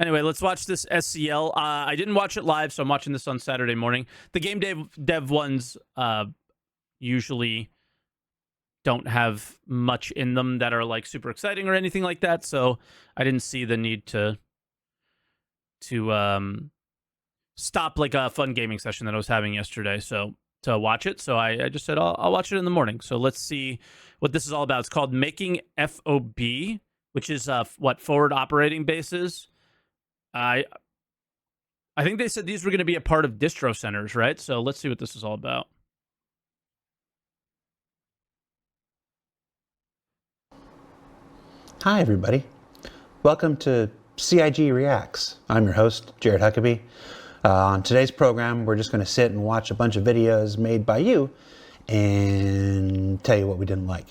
Anyway, let's watch this SCL. I didn't watch it live, so I'm watching this on Saturday morning. The Gamedev ones usually don't have much in them that are like super exciting or anything like that, so I didn't see the need to stop like a fun gaming session that I was having yesterday to watch it. So I just said I'll watch it in the morning. So let's see what this is all about. It's called Making FOB, which is forward operating bases. I think they said these were going to be a part of distro centers, right? So let's see what this is all about. Hi, everybody. Welcome to CIG Reacts. I'm your host, Jared Huckabee. On today's program, we're just going to sit and watch a bunch of videos made by you and tell you what we didn't like.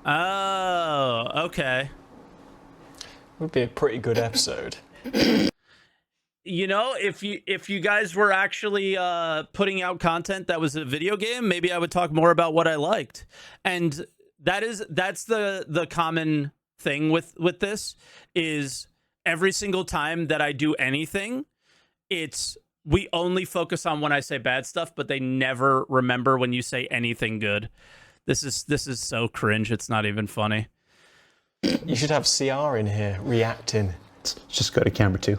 Oh, okay. Would be a pretty good episode. You know, if you guys were actually putting out content that was a video game, maybe I would talk more about what I liked. And that's the common thing with this is every single time that I do anything, we only focus on when I say bad stuff, but they never remember when you say anything good. This is so cringe. It's not even funny. You should have CR in here reacting. Just go to camera 2.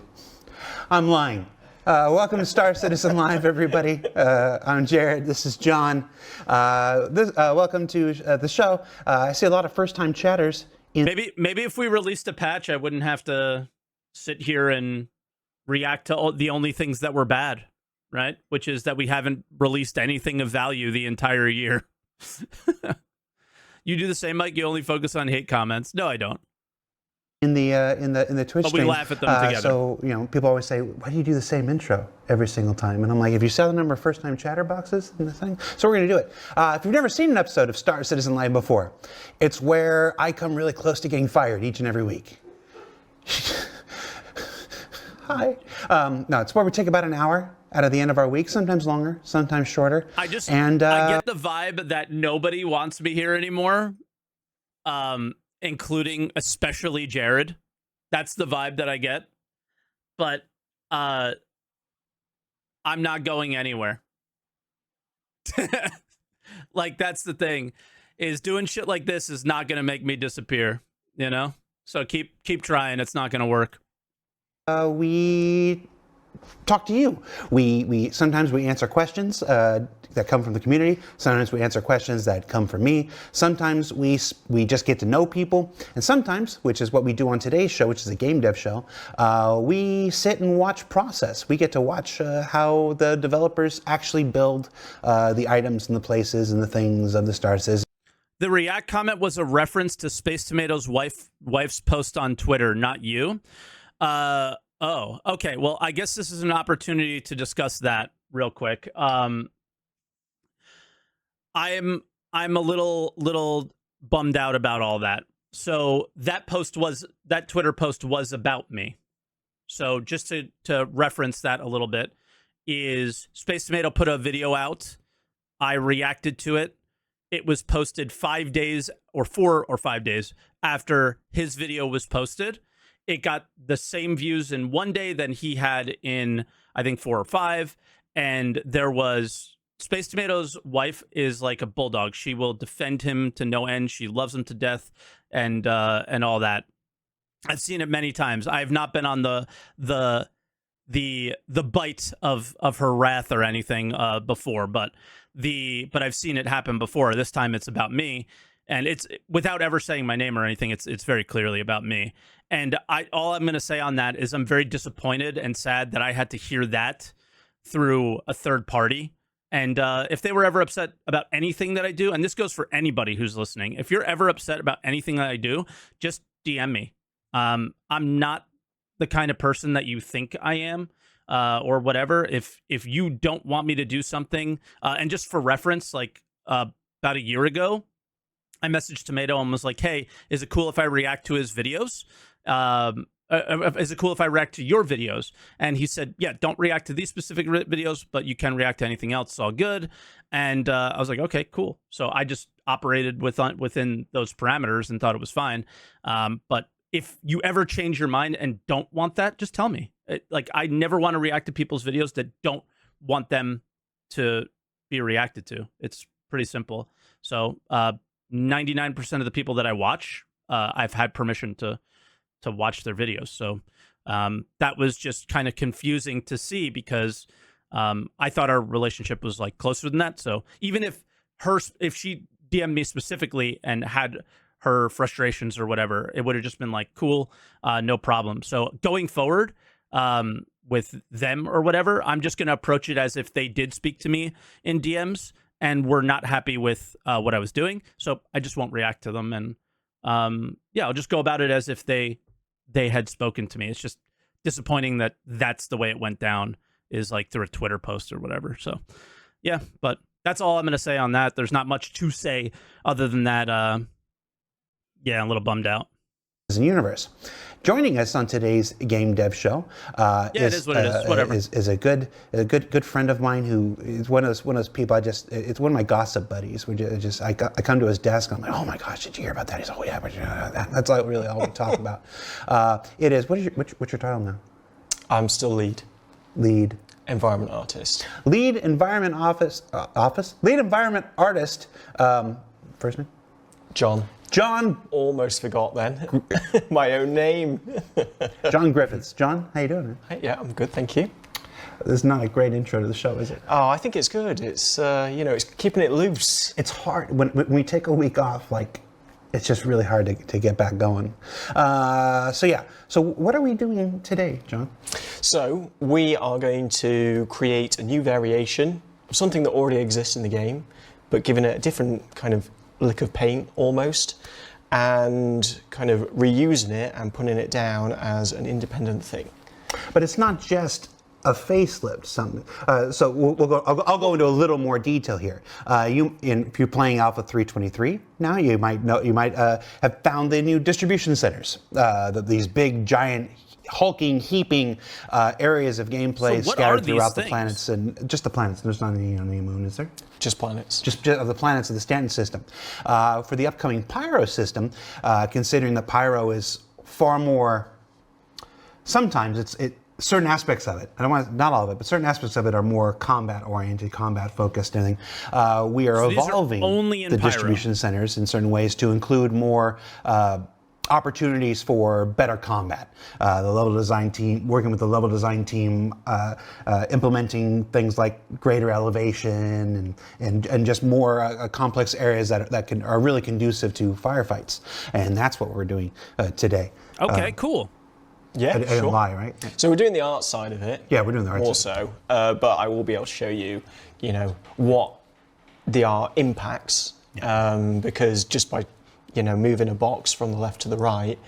I'm lying. Welcome to Star Citizen Live, everybody. I'm Jared. This is John. Welcome to the show. I see a lot of first-time chatters. Maybe if we released a patch, I wouldn't have to sit here and react to the only things that were bad, right? Which is that we haven't released anything of value the entire year. You do the same, Mike? You only focus on hate comments? No, I don't. In the Twitch stream, we laugh at them together. So, you know, people always say, why do you do the same intro every single time? And I'm like, if you saw the number of first-time chatterboxes in the thing, so we're going to do it. If you've never seen an episode of Star Citizen Live before, it's where I come really close to getting fired each and every week. Hi. No, it's where we take about an hour out of the end of our week, sometimes longer, sometimes shorter. I get the vibe that nobody wants me here anymore. Including especially Jared. That's the vibe that I get. But I'm not going anywhere. Like, that's the thing, is doing shit like this is not going to make me disappear, you know? So keep trying. It's not going to work. We talk to you. We sometimes we answer questions that come from the community. Sometimes we answer questions that come from me. Sometimes we just get to know people. And sometimes, which is what we do on today's show, which is a game dev show, we sit and watch process. We get to watch how the developers actually build the items and the places and the things of the Star Citizen. The React comment was a reference to Space Tomato's wife's post on Twitter, not you. Oh, okay. Well, I guess this is an opportunity to discuss that real quick. I'm a little bummed out about all that. So that Twitter post was about me. So just to reference that a little bit, is Space Tomato put a video out. I reacted to it. It was posted 4 or 5 days after his video was posted. It got the same views in 1 day than he had in, I think, 4 or 5. And there was Space Tomato's wife is like a bulldog. She will defend him to no end. She loves him to death, and all that. I've seen it many times. I have not been on the bite of her wrath or anything before, but I've seen it happen before. This time it's about me. And it's without ever saying my name or anything. It's very clearly about me. And all I'm going to say on that is I'm very disappointed and sad that I had to hear that through a third party. And if they were ever upset about anything that I do, and this goes for anybody who's listening, if you're ever upset about anything that I do, just DM me. I'm not the kind of person that you think I am, or whatever. If you don't want me to do something, and just for reference, like about a year ago, I messaged Tomato and was like, hey, is it cool if I react to his videos? Is it cool if I react to your videos? And he said, yeah, don't react to these specific videos, but you can react to anything else. It's all good. And I was like, okay, cool. So I just operated within those parameters and thought it was fine. But if you ever change your mind and don't want that, just tell me. Like, I never want to react to people's videos that don't want them to be reacted to. It's pretty simple. So 99% of the people that I watch, I've had permission to watch their videos. So that was just kind of confusing to see, because I thought our relationship was like closer than that. So even if she DM'd me specifically and had her frustrations or whatever, it would have just been like, cool, no problem. So going forward with them or whatever, I'm just going to approach it as if they did speak to me in DMs and were not happy with what I was doing. So I just won't react to them. And yeah, I'll just go about it as if they had spoken to me. It's just disappointing that that's the way it went down, is like through a Twitter post or whatever. So yeah, but that's all I'm going to say on that. There's not much to say other than that. Yeah, I'm a little bummed out. In universe. Joining us on today's Game Dev show it is what it is. Whatever. Is a good friend of mine who is one of those people. It's one of my gossip buddies. I come to his desk and I'm like, oh my gosh, did you hear about that? He's like, oh yeah, but that's really all we talk about. It is. What's your title now? I'm still lead environment artist. Lead environment Lead environment artist. First name? John. Almost forgot then. My own name. John Griffiths. John, how you doing, man? Hey, yeah, I'm good, thank you. This is not a great intro to the show, is it? Oh, I think it's good. It's it's keeping it loose. It's hard when we take a week off. Like, it's just really hard to get back going. So what are we doing today, John? So we are going to create a new variation of something that already exists in the game, but giving it a different kind of lick of paint almost, and kind of reusing it and putting it down as an independent thing. But it's not just a facelift. So we'll go. I'll go into a little more detail here. If you're playing Alpha 3.23 now, you might have found the new distribution centers. These big, giant, hulking, heaping areas of gameplay scattered throughout the planets, and just the planets. There's not any on the moon, is there? Just planets. Just of the planets of the Stanton system. For the upcoming Pyro system, considering that Pyro is far more. Sometimes certain aspects of it. Not all of it, but certain aspects of it are more combat oriented, combat focused. And we are evolving the distribution centers in certain ways to include more. Opportunities for better combat. The level design team, working with the level design team, implementing things like greater elevation and just more complex areas that are really conducive to firefights. And that's what we're doing today. Okay, cool. Yeah, I didn't lie, right? So we're doing the art side of it. Yeah, we're doing the art side. Also, but I will be able to show you, what the art impacts, because just by moving a box from the left to the right,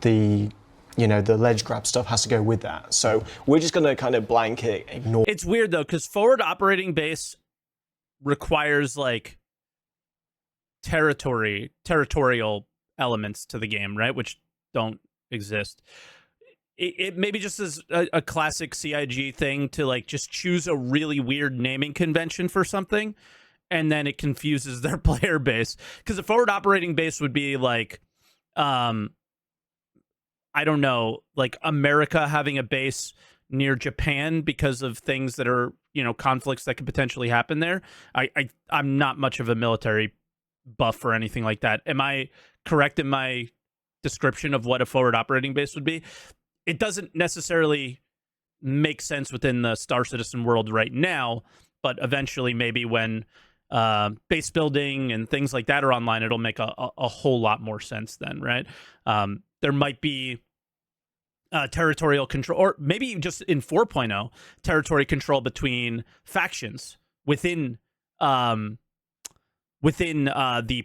the ledge grab stuff has to go with that. So we're just going to kind of blanket ignore. It's weird though, because forward operating base requires like territorial elements to the game, right? Which don't exist. It maybe just is a classic CIG thing to like just choose a really weird naming convention for something, and then it confuses their player base. Because a forward operating base would be like, I don't know, like America having a base near Japan because of things that are, conflicts that could potentially happen there. I'm not much of a military buff or anything like that. Am I correct in my description of what a forward operating base would be? It doesn't necessarily make sense within the Star Citizen world right now, but eventually maybe when base building and things like that are online, it'll make a whole lot more sense then, right? There might be territorial control, or maybe just in 4.0, territory control between factions within the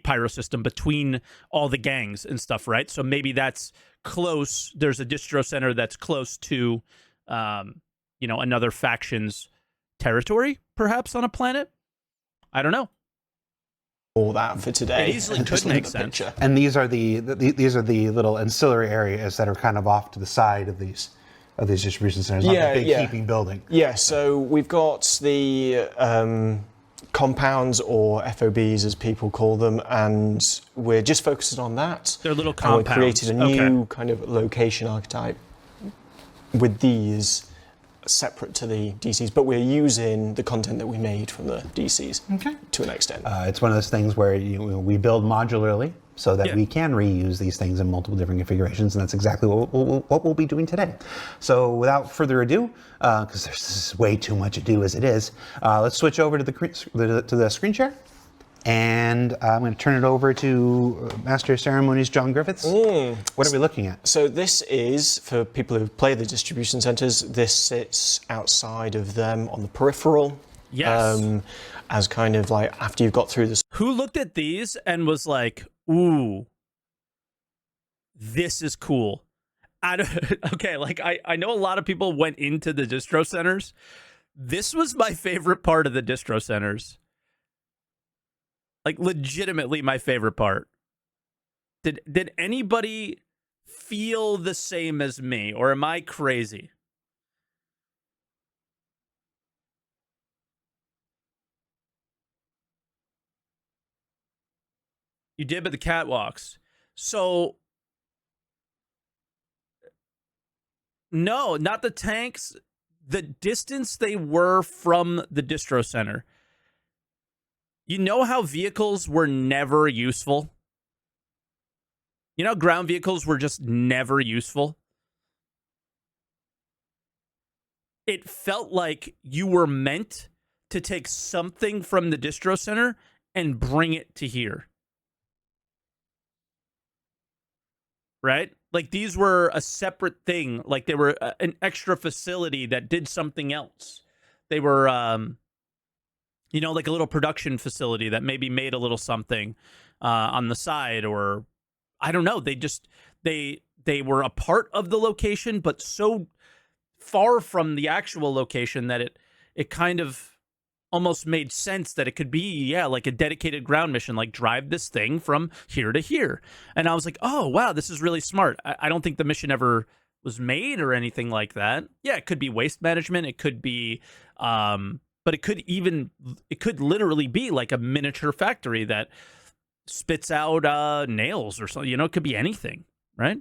Pyro system, between all the gangs and stuff, right? So maybe that's close. There's a distro center that's close to, another faction's territory, perhaps on a planet. I don't know. All that for today. It easily could make sense. And these are the little ancillary areas that are kind of off to the side of these distribution centers, not the big heaping building. Yeah. So we've got the compounds, or FOBs as people call them, and we're just focusing on that. They're little And compounds. we created a new kind of location archetype with these separate to the DCs, but we're using the content that we made from the DCs to an extent. It's one of those things where we build modularly so that we can reuse these things in multiple different configurations, and that's exactly what we'll be doing today. So without further ado, because there's way too much ado as it is, let's switch over to the screen share. And I'm going to turn it over to Master of Ceremonies, John Griffiths. What are we looking at? So this is, for people who play the distribution centers, this sits outside of them on the peripheral. Yes. As kind of like after you've got through this. Who looked at these and was like, ooh, this is cool? Okay, like I know a lot of people went into the distro centers. This was my favorite part of the distro centers. Like, legitimately my favorite part. Did anybody feel the same as me, or am I crazy? You did, but the catwalks. So, no, not the tanks. The distance they were from the distro center. You know how vehicles were never useful? You know, ground vehicles were just never useful? It felt like you were meant to take something from the distro center and bring it to here. Right? Like, these were a separate thing. Like, they were an extra facility that did something else. They were, you know, like a little production facility that maybe made a little something on the side, or I don't know. They just, they were a part of the location, but so far from the actual location that it kind of almost made sense that it could be, like a dedicated ground mission, like drive this thing from here to here. And I was like, oh, wow, this is really smart. I don't think the mission ever was made or anything like that. Yeah, it could be waste management. It could be, but it could literally be like a miniature factory that spits out nails or something. You know, it could be anything, right?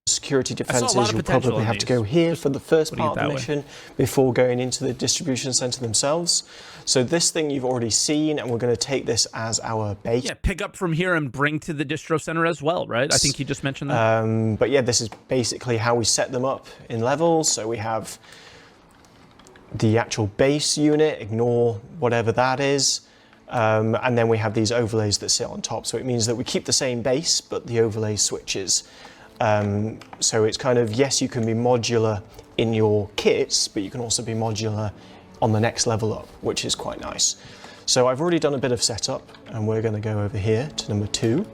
Security defenses, you'll probably have to go here for the first part of the mission before going into the distribution center themselves. So this thing you've already seen, and we're going to take this as our base. Yeah, pick up from here and bring to the distro center as well, right? I think he just mentioned that. But yeah, this is basically how we set them up in levels. So we have the actual base unit, ignore whatever that is. And then we have these overlays that sit on top. So it means that we keep the same base, but the overlay switches. So it's kind of, yes, you can be modular in your kits, but you can also be modular on the next level up, which is quite nice. So I've already done a bit of setup, and we're going to go over here to number 2.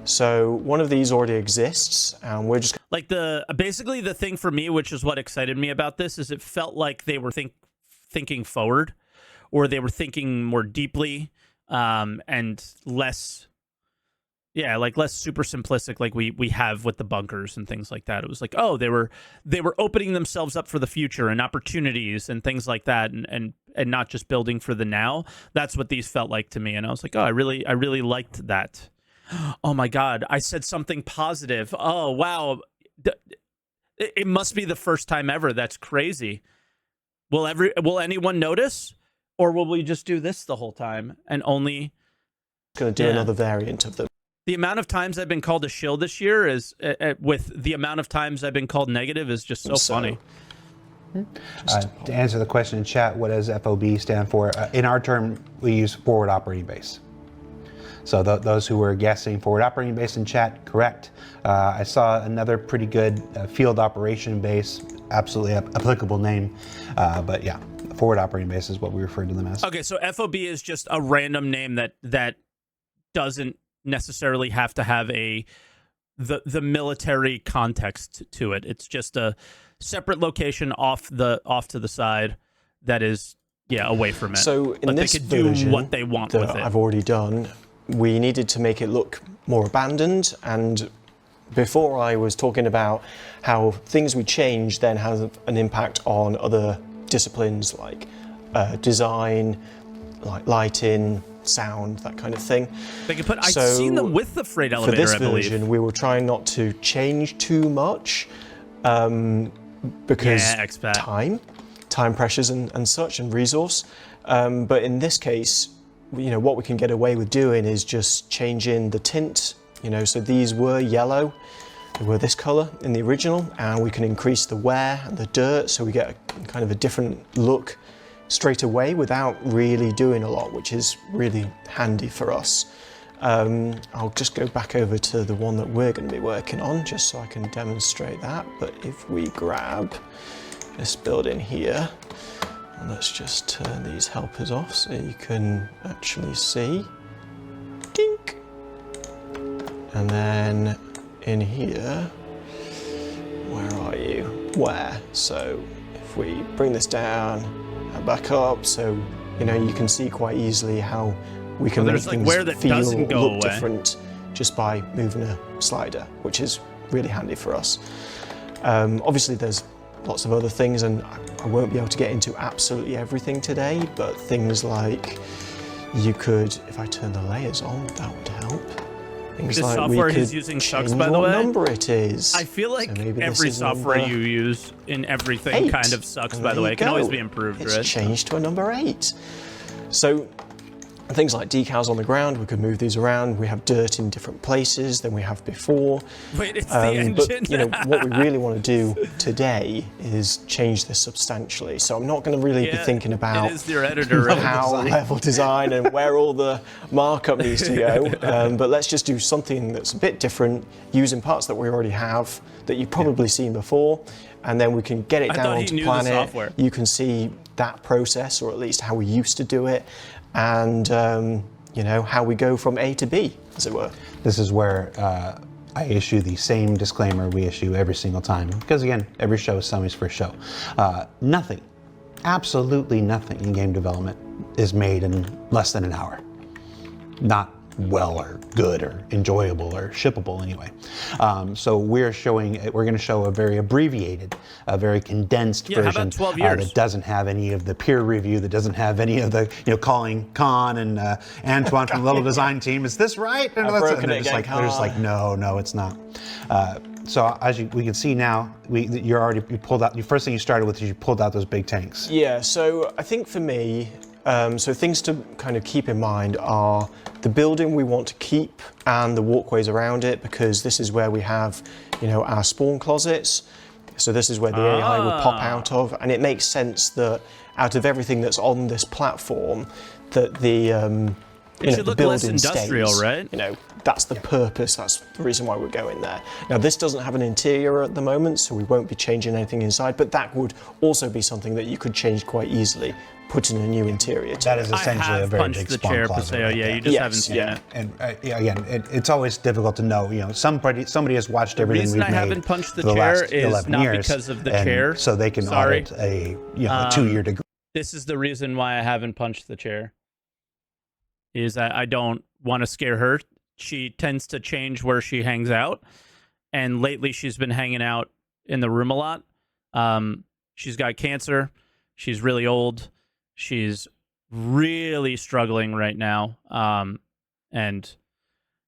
So one of these already exists, and we're just like basically the thing for me, which is what excited me about this, is it felt like they were thinking forward, or they were thinking more deeply, and less. Yeah, like less super simplistic, like we have with the bunkers and things like that. It was like, oh, they were opening themselves up for the future and opportunities and things like that, and not just building for the now. That's what these felt like to me, and I was like, oh, I really liked that. Oh my God, I said something positive. Oh wow, it must be the first time ever. That's crazy. Will anyone notice, or will we just do this the whole time and only going to do another variant of them? The amount of times I've been called a shill this year is, with the amount of times I've been called negative, is just so funny. To answer the question in chat, what does FOB stand for? In our term, we use forward operating base. So those who were guessing forward operating base in chat, correct. I saw another pretty good field operation base, absolutely applicable name. But yeah, forward operating base is what we refer to them as. Okay, so FOB is just a random name that doesn't necessarily have to have the military context to it. It's just a separate location off to the side that is away from it. So in but this they could do what they want with it. I've already done, we needed to make it look more abandoned, and before I was talking about how things we change then has an impact on other disciplines like design, like lighting, sound, that kind of thing. They could put. I've So, seen them with the freight For elevator. this I believe. version, we were trying not to change too much because Yeah, expat. time pressures and such, and resource. But in this case, what we can get away with doing is just changing the tint. So these were yellow, they were this color in the original, and we can increase the wear and the dirt, so we get a kind of a different look straight away without really doing a lot, which is really handy for us. I'll just go back over to the one that we're going to be working on, just so I can demonstrate that. But if we grab this building here, and let's just turn these helpers off so you can actually see. Dink! And then in here, where are you? Where? So if we bring this down and back up, so you can see quite easily how we can make things where that doesn't go look away. different just by moving a slider, which is really handy for us. Obviously there's lots of other things, and I won't be able to get into absolutely everything today, but things like you could, if I turn the layers on, that would help. Things This like software we could he's using sucks, change by the what way. number it is. I feel like So maybe this every is software number you use in everything 8. kind of sucks, And by the there way. you It can always go. be improved, It's right? changed to a number 8. So things like decals on the ground, we could move these around. We have dirt in different places than we have before. Wait, it's the engine. But what we really want to do today is change this substantially. So I'm not going to really be thinking about It is your editor, right? how level design and where all the markup needs to go. But let's just do something that's a bit different, using parts that we already have that you've probably seen before, and then we can get it I down thought he onto knew the Planet. software. You can see that process, or at least how we used to do it, and how we go from A to B, as it were. This is where I issue the same disclaimer we issue every single time, because again, every show is Summy's first show. Nothing, absolutely nothing in game development is made in less than an hour. Not well or good or enjoyable or shippable anyway. So we're going to show a very abbreviated, a very condensed Yeah, how version about 12 years? that doesn't have any of the peer review, that doesn't have any of the calling Khan and Antoine from the Level Design team. Is this right? And I've broken they're it just again, they're just like, no, it's not. So as we can see now, you pulled out. The first thing you started with is you pulled out those big tanks. Yeah, so I think for me, so things to kind of keep in mind are the building we want to keep and the walkways around it, because this is where we have, our spawn closets. So this is where the AI would pop out of, and it makes sense that out of everything that's on this platform, that the should the look less building industrial, stays. right? That's the purpose. That's the reason why we're going there. Now, this doesn't have an interior at the moment, so we won't be changing anything inside. But that would also be something that you could change quite easily, putting a new interior to That it. is I essentially a have very punched big the spawn chair, closet. Paseo. right Yeah, there. you just Yes, haven't seen yeah. it. And again, it's always difficult to know. Somebody has watched everything reason we've I made haven't punched the for the chair last is 11 not years, because of the and chair. so they can Sorry. audit a 2-year degree. This is the reason why I haven't punched the chair. Is that I don't want to scare her. She tends to change where she hangs out, and lately she's been hanging out in the room a lot. She's got cancer. She's really old. She's really struggling right now. And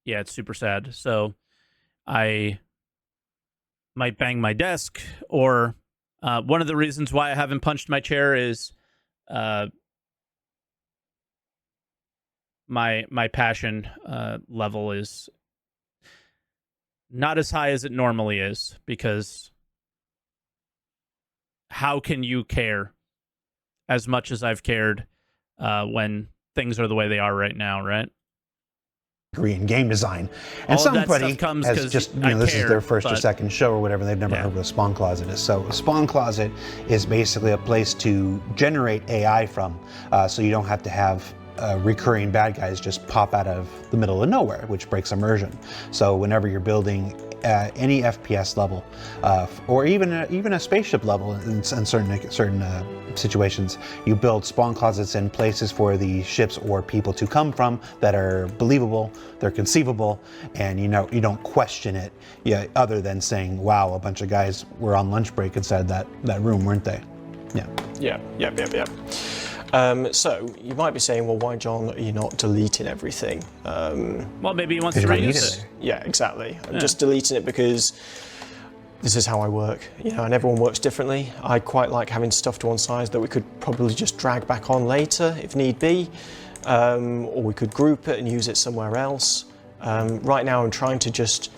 yeah, it's super sad. So I might bang my desk, or one of the reasons why I haven't punched my chair is my passion level is not as high as it normally is, because how can you care as much as I've cared when things are the way they are right now, right? Degree in game design, and All of that somebody stuff comes has 'cause just I this care, is their first or but- second show or whatever. They've never Yeah. heard what a spawn closet is. So a spawn closet is basically a place to generate AI from, so you don't have to have recurring bad guys just pop out of the middle of nowhere, which breaks immersion. So whenever you're building any FPS level, or even a spaceship level in certain situations, you build spawn closets in places for the ships or people to come from that are believable, they're conceivable, and you don't question it. Yeah, other than saying, "Wow, a bunch of guys were on lunch break inside that room, weren't they?" Yeah. Yeah. So you might be saying, well, why, John, are you not deleting everything? Well, maybe he wants to reuse it. Yeah, exactly. I'm just deleting it because this is how I work, and everyone works differently. I quite like having stuff to one side that we could probably just drag back on later if need be, or we could group it and use it somewhere else. Right now I'm trying to just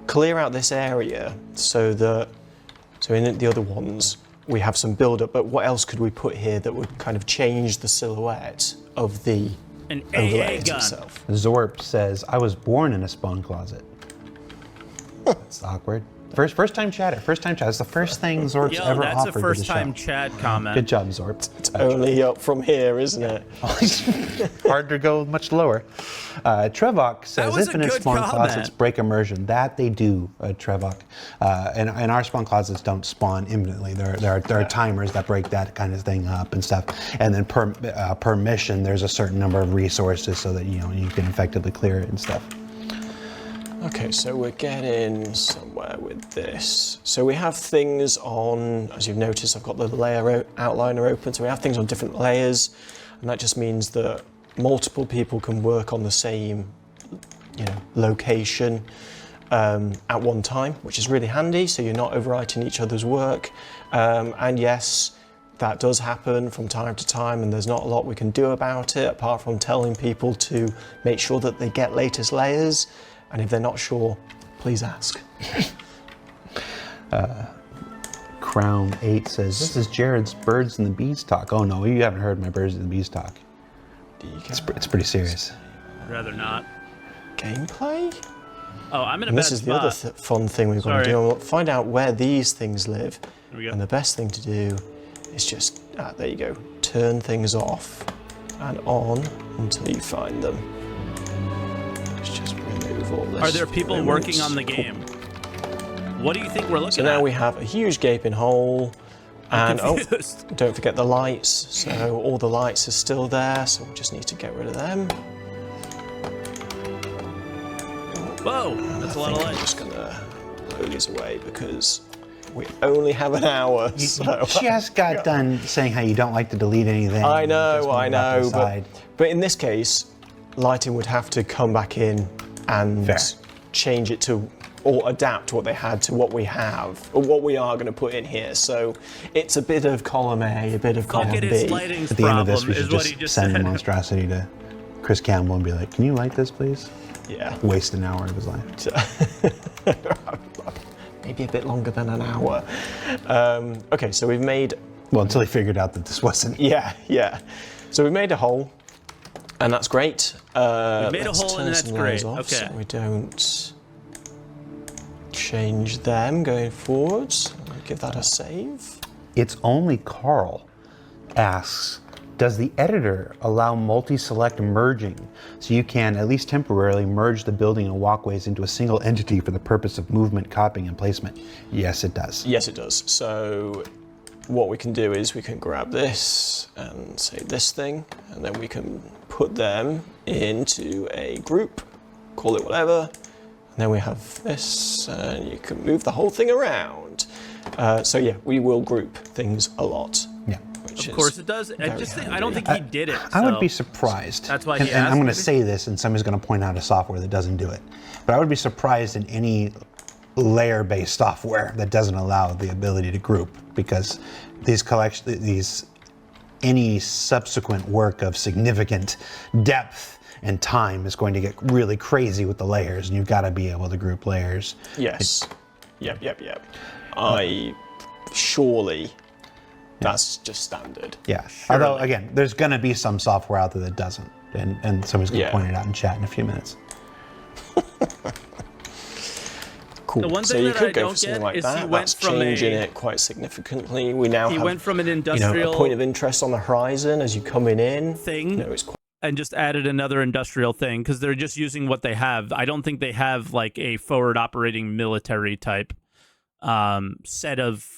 clear out this area so in the other ones we have some build-up, but what else could we put here that would kind of change the silhouette of the overlay itself? Zorp says, I was born in a spawn closet. That's awkward. First time chatter. It's the first thing Zorp's ever that's offered a first time to the show. chat comment. Good job, Zorp. It's only up from here, isn't it? Hard to go much lower. Trevok says, was a infinite good spawn comment. closets break immersion. That they do, Trevok. And our spawn closets don't spawn infinitely. There are timers that break that kind of thing up and stuff. And then per mission, there's a certain number of resources so that you can effectively clear it and stuff. Okay, so we're getting somewhere with this. So we have things on, as you've noticed, I've got the layer outliner open, so we have things on different layers, and that just means that multiple people can work on the same, location at one time, which is really handy, so you're not overwriting each other's work. And yes, that does happen from time to time, and there's not a lot we can do about it, apart from telling people to make sure that they get latest layers. And if they're not sure, please ask. Crown 8 says, this is Jared's Birds and the Bees talk. Oh no, you haven't heard my Birds and the Bees talk. It's pretty serious. I'd rather not. Gameplay? Oh, I'm in a And bad this is spot. the other fun thing we've got to do. We'll find out where these things live. There we go. And the best thing to do is just, there you go, turn things off and on until you find them. Let's just remove all this. Are there people working on the game? What do you think we're looking at? So now we have a huge gaping hole. I'm And confused. don't forget the lights. So all the lights are still there, so we just need to get rid of them. Whoa, that's a lot of I'm lights. just gonna blow these away because we only have an hour. So You just got done saying how you don't like to delete anything. I know, Just move it off to the side. but in this case, lighting would have to come back in and Fair. change it to, or adapt what they had to what we have, or what we are going to put in here. So it's a bit of column A, a bit of column Fuck it, B. it's lighting's At the end of this, problem, we is should what he just send the said. monstrosity to Chris Campbell and be like, can you light this, please? Yeah. Waste an hour of his life. Maybe a bit longer than an hour. Okay, so we've made, Well, until he figured out that this wasn't. yeah. So we've made a hole, and that's great. We've made a Let's hole, turn and that's some layers great. off Okay. So we don't change them going forwards. I'll give that a save. It's only Carl asks, does the editor allow multi-select merging so you can, at least temporarily, merge the building and walkways into a single entity for the purpose of movement, copying, and placement? Yes, it does. Yes, it does. So what we can do is we can grab this and say this thing, and then we can put them into a group, call it whatever, and then we have this, and you can move the whole thing around. So yeah, we will group things a lot. Yeah. Of course it does. I don't think he did it. I would so be surprised. That's why and, he and I'm asked, going to maybe? say this, and somebody's going to point out a software that doesn't do it. But I would be surprised in any layer-based software that doesn't allow the ability to group, because any subsequent work of significant depth and time is going to get really crazy with the layers, and you've got to be able to group layers. Yes. Yep. Surely that's just standard. Yeah. Although, again, there's going to be some software out there that doesn't, and somebody's going to point it out in chat in a few minutes. Cool. The one So thing you that could I go don't for something get like is he that. went That's from changing a- it quite significantly. We now He have went from an a industrial point of interest on the horizon as you're coming in. thing It's quite and just added another industrial thing because they're just using what they have. I don't think they have like a forward operating military type set of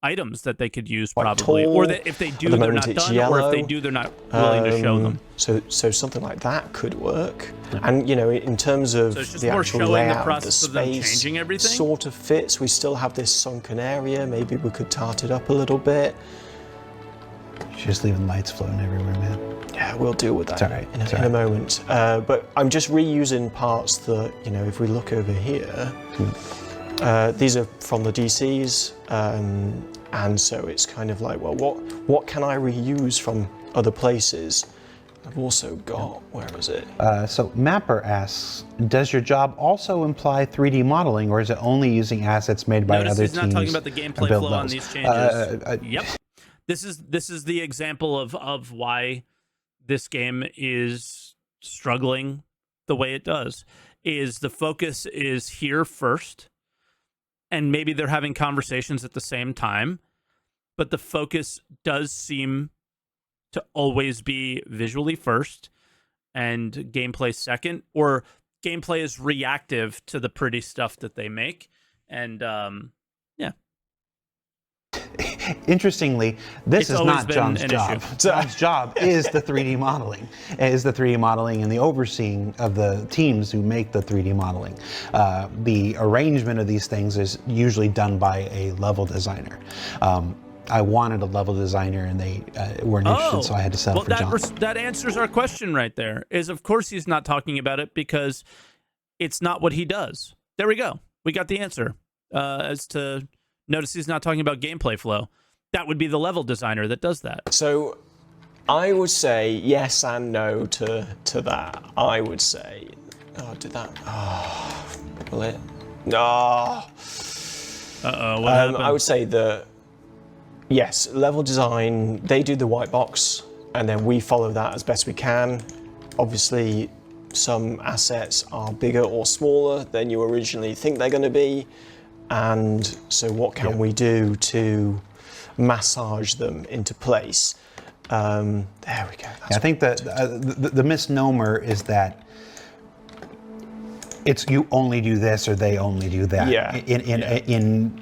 items that they could use probably, tall. or that if they do, At the they're moment not it's done, or if they yellow. do, they're not willing to show them. So something like that could work. And in terms of So it's just the more actual showing the layout, the process of them space changing everything? sort of fits. We still have this sunken area. Maybe we could tart it up a little bit. Just leaving lights floating everywhere, man. Yeah, we'll deal with that It's all right. in a moment. But I'm just reusing parts that, you know, if we look over here, these are from the DCs, and so it's kind of like, well, what can I reuse from other places? I've also got, where is it? So Mapper asks, does your job also imply 3D modeling, or is it only using assets made by Notice other he's teams? not talking about the gameplay build flow on levels? these changes. Yep. This is the example of why this game is struggling the way it does. Is the focus is here first, and maybe they're having conversations at the same time, but the focus does seem to always be visually first and gameplay second, or gameplay is reactive to the pretty stuff that they make. And yeah. Interestingly, this It's is not always been John's an job. issue. John's job is the 3D modeling. Is the 3D modeling and the overseeing of the teams who make the 3D modeling. The arrangement of these things is usually done by a level designer. I wanted a level designer, and they weren't interested, so I had to settle for John. That answers our question right there. Is of course he's not talking about it because it's not what he does. There we go. We got the answer. As to notice he's not talking about gameplay flow. That would be the level designer that does that. So I would say yes and no to that. I would say, oh, did that? Oh, will it? No. What happened? I would say that yes, level design, they do the white box, and then we follow that as best we can. Obviously, some assets are bigger or smaller than you originally think they're going to be, and so what can we do to massage them into place? There we go. I think that the misnomer is that it's you only do this or they only do that. Yeah. In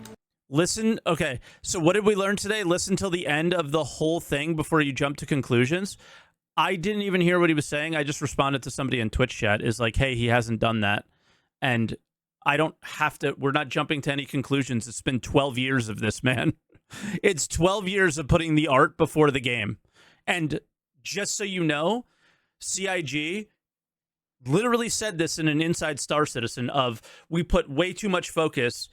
Listen, okay, so what did we learn today? Listen till the end of the whole thing before you jump to conclusions. I didn't even hear what he was saying. I just responded to somebody in Twitch chat, is like, hey, he hasn't done that. And I don't have to, we're not jumping to any conclusions. It's been 12 years of this, man. It's 12 years of putting the art before the game. And just so you know, CIG literally said this in an Inside Star Citizen of, we put way too much focus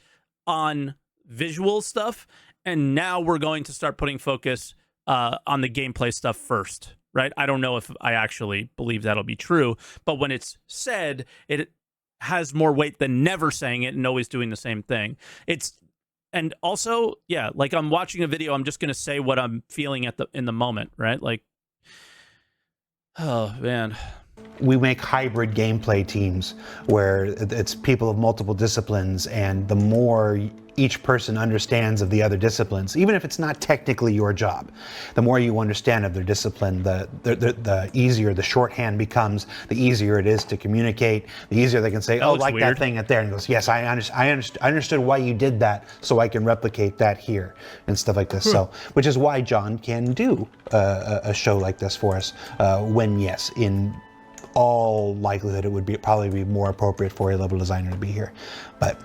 on visual stuff, and now we're going to start putting focus on the gameplay stuff first, right? I don't know if I actually believe that'll be true, but when it's said, it has more weight than never saying it and always doing the same thing. And also, yeah, like I'm watching a video, I'm just going to say what I'm feeling in the moment, right? Like, oh man. we make hybrid gameplay teams where it's people of multiple disciplines, and the more each person understands of the other disciplines, even if it's not technically your job, the more you understand of their discipline, the easier the shorthand becomes, the easier it is to communicate, the easier they can say, oh, like weird. that thing at there, and goes, yes, I understood why you did that, so I can replicate that here, and stuff like this. So, which is why John can do a show like this for us, when, yes, in all likelihood, it would probably be more appropriate for a level designer to be here. But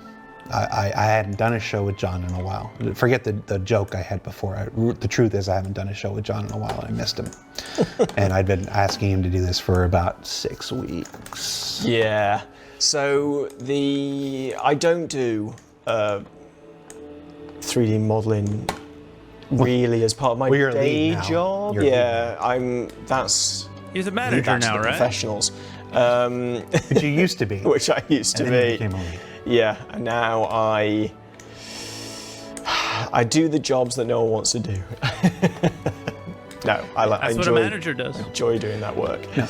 I hadn't done a show with John in a while. Forget the joke I had before. The truth is I haven't done a show with John in a while, and I missed him. And I'd been asking him to do this for about 6 weeks. Yeah. So I don't do 3D modeling really as part of my you're a day lead now. job. You're a lead Yeah, that's. He's a manager that's now, the right? Professionals. Which you used to be. Which I used to And then you be. became a lead. Yeah, and now I do the jobs that no one wants to do. No, I That's what a manager does. enjoy doing that work. No,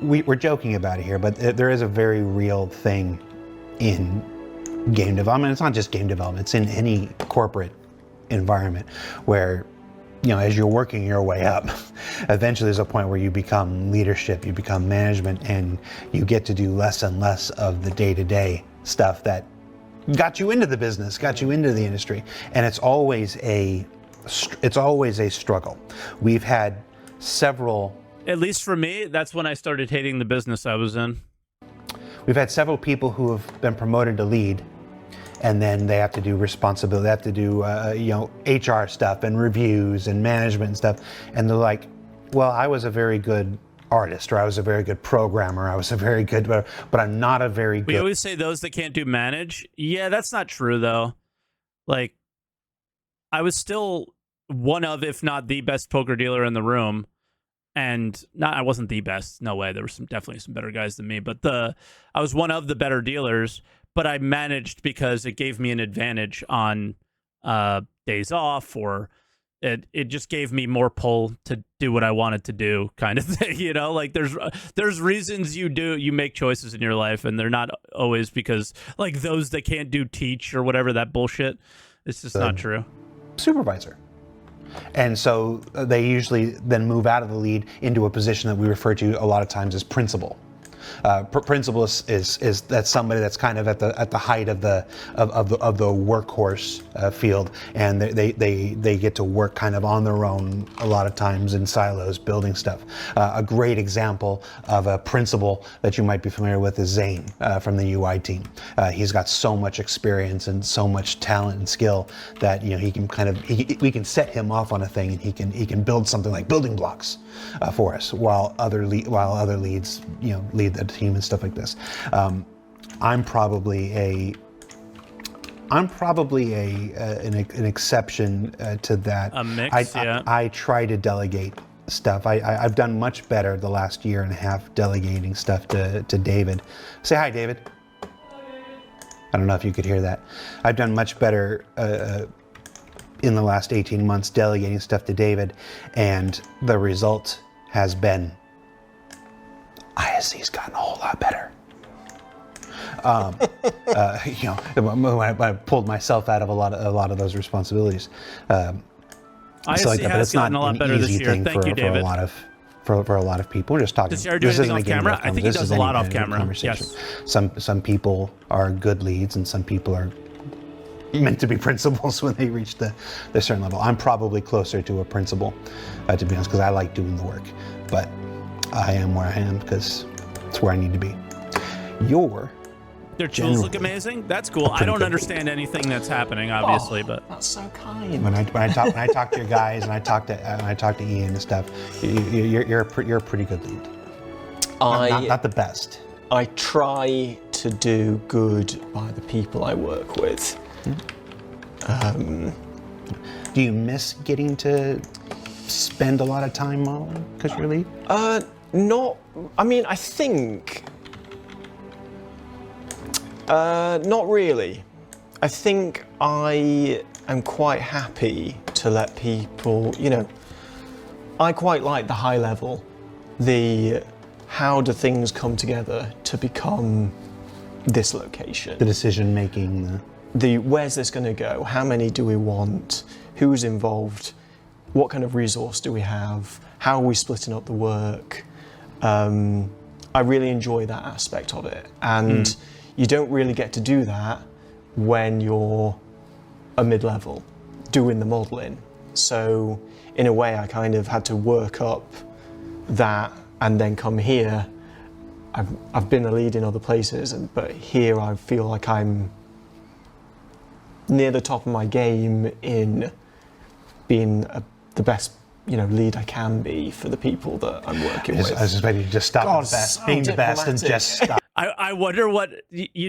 we're joking about it here, but there is a very real thing in game development. It's not just game development, it's in any corporate environment where, you know, as you're working your way up, eventually there's a point where you become leadership, you become management, and you get to do less and less of the day-to-day stuff that got you into the business, got you into the industry. And it's always a struggle. We've had several... At least for me, that's when I started hating the business I was in. We've had several people who have been promoted to lead, and then they have to do responsibility. They have to do HR stuff and reviews and management and stuff. And they're like, well, I was a very good artist, or I was a very good programmer, I was a very good, but I'm not a very good. We always say those that can't do manage. Yeah, that's not true though. Like, I was still one of, if not the best poker dealer in the room. And I wasn't the best. No way. There were definitely some better guys than me, but I was one of the better dealers, but I managed because it gave me an advantage on days off, or it just gave me more pull to do what I wanted to do, kind of thing. You know, like there's reasons you make choices in your life, and they're not always because like those that can't do teach or whatever, that bullshit. It's just not true. Supervisor. And so they usually then move out of the lead into a position that we refer to a lot of times as principal. Principal is that's somebody that's kind of at the height of the workhorse field, and they get to work kind of on their own a lot of times in silos building stuff. A great example of a principal that you might be familiar with is Zane from the UI team. He's got so much experience and so much talent and skill that he can we can set him off on a thing, and he can build something like building blocks for us, while other leads lead the team and stuff like this. I'm probably an exception to that. A mix, yeah. I try to delegate stuff. I've done much better the last year and a half delegating stuff to David. Say hi, David. I don't know if you could hear that. I've done much better in the last 18 months delegating stuff to David, and the result has been ISC's gotten a whole lot better. When I pulled myself out of a lot of those responsibilities. ISC has gotten a lot better this year. Thank you, David. For a lot of people. We're just talking. Does he do anything off camera? I think he does a lot off camera. Yes. Some people are good leads, and some people are meant to be principals when they reach the certain level. I'm probably closer to a principal, to be honest, because I like doing the work. But I am where I am because it's where I need to be. Their tools look amazing. That's cool. I don't understand anything that's happening, obviously, but that's so kind. When I talk to your guys, and I talk to Ian and stuff, you're a pretty good lead. Not the best. I try to do good by the people I work with. Do you miss getting to spend a lot of time modeling because you're lead? Not. I mean, I think. Not really. I think I am quite happy to let people, I quite like the high level, how do things come together to become this location? The decision making. Where's this going to go? How many do we want? Who's involved? What kind of resource do we have? How are we splitting up the work? I really enjoy that aspect of it. And you don't really get to do that when you're a mid-level doing the modeling. So in a way, I kind of had to work up that and then come here. I've been a lead in other places, but here I feel like I'm near the top of my game in being the best lead I can be for the people that I'm working with. I was just ready to just stop being the best and just stop. I wonder what,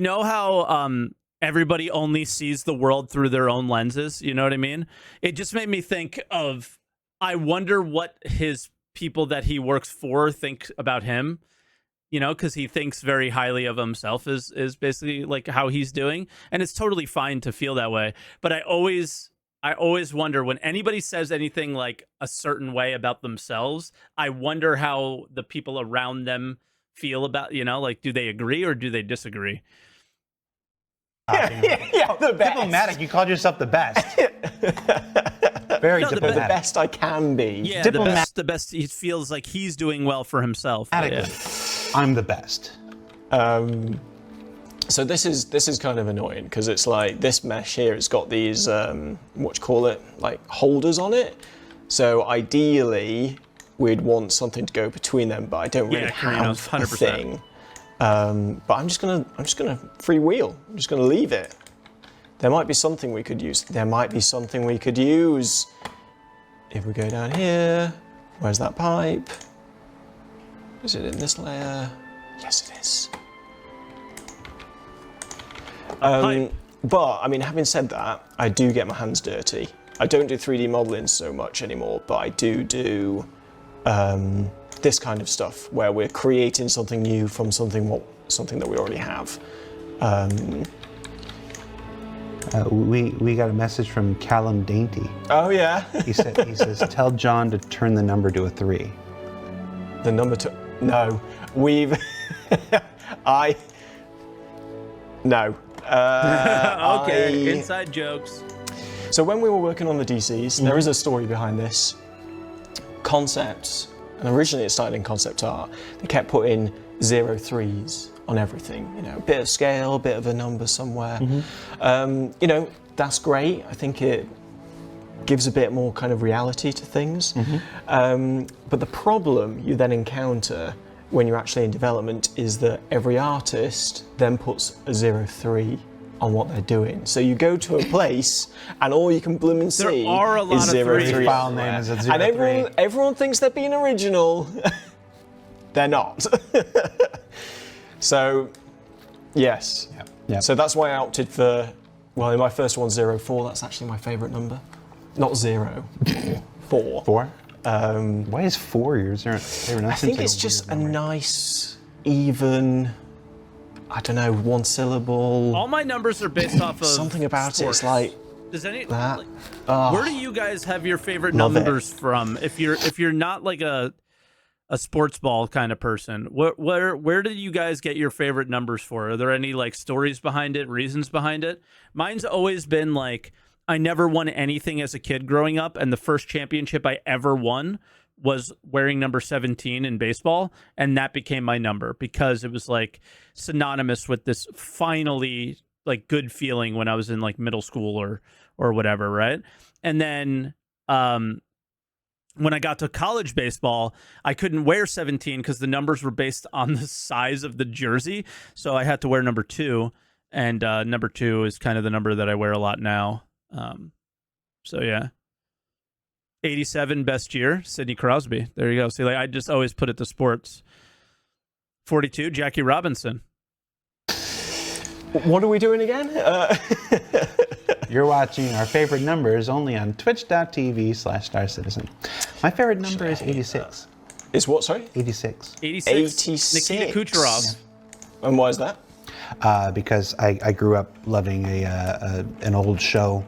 how everybody only sees the world through their own lenses, you know what I mean? It just made me think of, I wonder what his people that he works for think about him, because he thinks very highly of himself is basically like how he's doing. And it's totally fine to feel that way. But I always wonder when anybody says anything like a certain way about themselves, I wonder how the people around them feel about, do they agree or do they disagree? Yeah, the best. Diplomatic, you called yourself the best. Very diplomatic. The best I can be. Yeah, the best. He feels like he's doing well for himself. Yeah. I'm the best. So this is kind of annoying because it's like this mesh here. It's got these like holders on it. So ideally, we'd want something to go between them, but I don't really have 100%. A thing. But I'm just gonna freewheel. I'm just gonna leave it. there might be something we could use. There might be something we could use. If we go down here, where's that pipe? Is it in this layer? Yes, it is. But, I mean, having said that, I do get my hands dirty. I don't do 3D modeling so much anymore, but I do this kind of stuff where we're creating something new from something that we already have. We got a message from Callum Dainty. Oh yeah. He says, tell John to turn the number to a 3. The number to no, we've no. Okay, inside jokes. So when we were working on the DCs, there is a story behind this. Concepts, and originally it started in concept art. They kept putting 03s on everything. You know, a bit of scale, a bit of a number somewhere. You know, that's great. I think it gives a bit more kind of reality to things. But the problem you then encounter when you're actually in development is that every artist then puts a 03 on what they're doing. So you go to a place and all you can bloom and see are a lot is of 03. File name is a 03. And everyone thinks they're being original. They're not. So, yes. Yep. So that's why I opted for, well, in my first one, 04, that's actually my favourite number. Not 0, 4. 4? Why is 4 your favorite number? I think it's just a nice, even, I don't know, one syllable. All my numbers are based off of Something about sports. it. It's like Does any that. where do you guys have your favorite Love it. numbers from? If you're not like a sports ball kind of person, where do you guys get your favorite numbers for? Are there any like stories behind it, reasons behind it? Mine's always been like, I never won anything as a kid growing up, and the first championship I ever won was wearing number 17 in baseball, and that became my number because it was like synonymous with this finally like good feeling when I was in like middle school or whatever, right? And then when I got to college baseball, I couldn't wear 17 because the numbers were based on the size of the jersey, so I had to wear number 2, and number 2 is kind of the number that I wear a lot now. So yeah, 87 best year, Sidney Crosby. There you go. See, like I just always put it to sports. 42, Jackie Robinson. What are we doing again? You're watching our favorite numbers only on twitch.tv/StarCitizen. My favorite number is 86. Is what, sorry? 86. 86. Nikita Kucherov. Yeah. And why is that? Because I grew up loving an old show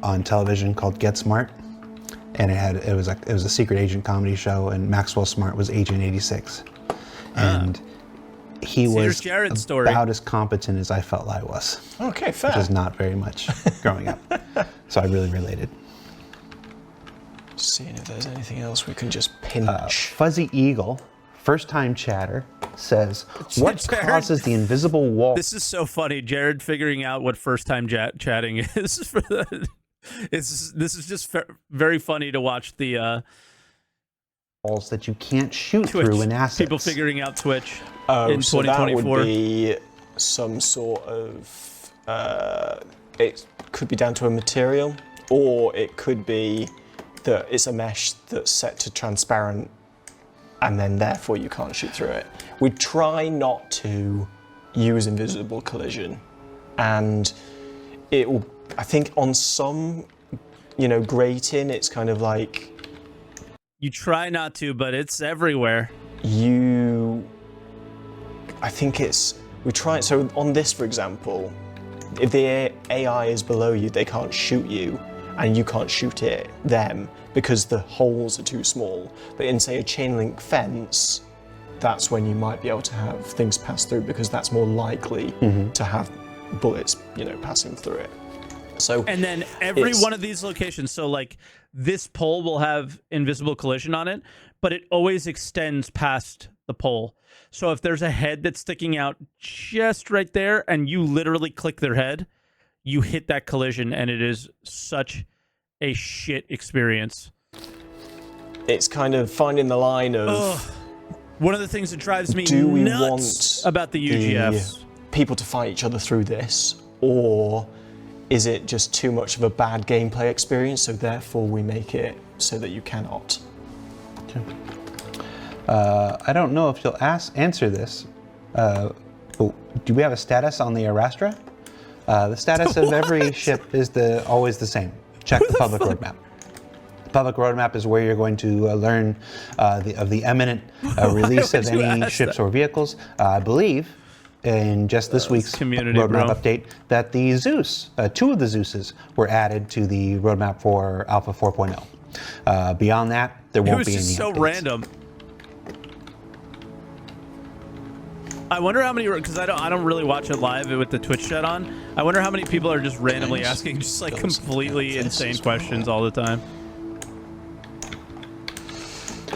on television called Get Smart, and it was a secret agent comedy show, and Maxwell Smart was Agent 86, and he was Jared's story. about as competent as I felt I was. Okay, fair. Which is not very much growing up, so I really related. Just seeing if there's anything else we can just pinch. Fuzzy Eagle, first time chatter, says, what Jared, causes the invisible wall? This is so funny. Jared figuring out what first time chatting is. This is just very funny to watch the walls that you can't shoot Twitch. through in assets. People figuring out Twitch Oh, in so that 2024. would be some sort of, it could be down to a material, or it could be that it's a mesh that's set to transparent, and then therefore you can't shoot through it. We try not to use invisible collision, and it will, I think on some, grating, it's kind of like... You try not to, but it's everywhere. I think we try, so on this, for example, if the AI is below you, they can't shoot you, and you can't shoot them, because the holes are too small. But in, say, a chain link fence, that's when you might be able to have things pass through, because that's more likely to have bullets, passing through it. So, and then every one of these locations, so like this pole will have invisible collision on it, but it always extends past the pole. So if there's a head that's sticking out just right there and you literally click their head, you hit that collision, and it is such a shit experience. It's kind of finding the line of... Ugh. One of the things that drives me do we nuts want about the UGFs. people to fight each other through this, or is it just too much of a bad gameplay experience, so therefore we make it so that you cannot? I don't know if you'll answer this, but do we have a status on the Arastra? The status of every ship is always the same. Check the public roadmap. The public roadmap is where you're going to learn of the imminent release of any ships or vehicles. I believe in just this week's roadmap update that the Zeus, 2 of the Zeuses, were added to the roadmap for Alpha 4.0. Beyond that, there won't be any updates. It was just so random. I wonder how many, because I don't really watch it live with the Twitch chat on. I wonder how many people are just randomly asking just like completely insane questions all the time.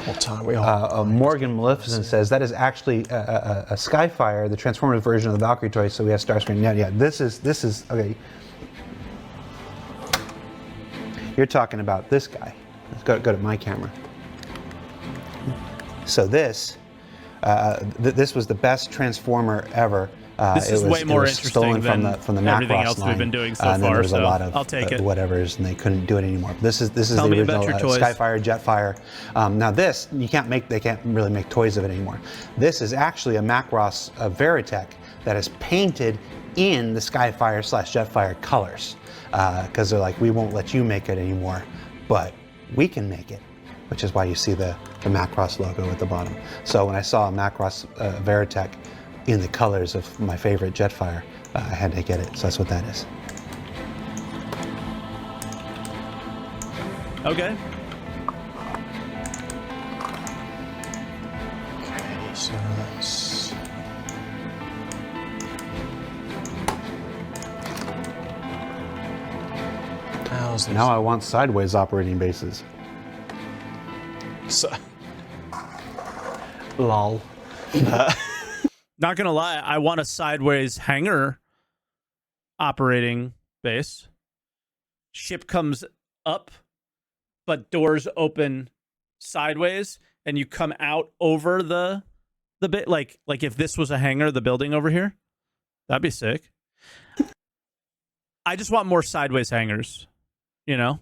What time are we on? Morgan Maleficent says that is actually a Skyfire, the Transformers version of the Valkyrie toy. So we have Starscream. Yeah. This is okay. You're talking about this guy. Let's go to my camera. So this. This was the best Transformer ever. This is way more interesting stolen than from the everything Macross else line. we've been doing so and then far. there was So a lot of I'll take it. whatevers, and they couldn't do it anymore. This is the Tell me original about your toys. Skyfire, Jetfire. Now this they can't really make toys of it anymore. This is actually a Macross Veritech that is painted in the Skyfire / Jetfire colors because they're like, we won't let you make it anymore, but we can make it. Which is why you see the Macross logo at the bottom. So when I saw a Macross Veritech in the colors of my favorite Jetfire, I had to get it. So that's what that is. Okay. Okay, so let's... Now I want sideways operating bases. So, lol. Not gonna lie, I want a sideways hangar operating base. Ship comes up, but doors open sideways, and you come out over the bit. Like if this was a hangar, the building over here, that'd be sick. I just want more sideways hangars. You know,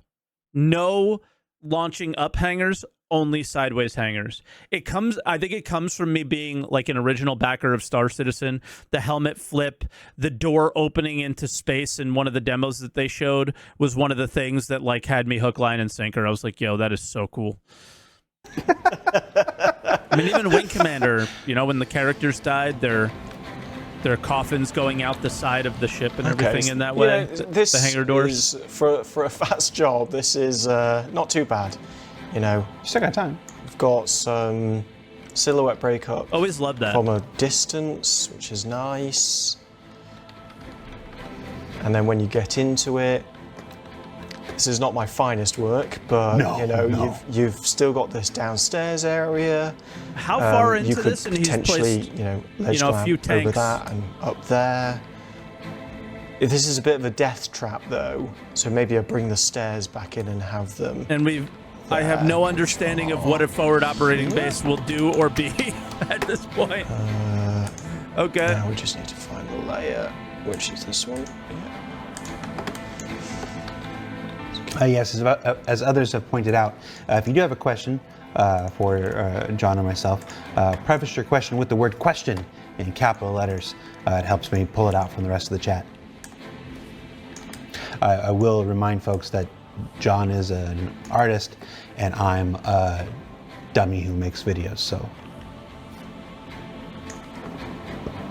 no launching up hangars. Only sideways hangars. I think it comes from me being like an original backer of Star Citizen. The helmet flip, the door opening into space in one of the demos that they showed was one of the things that like had me hook, line, and sinker. I was like, yo, that is so cool. I mean, even Wing Commander, you know, when the characters died, their coffins going out the side of the ship and everything in that way. This the hangar doors. For a fast job, this is not too bad. You know, you still got time. We've got some silhouette breakup. Always loved that. From a distance, which is nice. And then when you get into it, this is not my finest work, but you know, you've still got this downstairs area. How far into this? And he's potentially, placed, a few tanks over that and up there. This is a bit of a death trap, though, so maybe I bring the stairs back in and have them. And I have no understanding of what a forward operating base will do or be at this point. Okay. Now we just need to find the layer, which is this one. Yeah. Yes, as others have pointed out, if you do have a question for John or myself, preface your question with the word question in capital letters. It helps me pull it out from the rest of the chat. I will remind folks that John is an artist and I'm a dummy who makes videos, so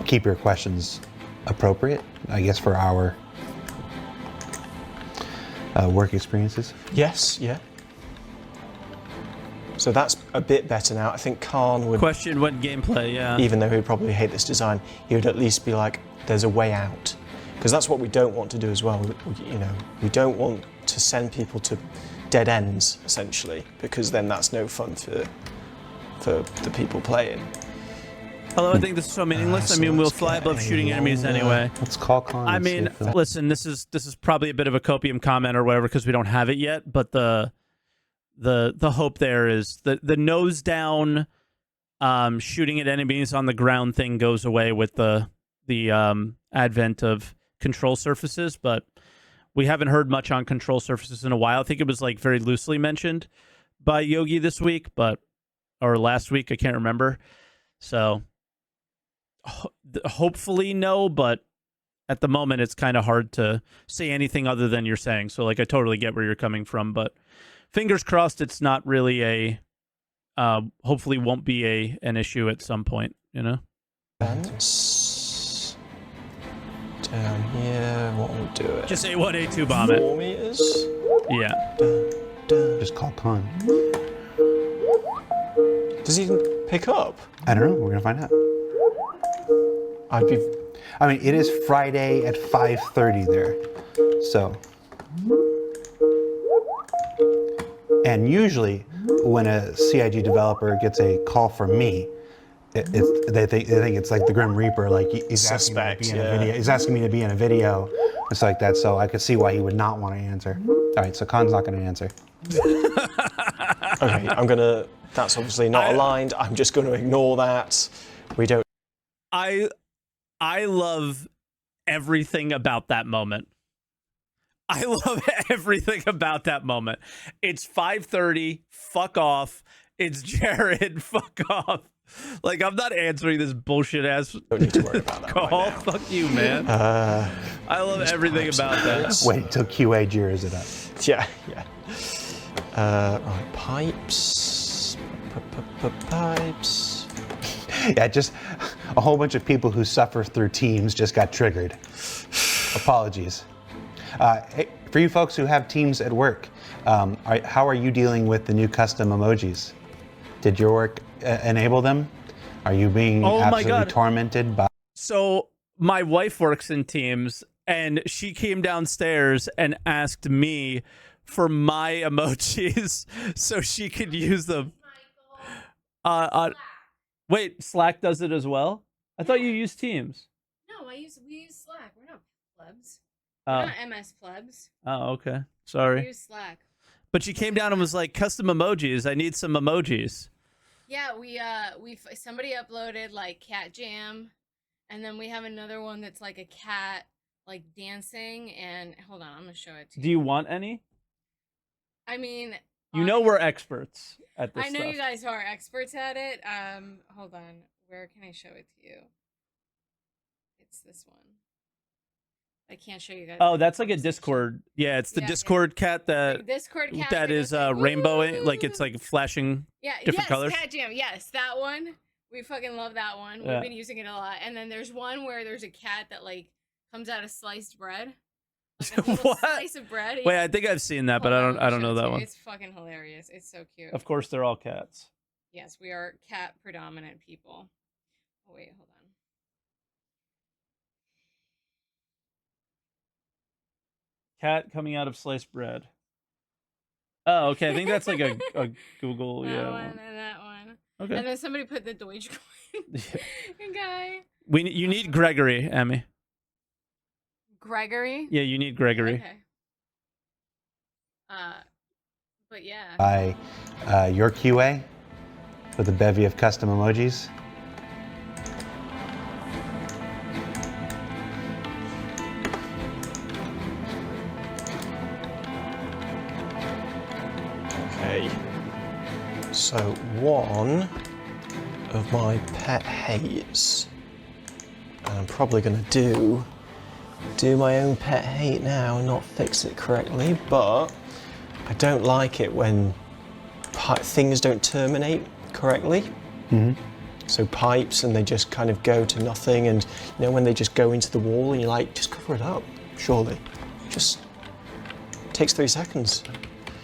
keep your questions appropriate, I guess, for our work experiences. Yes, yeah. So that's a bit better now. I think Khan would... Question what gameplay, yeah. Even though he would probably hate this design, he would at least be like, there's a way out. Because that's what we don't want to do as well. We don't want to send people to dead ends, essentially, because then that's no fun for the people playing. Although I think this is so meaningless. I mean, we'll fly above shooting enemies anyway. Let's call Khan. I mean, listen, this is probably a bit of a copium comment or whatever because we don't have it yet. But the hope there is the nose down, shooting at enemies on the ground thing goes away with the advent of control surfaces. But We haven't heard much on control surfaces in a while. I think it was like very loosely mentioned by Yogi this week, or last week, I can't remember. So hopefully no, but at the moment it's kind of hard to say anything other than you're saying. So like I totally get where you're coming from, but fingers crossed it's not really a hopefully won't be an issue at some point, you know? Fence. Down here, what will do it? Just A1, A2 bomb it. 4 meters? Yeah. Just call con. Does he pick up? I don't know. We're gonna find out. I mean, it is Friday at 5:30 there, so. And usually, when a CIG developer gets a call from me, they think it's like the Grim Reaper, like he's asking me to be in a video. He's asking me to be in a video, and stuff like that. So I could see why he would not want to answer. All right, so Khan's not going to answer. Okay, that's obviously not aligned. I'm just going to ignore that. We don't. I love everything about that moment. I love everything about that moment. It's 5:30. Fuck off. It's Jared. Fuck off. Like, I'm not answering this bullshit ass Don't need to worry about that call. right now. Fuck you, man. I love everything about that. Wait till QA jeers it up. Yeah. Right, pipes. Pipes. Yeah, just a whole bunch of people who suffer through Teams just got triggered. Apologies. Hey, for you folks who have Teams at work, how are you dealing with the new custom emojis? Did your work enable them? Are you being absolutely tormented by? So my wife works in Teams, and she came downstairs and asked me for my emojis so she could use them. Wait, Slack does it as well? I thought you used Teams. No, we use Slack. We're not plebs. We're not MS plebs. Oh, okay. Sorry. We use Slack. But she came down and was like, custom emojis. I need some emojis. Yeah, somebody uploaded like cat jam, and then we have another one that's like a cat like dancing. And hold on, I'm gonna show it to you. Do you want any? I mean, you know we're experts at this I know stuff. you guys are experts at it. Hold on, where can I show it to you? It's this one. I can't show you guys. Oh, that's like a Discord. Yeah, it's the Discord cat that is rainbowing, like it's like flashing different colors. Cat Jam. Yes, that one. We fucking love that one. We've been using it a lot. And then there's one where there's a cat that like comes out of sliced bread. Like a what? Slice of bread. Wait, I think I've seen that, but I don't know that one. It's fucking hilarious. It's so cute. Of course, they're all cats. Yes, we are cat predominant people. Oh wait, hold on. Cat coming out of sliced bread. Oh, okay. I think that's like a Google. That one and that one. Okay. And then somebody put the Dogecoin guy. You need Gregory, Emmy. Gregory? Yeah, you need Gregory. Okay. But yeah. By your QA with a bevy of custom emojis. Okay. So one of my pet hates, and I'm probably going to do my own pet hate now and not fix it correctly, but I don't like it when things don't terminate correctly. Mm-hmm. So pipes and they just kind of go to nothing, and you know when they just go into the wall and you're like, just cover it up, surely. Just takes 3 seconds.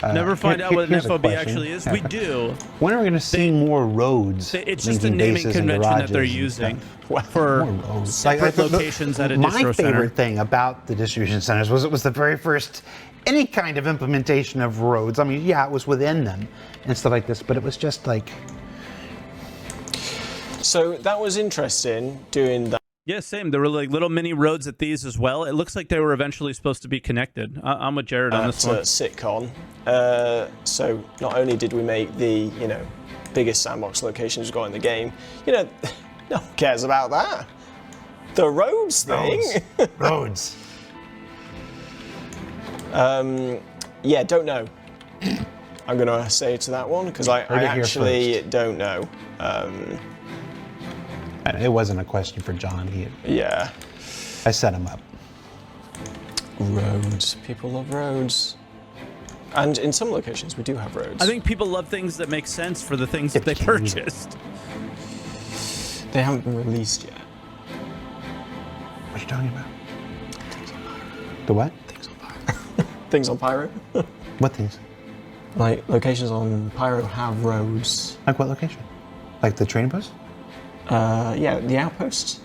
Never find out what an here's a FOB question. actually is. We do. When are we going to see more roads? It's just a linking naming bases and convention that they're garages and using stuff? for More roads. separate locations at a my distro favorite center. thing about the distribution centers was it was the very first any kind of implementation of roads. I mean, yeah, it was within them and stuff like this, but it was just like. So that was interesting doing that. Yeah, same. There were like little mini roads at these as well. It looks like they were eventually supposed to be connected. I'm with Jared on this one. Sitcon. So not only did we make the biggest sandbox locations we've got in the game, no one cares about that. The roads thing. Roads. Yeah, don't know. I'm going to say to that one because I Heard it here actually don't know. It wasn't a question for John. Yeah. I set him up. Roads. People love roads. And in some locations, we do have roads. I think people love things that make sense for the things that they purchased. They haven't been released yet. What are you talking about? The what? Things on Pyro. What things? Like, locations on Pyro have roads. Like what location? Like the train post? Yeah, the outposts.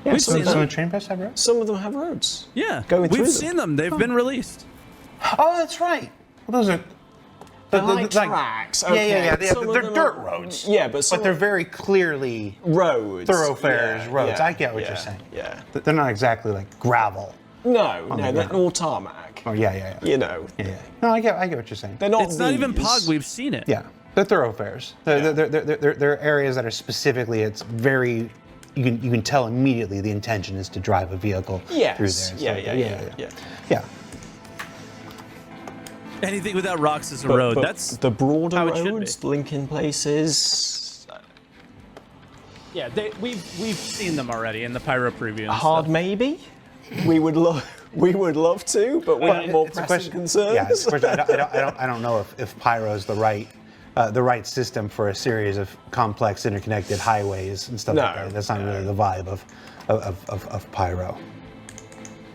Yeah, We've some seen of them. Some them, of the train posts have roads? some of them have roads. Yeah, Going through we've them. seen them. They've been released. Oh, that's right. Well, those are... They're like tracks. Okay. Yeah. Some of They're them dirt are- roads. Yeah, but some But they're very clearly roads. thoroughfares, Yeah, roads. yeah, I get what yeah, you're saying. Yeah. They're not exactly like gravel. No, the they're ground. all tarmac. Oh, yeah. You know. Yeah. No, I get what you're saying. They're not It's not even these. Pog. We've seen it. Yeah, they're thoroughfares. They're areas that are specifically. It's very. You can tell immediately the intention is to drive a vehicle through there. Yes. and Yeah, stuff. yeah. Yeah. Anything without rocks is a But- road. but That's the broader how it should roads, be. linking places. yeah. We've seen them already in the Pyro preview. And Hard stuff. maybe. We would love to, but we have more It's a pressing question. concerns. Yeah, it's a question. I don't know if Pyro is the right system for a series of complex interconnected highways and stuff like No, that. That's not really the vibe of Pyro.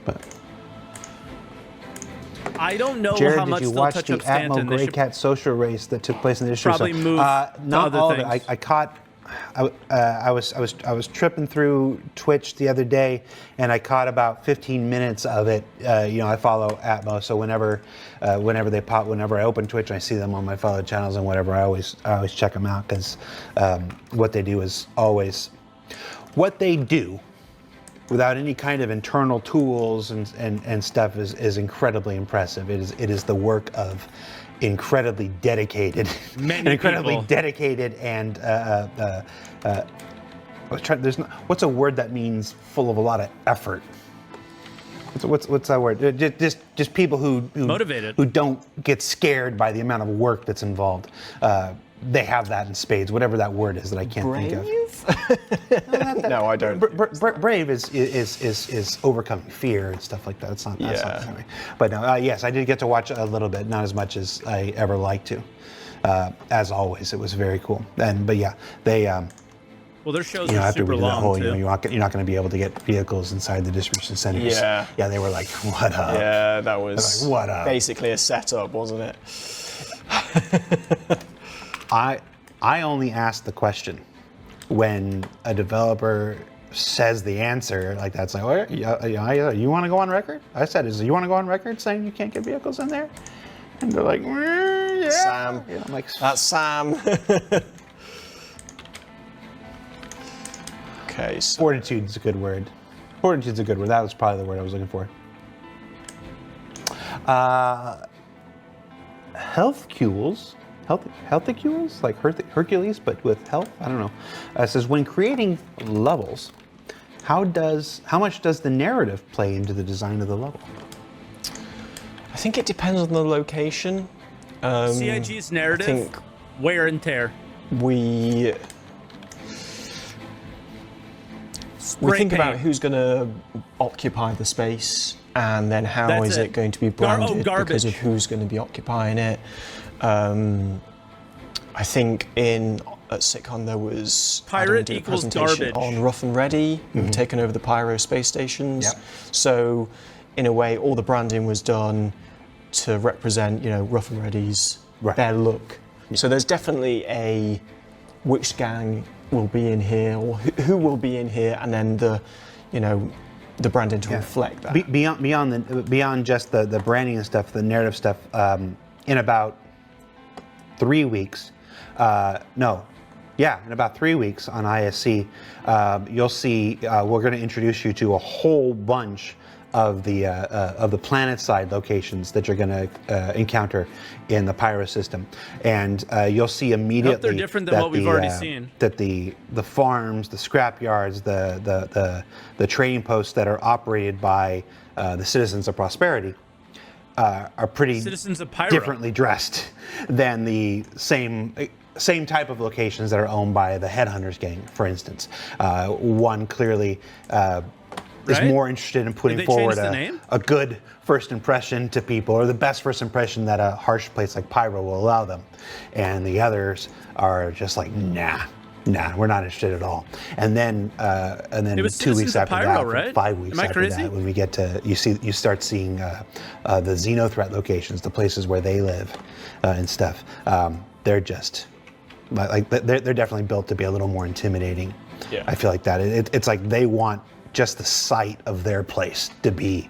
But I don't know Jared, how did much you they'll watch touch the up Stanton. Atmo They Grey should Cat social race that took place in the district? probably move to not other all of it. things. I caught. I was tripping through Twitch the other day, and I caught about 15 minutes of it. I follow Atmo, so whenever they pop, whenever I open Twitch, I see them on my fellow channels and whatever. I always check them out because what they do is always what they do. Without any kind of internal tools and stuff is incredibly impressive. It is the work of incredibly dedicated, Many people. dedicated and what's a word that means full of a lot of effort? What's that word? Just people who Motivated. who don't get scared by the amount of work that's involved. They have that in spades, whatever that word is that I can't think of. No, I don't. Brave is overcoming fear and stuff like that. That's not the same way. But no, yes, I did get to watch a little bit, not as much as I ever like to. As always, it was very cool. But yeah, they Well, their shows are after super we did that long whole, too. you're not going to be able to get vehicles inside the distribution centers. Yeah. Yeah, they were like, what up? Yeah, that was Like, what up? basically a setup, wasn't it? I only ask the question when a developer says the answer like that's like, oh, you want to go on record? I said, you want to go on record saying you can't get vehicles in there? And they're like, yeah. Sam. Yeah, I'm like, That's Sam. Okay, so fortitude's a good word. Fortitude's a good word. That was probably the word I was looking for. Healthicules, like Hercules, but with health. I don't know. It says when creating levels, how much does the narrative play into the design of the level? I think it depends on the location. CIG's narrative, I think wear and tear. we Spray think about paint. who's going to occupy the space, and then how That's is it. it going to be Gar- oh, branded because of garbage. who's going to be occupying it. I think at SitCon there was Pirate Adam did a equals presentation garbage. on Rough and Ready, who've taken over the Pyro space stations. Yep. So, in a way, all the branding was done to represent, Rough and Ready's Right. their look. So there's definitely a which gang will be in here or who will be in here, and then the branding to reflect that. Beyond just the branding and stuff, the narrative stuff. In about 3 weeks, in about 3 weeks on ISC, you'll see we're going to introduce you to a whole bunch of the planet side locations that you're going to encounter in the Pyro system, and you'll see immediately they're different than that what we've already seen. That the farms, the scrap yards, the trading posts that are operated by the citizens of Prosperity are pretty Citizens of Pyro. differently dressed than the same type of locations that are owned by the Headhunters gang, for instance. One clearly is Right? more interested in putting Did they forward change the name? a good first impression to people, or the best first impression that a harsh place like Pyro will allow them. And the others are just like, nah, we're not interested at all. And then It was 2 weeks Citizens of after Pyro, that, right? 5 weeks Am I after crazy? that, when we get to, you start seeing the Xenothreat locations, the places where they live and stuff. They're just, like they're definitely built to be a little more intimidating. Yeah. I feel like that. It's like they want just the sight of their place to be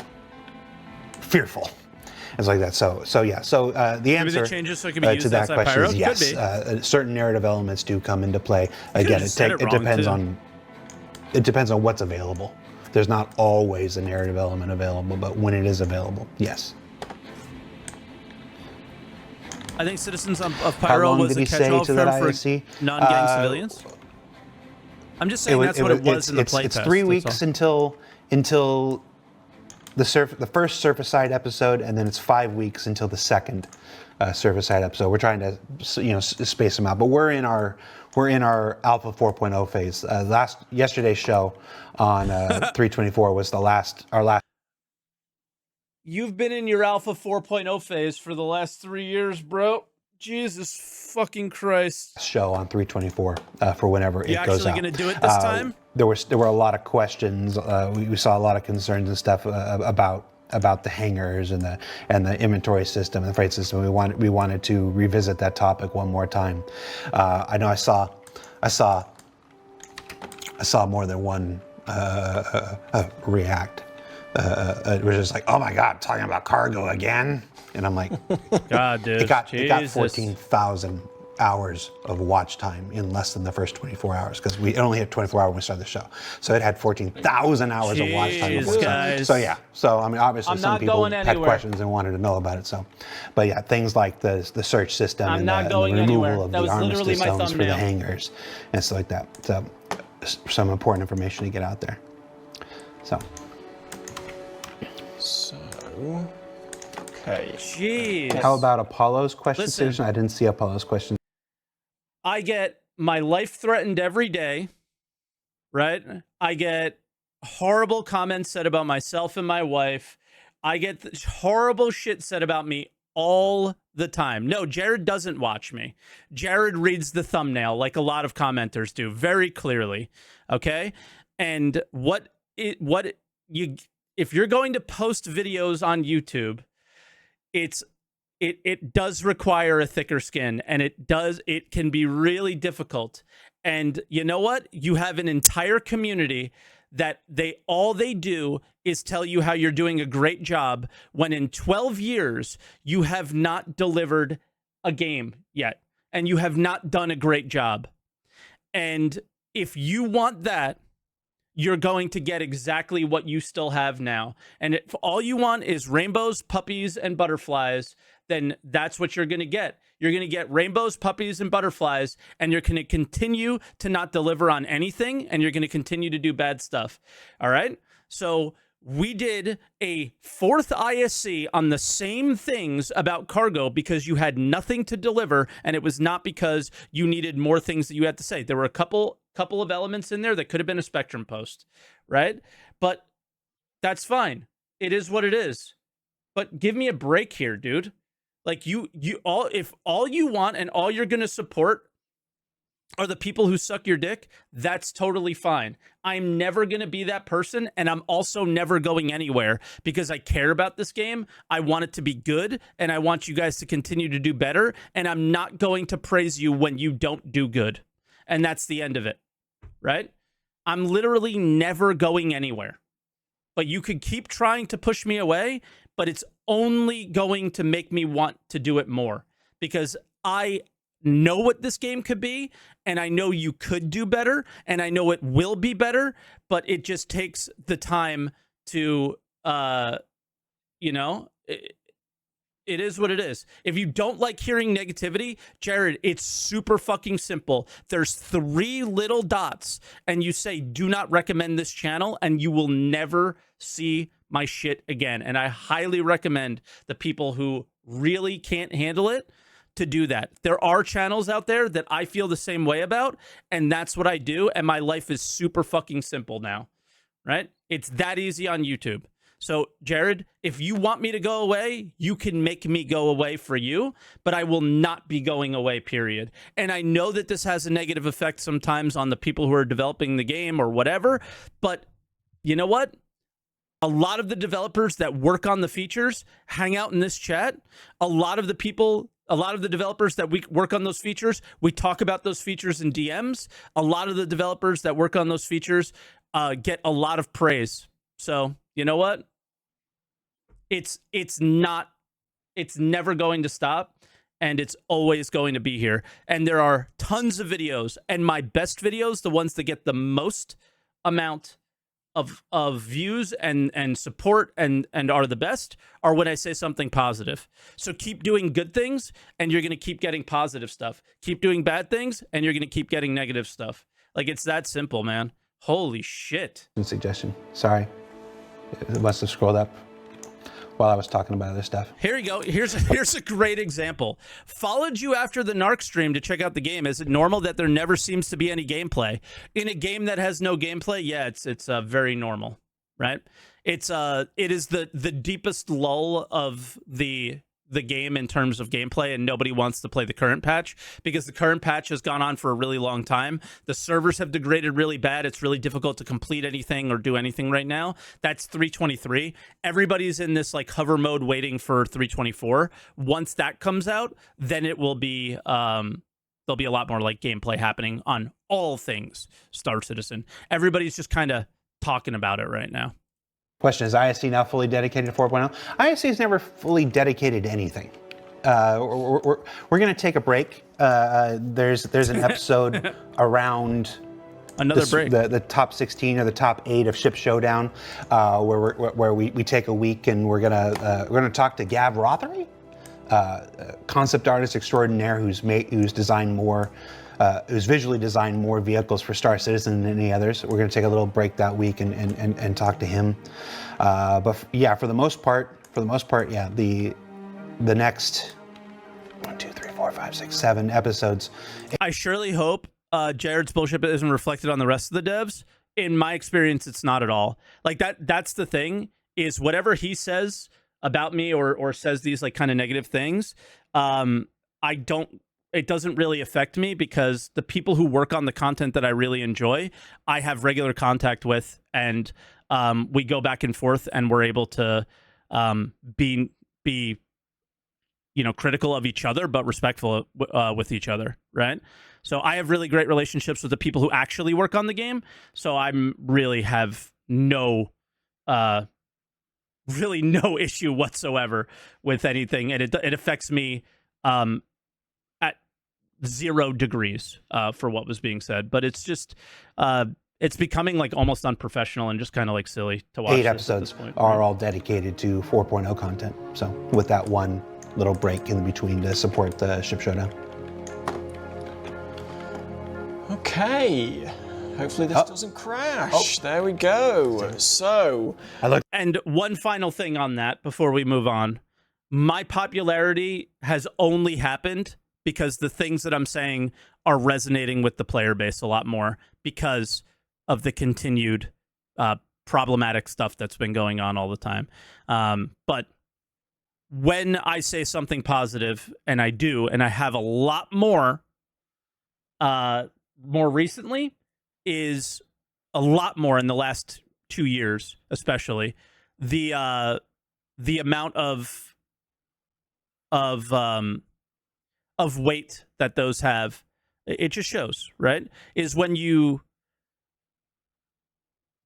fearful. It's like that. So yeah. So the Maybe answer they change it so it can be used to that outside question Pyro? is Could yes. be. Certain narrative elements do come into play. Again, just said it wrong, depends too. on what's available. There's not always a narrative element available, but when it is available, yes. I think Citizens of How Pyro long was did a he say catch-all to term that for ISC? non-gang civilians. I'm just saying that's what it was in the playtest. It's 3 weeks until the first Surface Side episode, and then it's 5 weeks until the second Surface Side episode. We're trying to space them out, but we're in our Alpha 4.0 phase. Yesterday's show on 324 was our last. You've been in your Alpha 4.0 phase for the last 3 years, bro. Jesus fucking Christ. Show on 324 for whenever You it goes actually out. gonna do it this time? There were a lot of questions. We saw a lot of concerns and stuff about the hangars and the inventory system and the freight system. We wanted to revisit that topic one more time. I know I saw more than one react. It was just like, oh my God, talking about cargo again. And I'm like, God, dude. it got Jesus. 14,000 hours of watch time in less than the first 24 hours, because we only had 24 hours when we started the show. So it had 14,000 hours of watch time. Jeez, before it started. guys. So yeah. So I mean, obviously I'm some not people going had anywhere. questions and wanted to know about it. So, but yeah, things like the search system I'm and not the going removal anywhere. of That the was literally armistice my zones for the thumbnail. hangars and stuff like that. So some important information to get out there. So. Okay. Jeez. How about Apollo's question, Listen. Citizen? I didn't see Apollo's question. I get my life threatened every day, right? I get horrible comments said about myself and my wife. I get horrible shit said about me all the time. No, Jared doesn't watch me. Jared reads the thumbnail like a lot of commenters do very clearly. Okay? And if you're going to post videos on YouTube, it does require a thicker skin, and it can be really difficult. And you know what? You have an entire community that all they do is tell you how you're doing a great job, when in 12 years you have not delivered a game yet, and you have not done a great job. And if you want that, you're going to get exactly what you still have now. And if all you want is rainbows, puppies, and butterflies, then that's what you're going to get. You're going to get rainbows, puppies, and butterflies, and you're going to continue to not deliver on anything, and you're going to continue to do bad stuff. All right? So we did a fourth ISC on the same things about cargo because you had nothing to deliver, and it was not because you needed more things that you had to say. There were a couple of elements in there that could have been a Spectrum post, right? But that's fine. It is what it is. But give me a break here, dude. Like if all you want and all you're going to support are the people who suck your dick, that's totally fine. I'm never going to be that person, and I'm also never going anywhere because I care about this game. I want it to be good, and I want you guys to continue to do better, and I'm not going to praise you when you don't do good. And that's the end of it, right? I'm literally never going anywhere. But you could keep trying to push me away, but it's only going to make me want to do it more, because I know what this game could be, and I know you could do better, and I know it will be better, but it just takes the time to, it is what it is. If you don't like hearing negativity, Jared, it's super fucking simple. There's 3 little dots, and you say, do not recommend this channel, and you will never see my shit again. And I highly recommend the people who really can't handle it to do that. There are channels out there that I feel the same way about, and that's what I do. And my life is super fucking simple now, right? It's that easy on YouTube. So, Jared, if you want me to go away, you can make me go away for you, but I will not be going away, period. And I know that this has a negative effect sometimes on the people who are developing the game or whatever, but you know what? A lot of the developers that work on the features hang out in this chat. A lot of the developers that we work on those features, we talk about those features in DMs. A lot of the developers that work on those features get a lot of praise. So, you know what? It's never going to stop, and it's always going to be here. And there are tons of videos, and my best videos, the ones that get the most amount of views and support and are the best, are when I say something positive. So keep doing good things, and you're going to keep getting positive stuff. Keep doing bad things, and you're going to keep getting negative stuff. Like, it's that simple, man. Holy shit. Good suggestion. Sorry. It must have scrolled up while I was talking about other stuff. Here you go. Here's a great example. Followed you after the Narc stream to check out the game. Is it normal that there never seems to be any gameplay in a game that has no gameplay? Yeah, it's very normal, right? It is the deepest lull of the game in terms of gameplay, and nobody wants to play the current patch because the current patch has gone on for a really long time. The servers have degraded really bad. It's really difficult to complete anything or do anything right now. That's 3.23. Everybody's in this like hover mode waiting for 3.24. Once that comes out, then it will be there'll be a lot more like gameplay happening on all things Star Citizen. Everybody's just kind of talking about it right now. Question, is ISC now fully dedicated to 4.0? ISC is never fully dedicated to anything. We're going to take a break. There's an episode around another break, the top 16 or the top 8 of Ship Showdown, where we take a week, and we're gonna talk to Gav Rothery, concept artist extraordinaire who's designed more. Who's visually designed more vehicles for Star Citizen than any others. We're going to take a little break that week and talk to him. Yeah, for the most part, yeah, the next 1, 2, 3, 4, 5, 6, 7 episodes. I surely hope Jared's bullshit isn't reflected on the rest of the devs. In my experience, it's not at all. Like that's the thing, is whatever he says about me or says these like kind of negative things, it doesn't really affect me, because the people who work on the content that I really enjoy, I have regular contact with, and we go back and forth, and we're able to be critical of each other, but respectful with each other, right? So I have really great relationships with the people who actually work on the game. So I'm really have no issue whatsoever with anything, and it affects me at 0 degrees for what was being said. But it's just it's becoming like almost unprofessional and just kind of like silly to watch. 8 episodes are all dedicated to 4.0 content. So with that one little break in between to support the Ship Showdown. Okay. Hopefully this doesn't crash. There we go. So, and one final thing on that before we move on. My popularity has only happened because the things that I'm saying are resonating with the player base a lot more because of the continued problematic stuff that's been going on all the time. But when I say something positive, and I do, and I have a lot more recently, is a lot more in the last 2 years, especially the amount of weight that those have. It just shows, right? Is when you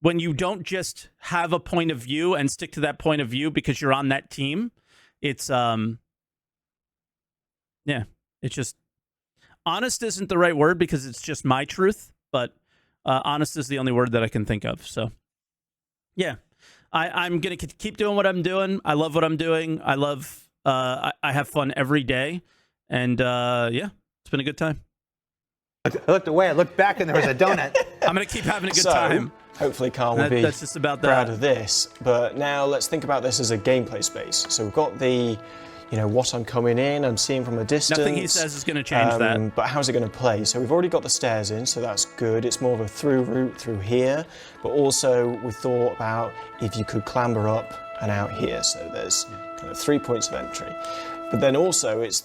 don't just have a point of view and stick to that point of view because you're on that team. It's it's just, honest isn't the right word because it's just my truth, but honest is the only word that I can think of. So yeah, I'm gonna keep doing what I'm doing. I love what I'm doing. I love I have fun every day, and yeah, it's been a good time. I looked away, I looked back, and there was a donut. I'm gonna keep having a good time. hopefully Carl will be That's just about proud that. of this. But now let's think about this as a gameplay space. So we've got the, what I'm coming in, I'm seeing from a distance. Nothing he says is going to change that. But how's it going to play? So we've already got the stairs in, so that's good. It's more of a through route through here. But also we thought about if you could clamber up and out here. So there's kind of 3 points of entry. But then also it's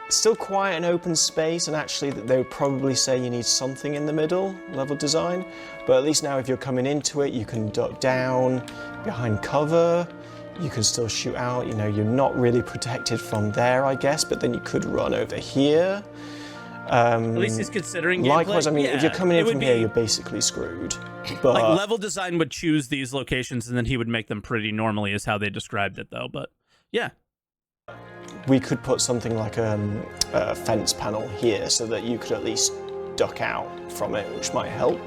still quite an open space, and actually they would probably say you need something in the middle, level design. But at least now if you're coming into it, you can duck down behind cover. You can still shoot out, you're not really protected from there, I guess, but then you could run over here. At least he's considering gameplay. Likewise, I mean, if you're coming in from here, be, you're basically screwed. But like level design would choose these locations and then he would make them pretty normally is how they described it though, but yeah. We could put something like a fence panel here so that you could at least duck out from it, which might help.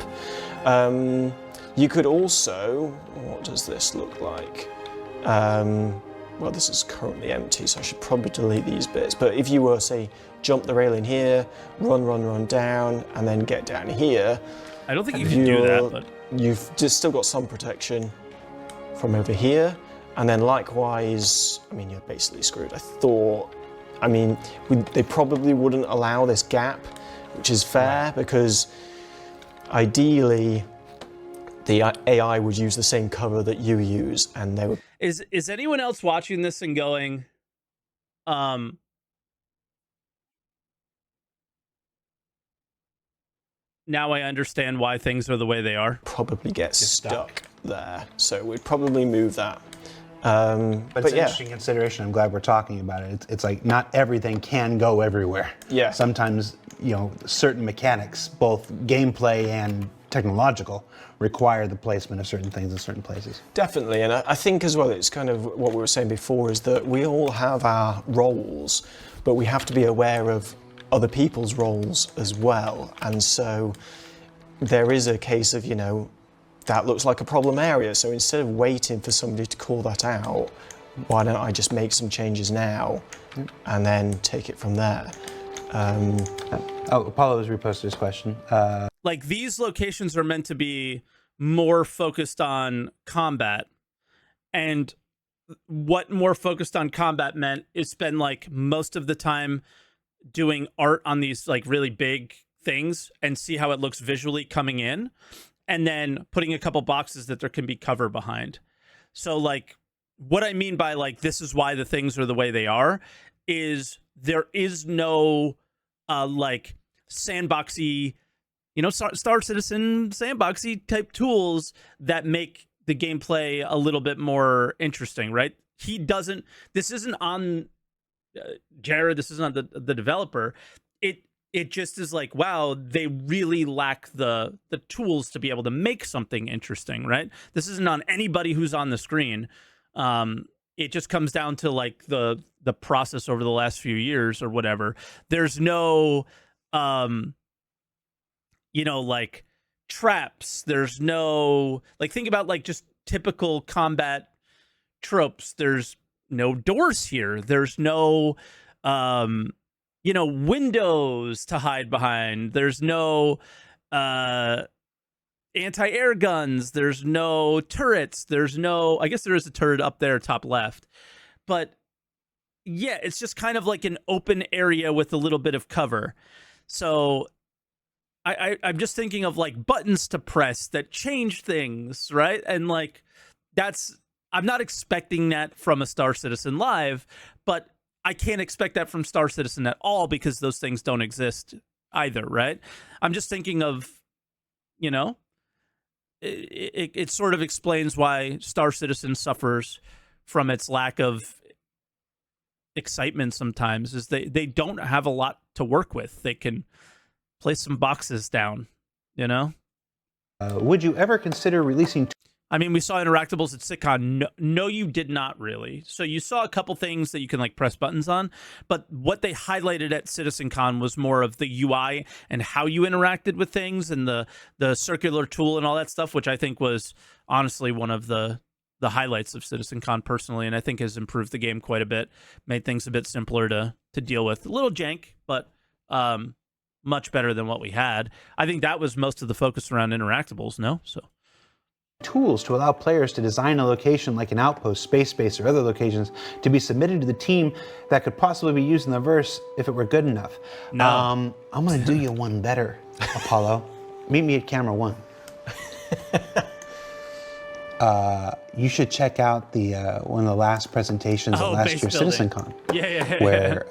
You could also, what does this look like? Well, this is currently empty, so I should probably delete these bits. But if you were, say, jump the railing here, run down, and then get down here. I don't think you can do that, but you've just still got some protection from over here. And then likewise, I mean, you're basically screwed. They probably wouldn't allow this gap, which is fair, because ideally the AI would use the same cover that you use, and they would. Is anyone else watching this and going, now I understand why things are the way they are? Probably get stuck there, so we'd probably move that. But it's an interesting consideration. I'm glad we're talking about it. It's like not everything can go everywhere. Yeah. Sometimes, certain mechanics, both gameplay and technological, require the placement of certain things in certain places. Definitely, and I think as well, it's kind of what we were saying before, is that we all have our roles, but we have to be aware of other people's roles as well. And so there is a case of, that looks like a problem area. So instead of waiting for somebody to call that out, why don't I just make some changes now and then take it from there? Apollo has reposted his question. Like these locations are meant to be more focused on combat, and what more focused on combat meant is spend like most of the time doing art on these like really big things and see how it looks visually coming in, and then putting a couple boxes that there can be cover behind. So like what I mean by like this is why the things are the way they are is there is no like sandboxy, Star Citizen sandboxy type tools that make the gameplay a little bit more interesting, right? This isn't on Jared, this isn't on the developer. It just is like, wow, they really lack the tools to be able to make something interesting, right? This isn't on anybody who's on the screen. It just comes down to like the process over the last few years or whatever. There's no, like traps. There's no, like, think about like just typical combat tropes. There's no doors here. There's no, windows to hide behind. There's no anti-air guns. There's no turrets. There's no, I guess there is a turret up there, top left. But yeah, it's just kind of like an open area with a little bit of cover. So I'm just thinking of like buttons to press that change things, right? And like I'm not expecting that from a Star Citizen Live, but I can't expect that from Star Citizen at all because those things don't exist either, right? I'm just thinking of, it sort of explains why Star Citizen suffers from its lack of excitement sometimes, is they don't have a lot to work with. They can place some boxes down, Would you ever consider releasing... I mean, we saw interactables at SitCon. No, you did not really. So you saw a couple things that you can like press buttons on, but what they highlighted at CitizenCon was more of the UI and how you interacted with things and the circular tool and all that stuff, which I think was honestly one of the highlights of CitizenCon personally, and I think has improved the game quite a bit, made things a bit simpler to deal with. A little jank, but much better than what we had. I think that was most of the focus around interactables, no? So tools to allow players to design a location like an outpost, space base, or other locations to be submitted to the team that could possibly be used in the verse if it were good enough. No. I'm going to do you one better, Apollo. Meet me at camera 1. You should check out the one of the last presentations of last year's CitizenCon. Yeah. Where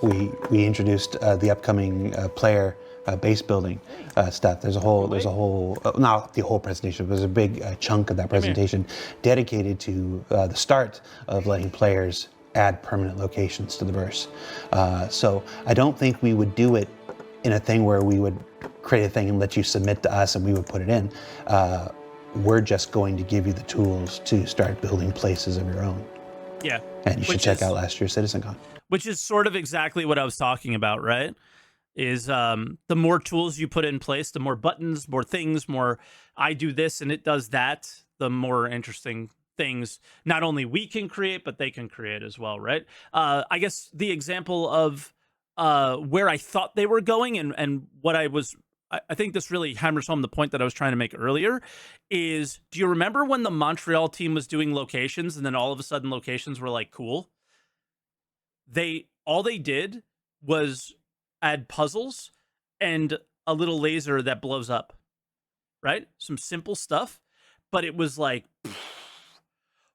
we introduced the upcoming player base building stuff. There's a whole, not the whole presentation, but there's a big chunk of that presentation dedicated to the start of letting players add permanent locations to the verse. So I don't think we would do it in a thing where we would create a thing and let you submit to us and we would put it in. We're just going to give you the tools to start building places of your own. Yeah. And you should check out last year's CitizenCon. Which is sort of exactly what I was talking about, right? Is the more tools you put in place, the more buttons, more things, more I do this and it does that, the more interesting things not only we can create, but they can create as well, right? I guess the example of where I thought they were going and what I think this really hammers home the point that I was trying to make earlier is, do you remember when the Montreal team was doing locations and then all of a sudden locations were like cool? All they did was add puzzles and a little laser that blows up, right? Some simple stuff, but it was like,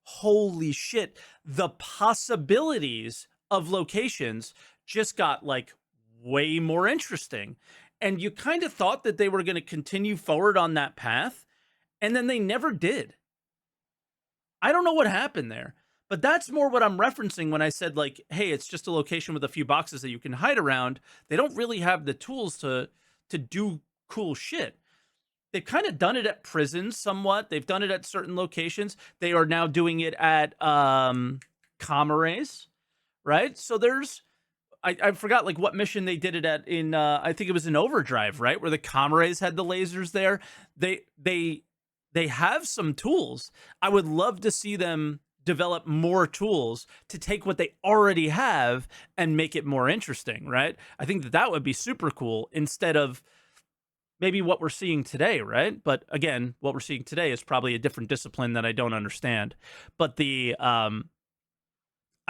holy shit. The possibilities of locations just got like way more interesting. And you kind of thought that they were going to continue forward on that path, and then they never did. I don't know what happened there, but that's more what I'm referencing when I said, like, hey, it's just a location with a few boxes that you can hide around. They don't really have the tools to do cool shit. They've kind of done it at prisons somewhat. They've done it at certain locations. They are now doing it at Comrays, right? So I forgot like what mission they did it at in I think it was in Overdrive, right? Where the Comrays had the lasers there. They have some tools. I would love to see them develop more tools to take what they already have and make it more interesting, right? I think that would be super cool instead of maybe what we're seeing today, right? But again, what we're seeing today is probably a different discipline that I don't understand. But I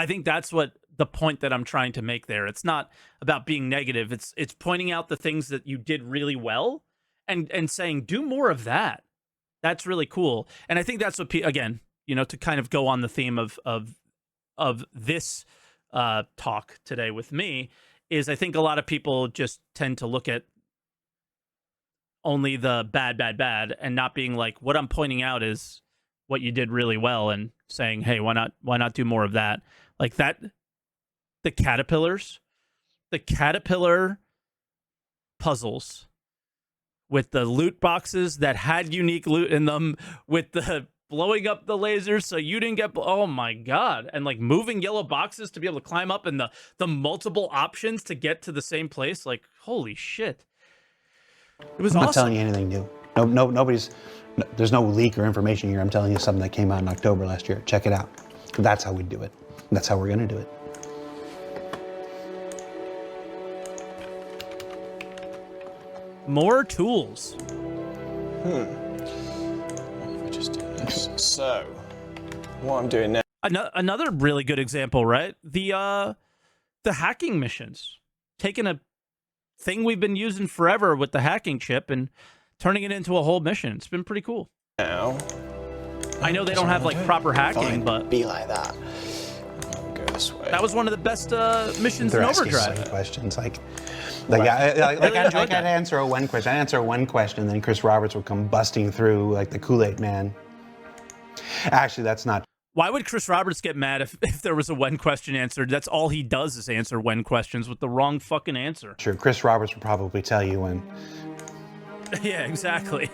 think that's what the point that I'm trying to make there. It's not about being negative. It's pointing out the things that you did really well and saying, do more of that. That's really cool. And I think that's what, again, to kind of go on the theme of this talk today with me is I think a lot of people just tend to look at only the bad and not being like, what I'm pointing out is what you did really well and saying, hey, why not do more of that? Like that, the caterpillar puzzles with the loot boxes that had unique loot in them, with the blowing up the lasers so you didn't get, oh my God. And like moving yellow boxes to be able to climb up and the multiple options to get to the same place. Like, holy shit. It was awesome. I'm not telling you anything new. There's no leak or information here. I'm telling you something that came out in October last year. Check it out. That's how we do it. That's how we're going to do it. More tools. Let me just do this. So, what I'm doing now. Another really good example, right? The hacking missions. Taking a thing we've been using forever with the hacking chip and turning it into a whole mission. It's been pretty cool. Now, I know they don't have like proper hacking, but be like that. I'll go this way. That was one of the best missions They're in asking Overdrive. silly questions I gotta answer a one question. I answer one question, and then Chris Roberts will come busting through like the Kool-Aid man. Actually, that's not. Why would Chris Roberts get mad if there was a when question answered? That's all he does is answer when questions with the wrong fucking answer. True. Chris Roberts will probably tell you when. Yeah, exactly.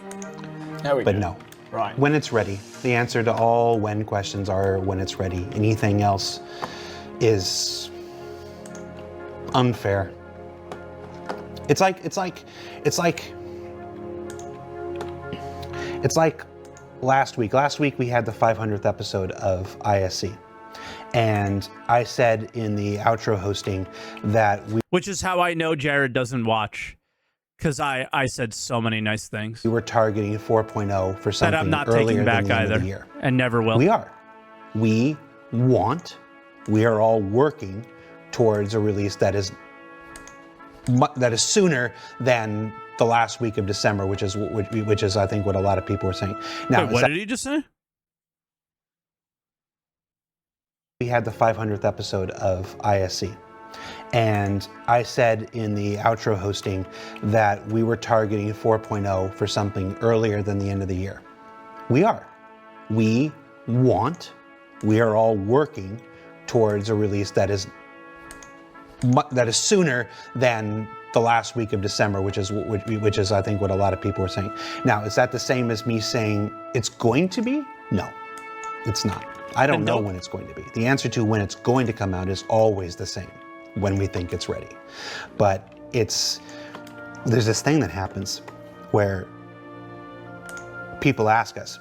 There we But go. no. Right. When it's ready. The answer to all when questions are when it's ready. Anything else is unfair. It's like last week. Last week we had the 500th episode of ISC. And I said in the outro hosting that Which is how I know Jared doesn't watch. Because I said so many nice things We were targeting 4.0 for that something I'm not earlier taking back than the end either, of the year. and never will. We are. We are all working towards a release that is sooner than the last week of December, which is I think what a lot of people are saying. Now, Wait, what did he just say? we had the 500th episode of ISC. And I said in the outro hosting that we were targeting 4.0 for something earlier than the end of the year. We are. We are all working towards a release that is sooner than the last week of December, which is I think what a lot of people are saying. Now, is that the same as me saying it's going to be? No, it's not. I don't know when it's going to be. The answer to when it's going to come out is always the same, when we think it's ready. But there's this thing that happens where people ask us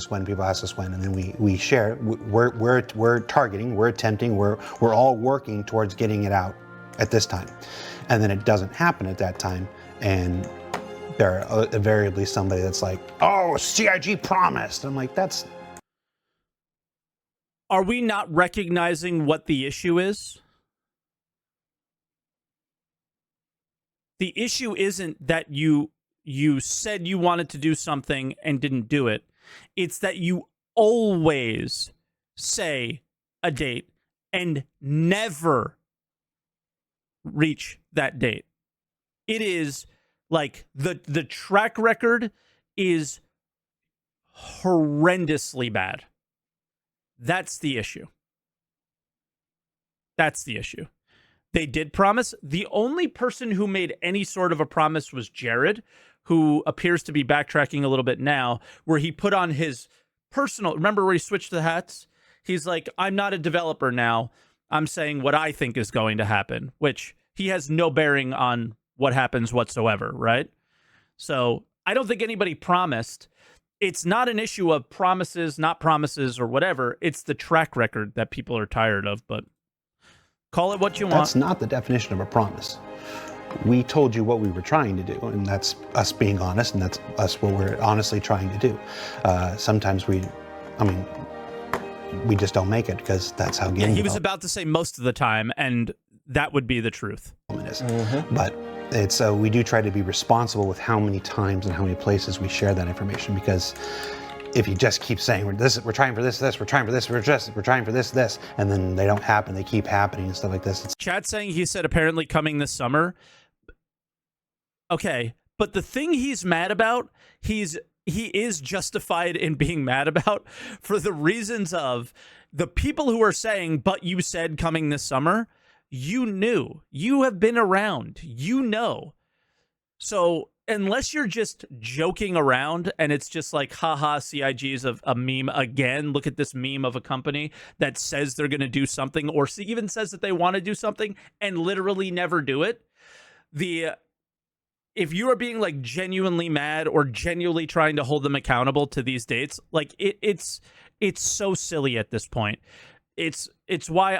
when, and then we share. We're targeting, we're attempting, we're all working towards getting it out at this time, and then it doesn't happen at that time, and there are invariably somebody that's like, "Oh, CIG promised." I'm like, that's. Are we not recognizing what the issue is? The issue isn't that you said you wanted to do something and didn't do it. It's that you always say a date and never reach that date. It is like the track record is horrendously bad. That's the issue. That's the issue. They did promise. The only person who made any sort of a promise was Jared, who appears to be backtracking a little bit now, where he put on his personal, remember where he switched the hats? He's like, I'm not a developer now. I'm saying what I think is going to happen, which he has no bearing on what happens whatsoever, right? So I don't think anybody promised. It's not an issue of promises, not promises, or whatever. It's the track record that people are tired of, but call it what you want. That's not the definition of a promise. We told you what we were trying to do, and that's us being honest, and that's us what we're honestly trying to do. Sometimes we just don't make it because that's how game he was about to say most of the time, and that would be the truth. Is. Mm-hmm. But it's we do try to be responsible with how many times and how many places we share that information, because if you just keep saying we're trying for this, we're trying for this, we're trying for this, and then they don't happen, they keep happening and stuff like this. Chat saying he said apparently coming this summer. Okay, but the thing he's mad about, he is justified in being mad about for the reasons of the people who are saying, but you said coming this summer, you knew, you have been around, you know. So unless you're just joking around and it's just like, haha, CIG's a meme again. Look at this meme of a company that says they're going to do something, or even says that they want to do something and literally never do it. If you are being like genuinely mad or genuinely trying to hold them accountable to these dates, like it's so silly at this point. It's why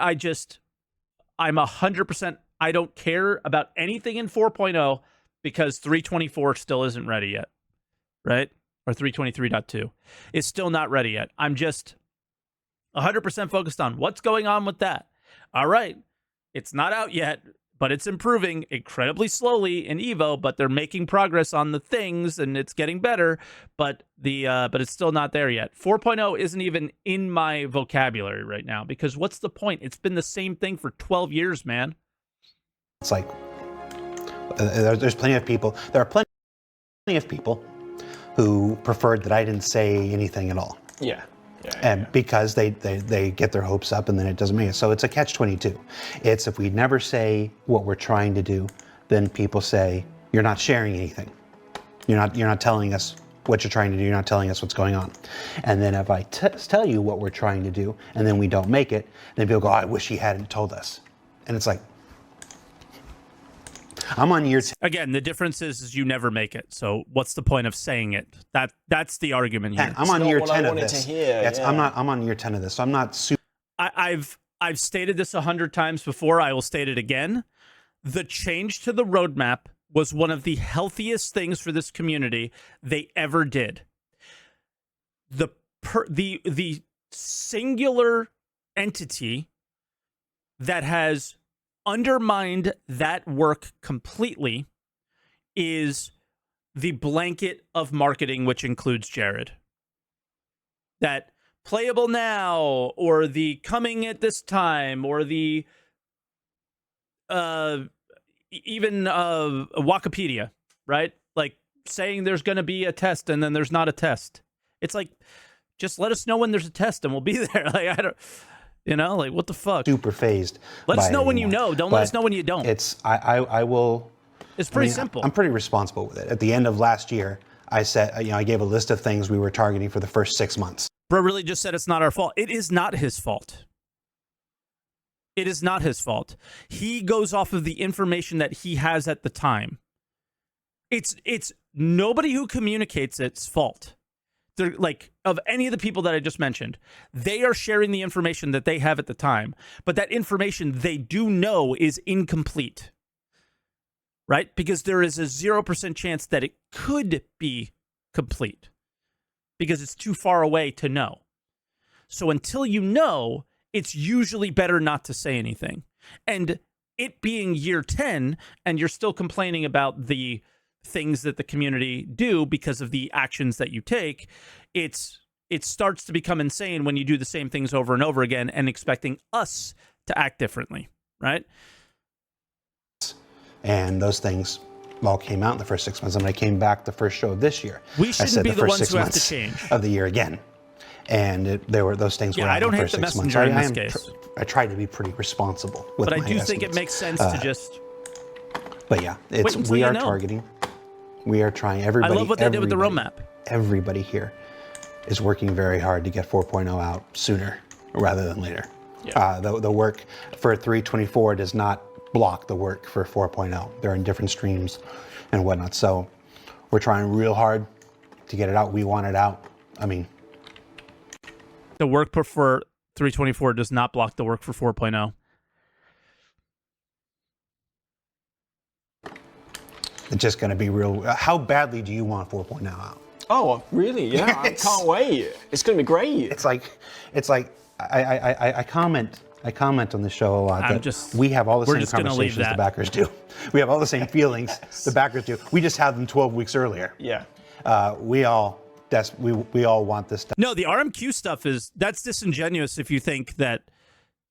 I'm 100%. I don't care about anything in 4.0 because 3.24 still isn't ready yet, right? Or 3.23.2 is still not ready yet. I'm just 100% focused on what's going on with that. All right, it's not out yet, but it's improving incredibly slowly in Evo, but they're making progress on the things and it's getting better, but it's still not there yet. 4.0 isn't even in my vocabulary right now because what's the point? It's been the same thing for 12 years, man. It's like there's plenty of people. There are plenty of people who preferred that I didn't say anything at all. Yeah. And because they get their hopes up and then it doesn't make it. So it's a catch-22. It's if we never say what we're trying to do, then people say, you're not sharing anything. You're not telling us what you're trying to do. You're not telling us what's going on. And then if I tell you what we're trying to do and then we don't make it, then people go, I wish he hadn't told us. And it's like, I'm on year 10. Again, the difference is you never make it. So what's the point of saying it? That's the argument here. I'm on year 10 of this. I'm on year 10 of this. So I'm not super. I've stated this 100 times before. I will state it again. The change to the roadmap was one of the healthiest things for this community they ever did. The singular entity that has undermined that work completely is the blanket of marketing, which includes Jared. That playable now, or the coming at this time, or the even Wikipedia, right? Like saying there's going to be a test and then there's not a test. It's like, just let us know when there's a test and we'll be there. Like, I don't, like, what the fuck? Super phased. Let us know when you know. Don't let us know when you don't. I will. It's pretty simple. I'm pretty responsible with it. At the end of last year, I said, I gave a list of things we were targeting for the first 6 months. Bro really just said it's not our fault. It is not his fault. It is not his fault. He goes off of the information that he has at the time. It's nobody who communicates it's fault. They're like, of any of the people that I just mentioned, they are sharing the information that they have at the time, but that information they do know is incomplete. Right? Because there is a 0% chance that it could be complete because it's too far away to know. So until you know, it's usually better not to say anything. And it being year 10 and you're still complaining about the things that the community do because of the actions that you take, it starts to become insane when you do the same things over and over again and expecting us to act differently, right? And those things all came out in the first 6 months. And when I came back the first show of this year, we shouldn't be the ones who have to change of the year again. And there were those things. Yeah, were I don't hate the messenger in this case. I tried to be pretty responsible with my but I do estimates. think it makes sense to just. But yeah, we are targeting. We are trying. Everybody. I love what they did with the roadmap. Everybody here is working very hard to get 4.0 out sooner rather than later. Yeah. The work for 3.24 does not block the work for 4.0. They're in different streams and whatnot. So we're trying real hard to get it out. We want it out. I mean, the work for 3.24 does not block the work for 4.0. It's just going to be real. How badly do you want 4.0 out? Oh, really? Yeah, I can't wait. It's going to be great. It's like I comment on the show a lot. We have all the same conversations the backers do. We have all the same feelings the backers do. We just had them 12 weeks earlier. Yeah. We all want this stuff. No, the RMQ stuff that's disingenuous if you think that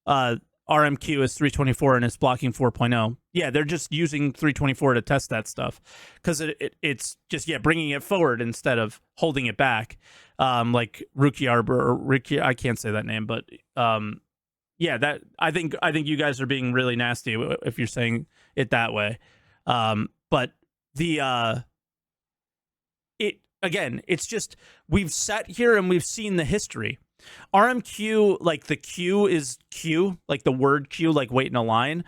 RMQ is 3.24 and it's blocking 4.0. Yeah, they're just using 3.24 to test that stuff because it's just bringing it forward instead of holding it back. Like Rookie Arbor or Ricky, I can't say that name, but yeah, that I think you guys are being really nasty if you're saying it that way. But it's just we've sat here and we've seen the history. RMQ, like the Q is Q, like the word Q, like wait in a line.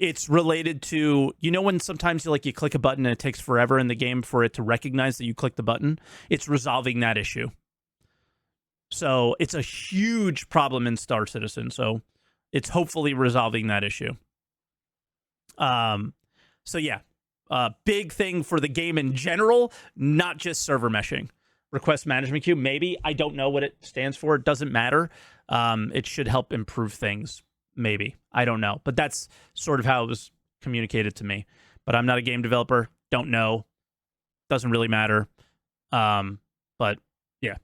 It's related to, when sometimes you click a button and it takes forever in the game for it to recognize that you clicked the button. It's resolving that issue. So it's a huge problem in Star Citizen. So it's hopefully resolving that issue. So yeah, big thing for the game in general, not just server meshing. Request management queue, maybe. I don't know what it stands for. It doesn't matter. It should help improve things, maybe. I don't know. But that's sort of how it was communicated to me. But I'm not a game developer. Don't know. Doesn't really matter. But yeah.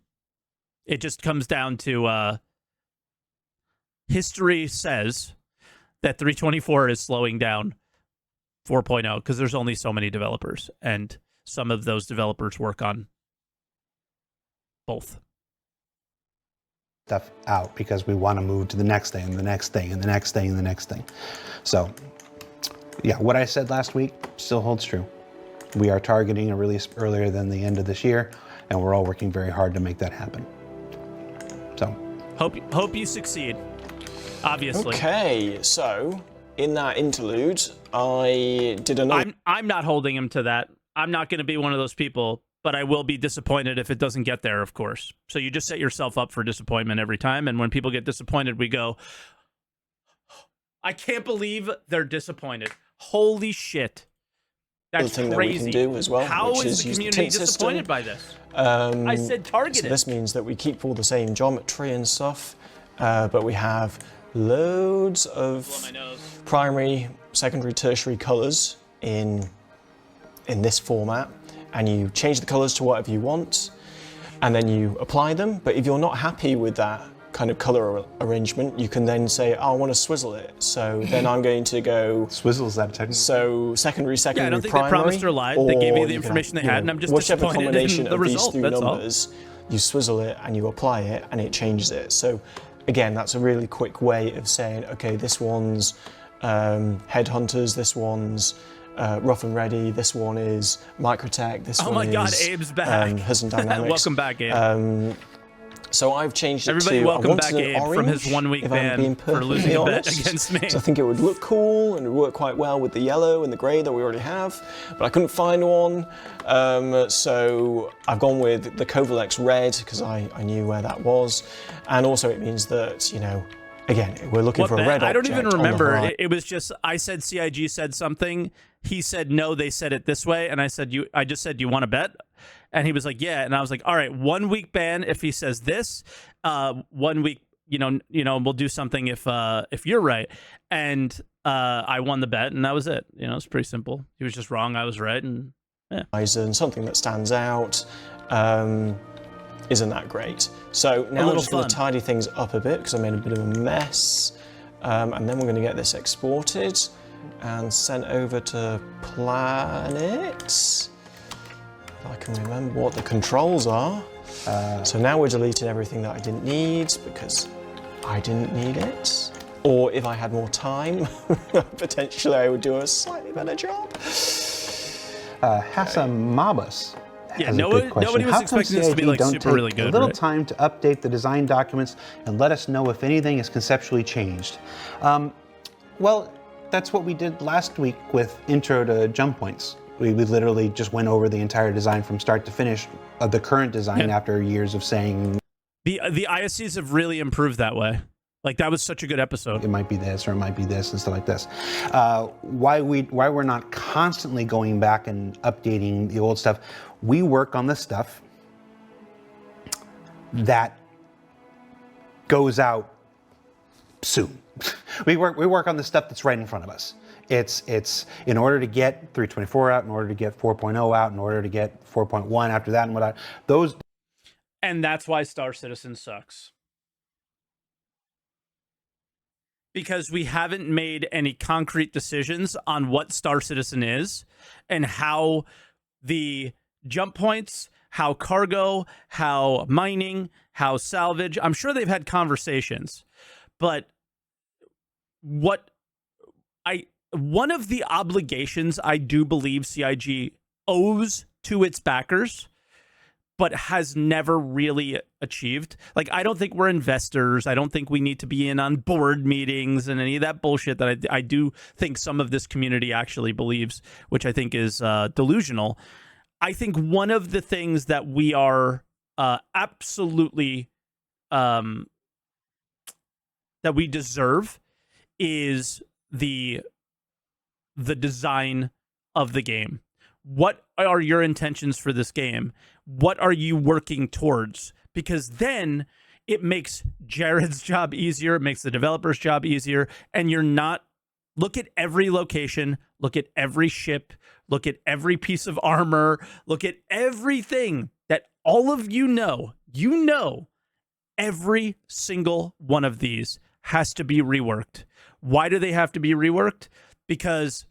It just comes down to history says that 3.24 is slowing down 4.0 because there's only so many developers. And some of those developers work on both stuff out because we want to move to the next thing and the next thing and the next thing and the next thing. So yeah, what I said last week still holds true. We are targeting a release earlier than the end of this year, and we're all working very hard to make that happen. So hope you succeed, obviously. Okay, so in that interlude, I did another. I'm not holding him to that. I'm not going to be one of those people. But I will be disappointed if it doesn't get there, of course. So you just set yourself up for disappointment every time. And when people get disappointed, we go, I can't believe they're disappointed. Holy shit. That's thing crazy. that we can do as well. How which is the use community tint system. disappointed by this? I said target So it. this means that we keep all the same geometry and stuff, but we have loads of primary, secondary, tertiary colors in this format, and you change the colors to whatever you want, and then you apply them. But if you're not happy with that kind of color arrangement, you can then say, oh, I want to swizzle it. So then I'm going to go Swizzle, is that a technical? so secondary, Yeah, I don't think primary, they promised or lied. They gave you the you can information have, they had, and I'm just whichever disappointed combination in the of result. these three That's all. numbers, you swizzle it and you apply it, and it changes it. So again, that's a really quick way of saying, okay, this one's Headhunters, this one's Rough and Ready, this one is Microtech, this Oh one my God, is Abe's back. Hudson Dynamics. Welcome back, Abe. So I've changed it Everybody to welcome I back wanted an Abe from his orange, 1 week if I'm ban being for losing perfectly a bet honest. against me. So I think it would look cool and it would work quite well with the yellow and the grey that we already have, but I couldn't find one. So I've gone with the Covalex red because I knew where that was, and also it means that, you know, again, we're looking for a red object. I don't even on the remember. horizon. It was just I said CIG said something. He said no, they said it this way, and I said I just said, you want to bet? And he was like, yeah, and I was like, all right, 1 week ban if he says this, 1 week, you know, we'll do something if you're right. And I won the bet, and that was it. You know, it's pretty simple. He was just wrong, I was right, and yeah. And something that stands out isn't that great. So now I'm just going fun. to tidy things up a bit because I made a bit of a mess, and then we're going to get this exported and sent over to Planet. If I can remember what the controls are. So now we're deleting everything that I didn't need because I didn't need it. Or if I had more time, potentially I would do a slightly better job. Hassan Mabus. Yeah, has a nobody good question. was How come expecting this to be, CIG like, don't super take really good, a little right? time to update the design documents and let us know if anything is conceptually changed? Well, that's what we did last week with Intro to Jump Points. We literally just went over the entire design from start to finish of the current design after years of saying the ISCs have really improved that way. Like, that was such a good episode. it might be this or it might be this and stuff like this. Why we're not constantly going back and updating the old stuff. We work on the stuff that goes out soon. We work on the stuff that's right in front of us. It's in order to get 324 out, in order to get 4.0 out, in order to get 4.1 after that and whatnot. Those. And that's why Star Citizen sucks. Because we haven't made any concrete decisions on what Star Citizen is and how the jump points, how cargo, how mining, how salvage. I'm sure they've had conversations, but one of the obligations I do believe CIG owes to its backers, but has never really achieved. Like, I don't think we're investors. I don't think we need to be in on board meetings and any of that bullshit that I do think some of this community actually believes, which I think is delusional. I think one of the things that we are absolutely that we deserve is the design of the game. What are your intentions for this game? What are you working towards? Because then it makes Jared's job easier, it makes the developer's job easier, and you're not, look at every location, look at every ship, look at every piece of armor, look at everything that all of you know, every single one of these has to be reworked. Why do they have to be reworked? Because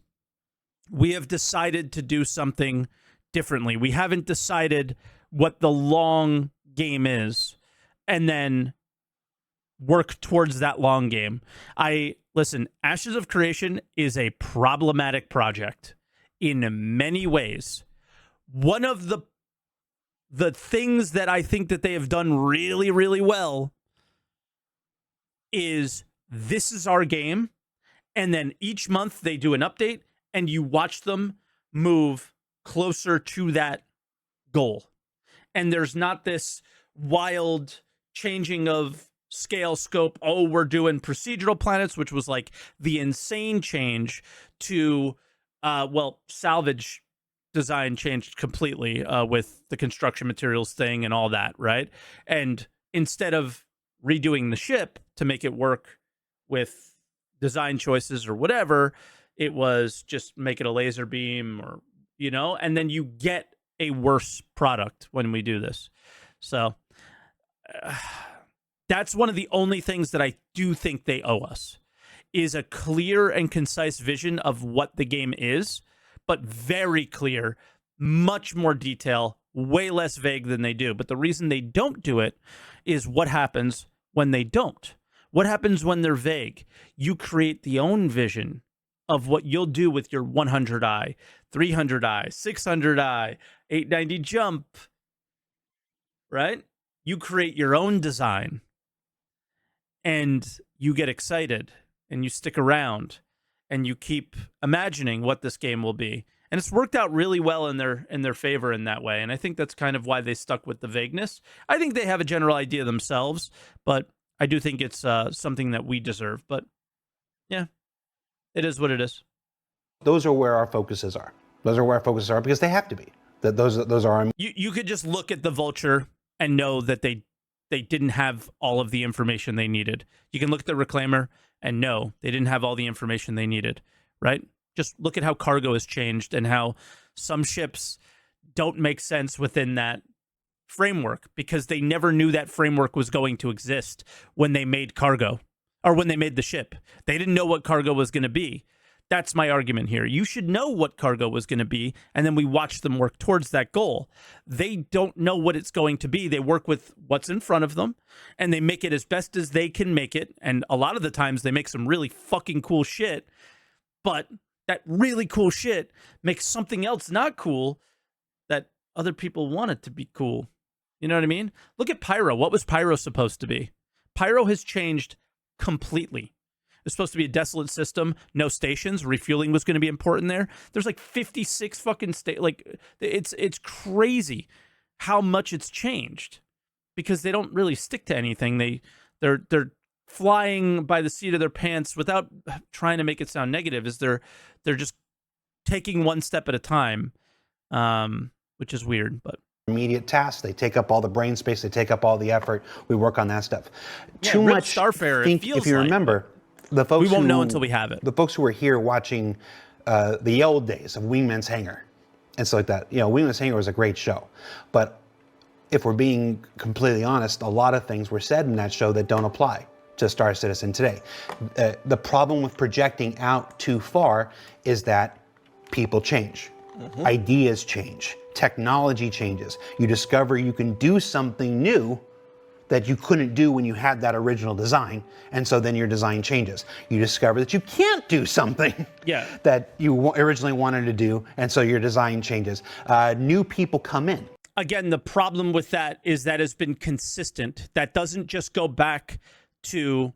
we have decided to do something differently. We haven't decided what the long game is and then work towards that long game. Listen, Ashes of Creation is a problematic project in many ways. One of the things that I think that they have done really, really well is this is our game. And then each month they do an update and you watch them move closer to that goal. And there's not this wild changing of scale, scope. Oh, we're doing procedural planets, which was like the insane change to, salvage design changed completely with the construction materials thing and all that, right? And instead of redoing the ship to make it work with design choices or whatever, it was just make it a laser beam or, you know, and then you get a worse product when we do this. So that's one of the only things that I do think they owe us, is a clear and concise vision of what the game is, but very clear, much more detail, way less vague than they do. But the reason they don't do it is what happens when they don't. What happens when they're vague? You create the own vision of what you'll do with your 100i, 300i, 600i, 890 jump, right? You create your own design and you get excited and you stick around and you keep imagining what this game will be. And it's worked out really well in their favor in that way. And I think that's kind of why they stuck with the vagueness. I think they have a general idea themselves, but I do think it's something that we deserve. But yeah, it is what it is. Those are where our focuses are. Those are where our focuses are because they have to be. Those are our... You could just look at the Vulture and know that they didn't have all of the information they needed. You can look at the Reclaimer and know they didn't have all the information they needed, right? Just look at how cargo has changed and how some ships don't make sense within that framework because they never knew that framework was going to exist when they made cargo or when they made the ship. They didn't know what cargo was going to be. That's my argument here. You should know what cargo was going to be, and then we watch them work towards that goal. They don't know what it's going to be. They work with what's in front of them, and they make it as best as they can make it. And a lot of the times they make some really fucking cool shit, but that really cool shit makes something else not cool that other people want it to be cool. You know what I mean? Look at Pyro. What was Pyro supposed to be? Pyro has changed completely. It's supposed to be a desolate system, no stations. Refueling was going to be important there. There's like 56 fucking like it's crazy how much it's changed because they don't really stick to anything. They're flying by the seat of their pants without trying to make it sound negative. They're just taking one step at a time, which is weird, but. Immediate tasks. They take up all the brain space. They take up all the effort. We work on that stuff. Yeah, Too Rip much. Starfarer, it feels if you like, remember, the folks we won't know until we have it. The folks who were here watching the old days of Wingman's Hangar and stuff like that. You know, Wingman's Hangar was a great show, but if we're being completely honest, a lot of things were said in that show that don't apply to Star Citizen today. The problem with projecting out too far is that people change. Mm-hmm. Ideas change. Technology changes. You discover you can do something new that you couldn't do when you had that original design, and so then your design changes. You discover that you can't do something that you originally wanted to do, and so your design changes. New people come in. Again, the problem with that is that has been consistent. That doesn't just go back to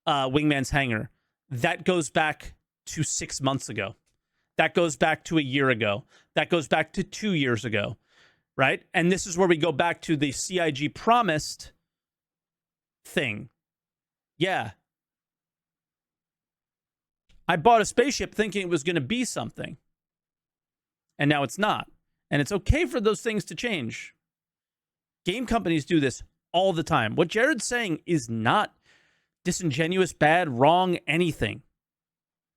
Wingman's Hangar. That goes back to 6 months ago. That goes back to a year ago. That goes back to 2 years ago, right? And this is where we go back to the CIG promised thing. Yeah. I bought a spaceship thinking it was going to be something. And now it's not. And it's okay for those things to change. Game companies do this all the time. What Jared's saying is not disingenuous, bad, wrong, anything,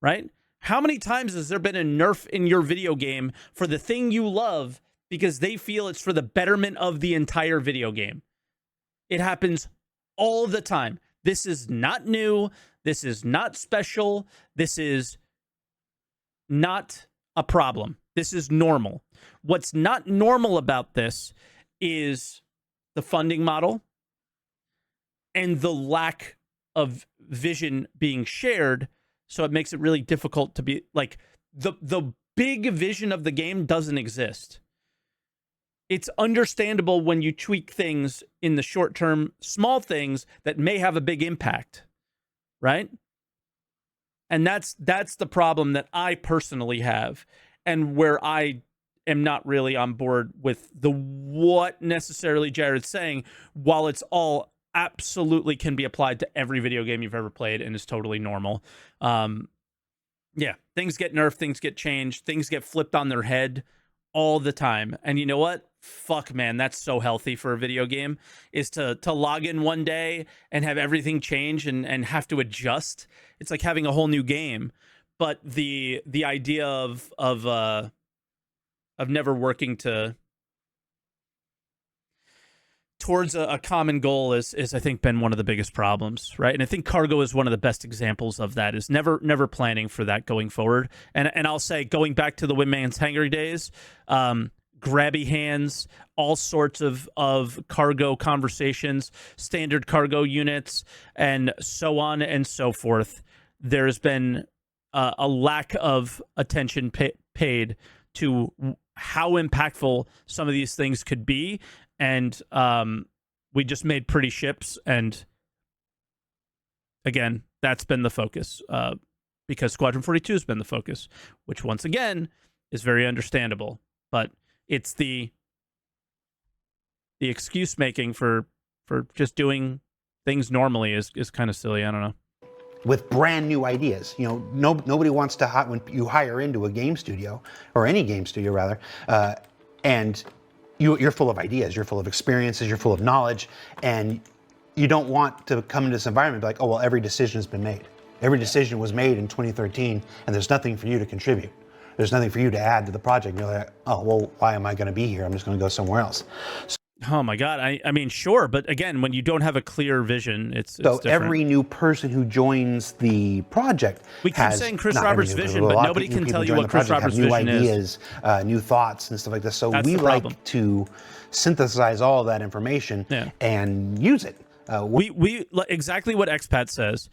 right? How many times has there been a nerf in your video game for the thing you love because they feel it's for the betterment of the entire video game? It happens all the time. This is not new. This is not special. This is not a problem. This is normal. What's not normal about this is the funding model and the lack of vision being shared. So it makes it really difficult to be like the big vision of the game doesn't exist. It's understandable when you tweak things in the short term, small things that may have a big impact, right? And that's the problem that I personally have, and where I am not really on board with the what necessarily Jared's saying, while it's all absolutely can be applied to every video game you've ever played and is totally normal. Yeah, things get nerfed, things get changed, things get flipped on their head all the time. And you know what? Fuck, man, that's so healthy for a video game, is to log in one day and have everything change and have to adjust. It's like having a whole new game. But the idea of never working towards a common goal is I think been one of the biggest problems, right? And I think Cargo is one of the best examples of that, is never planning for that going forward. And I'll say, going back to the Windman's Hangry days, grabby hands, all sorts of cargo conversations, standard cargo units, and so on and so forth. There's been a lack of attention paid to how impactful some of these things could be. And we just made pretty ships. And again, that's been the focus, because Squadron 42 has been the focus, which once again is very understandable. But it's the excuse making for just doing things normally is kind of silly. I don't know. With brand new ideas. You know, nobody wants to, when you hire into a game studio, or any game studio rather, and you're full of ideas, you're full of experiences, you're full of knowledge, and you don't want to come into this environment and be like, oh, well, every decision has been made. Every decision was made in 2013, and there's nothing for you to contribute. There's nothing for you to add to the project. And you're like, oh, well, why am I going to be here? I'm just going to go somewhere else. Oh my God. I mean, sure. But again, when you don't have a clear vision, it's so different. Every new person who joins the project, we keep saying Chris Roberts' vision, but nobody can tell you what Chris Roberts' vision is. New ideas, new thoughts and stuff like this. So we like to synthesize all of that information and use it. We exactly what Expat says.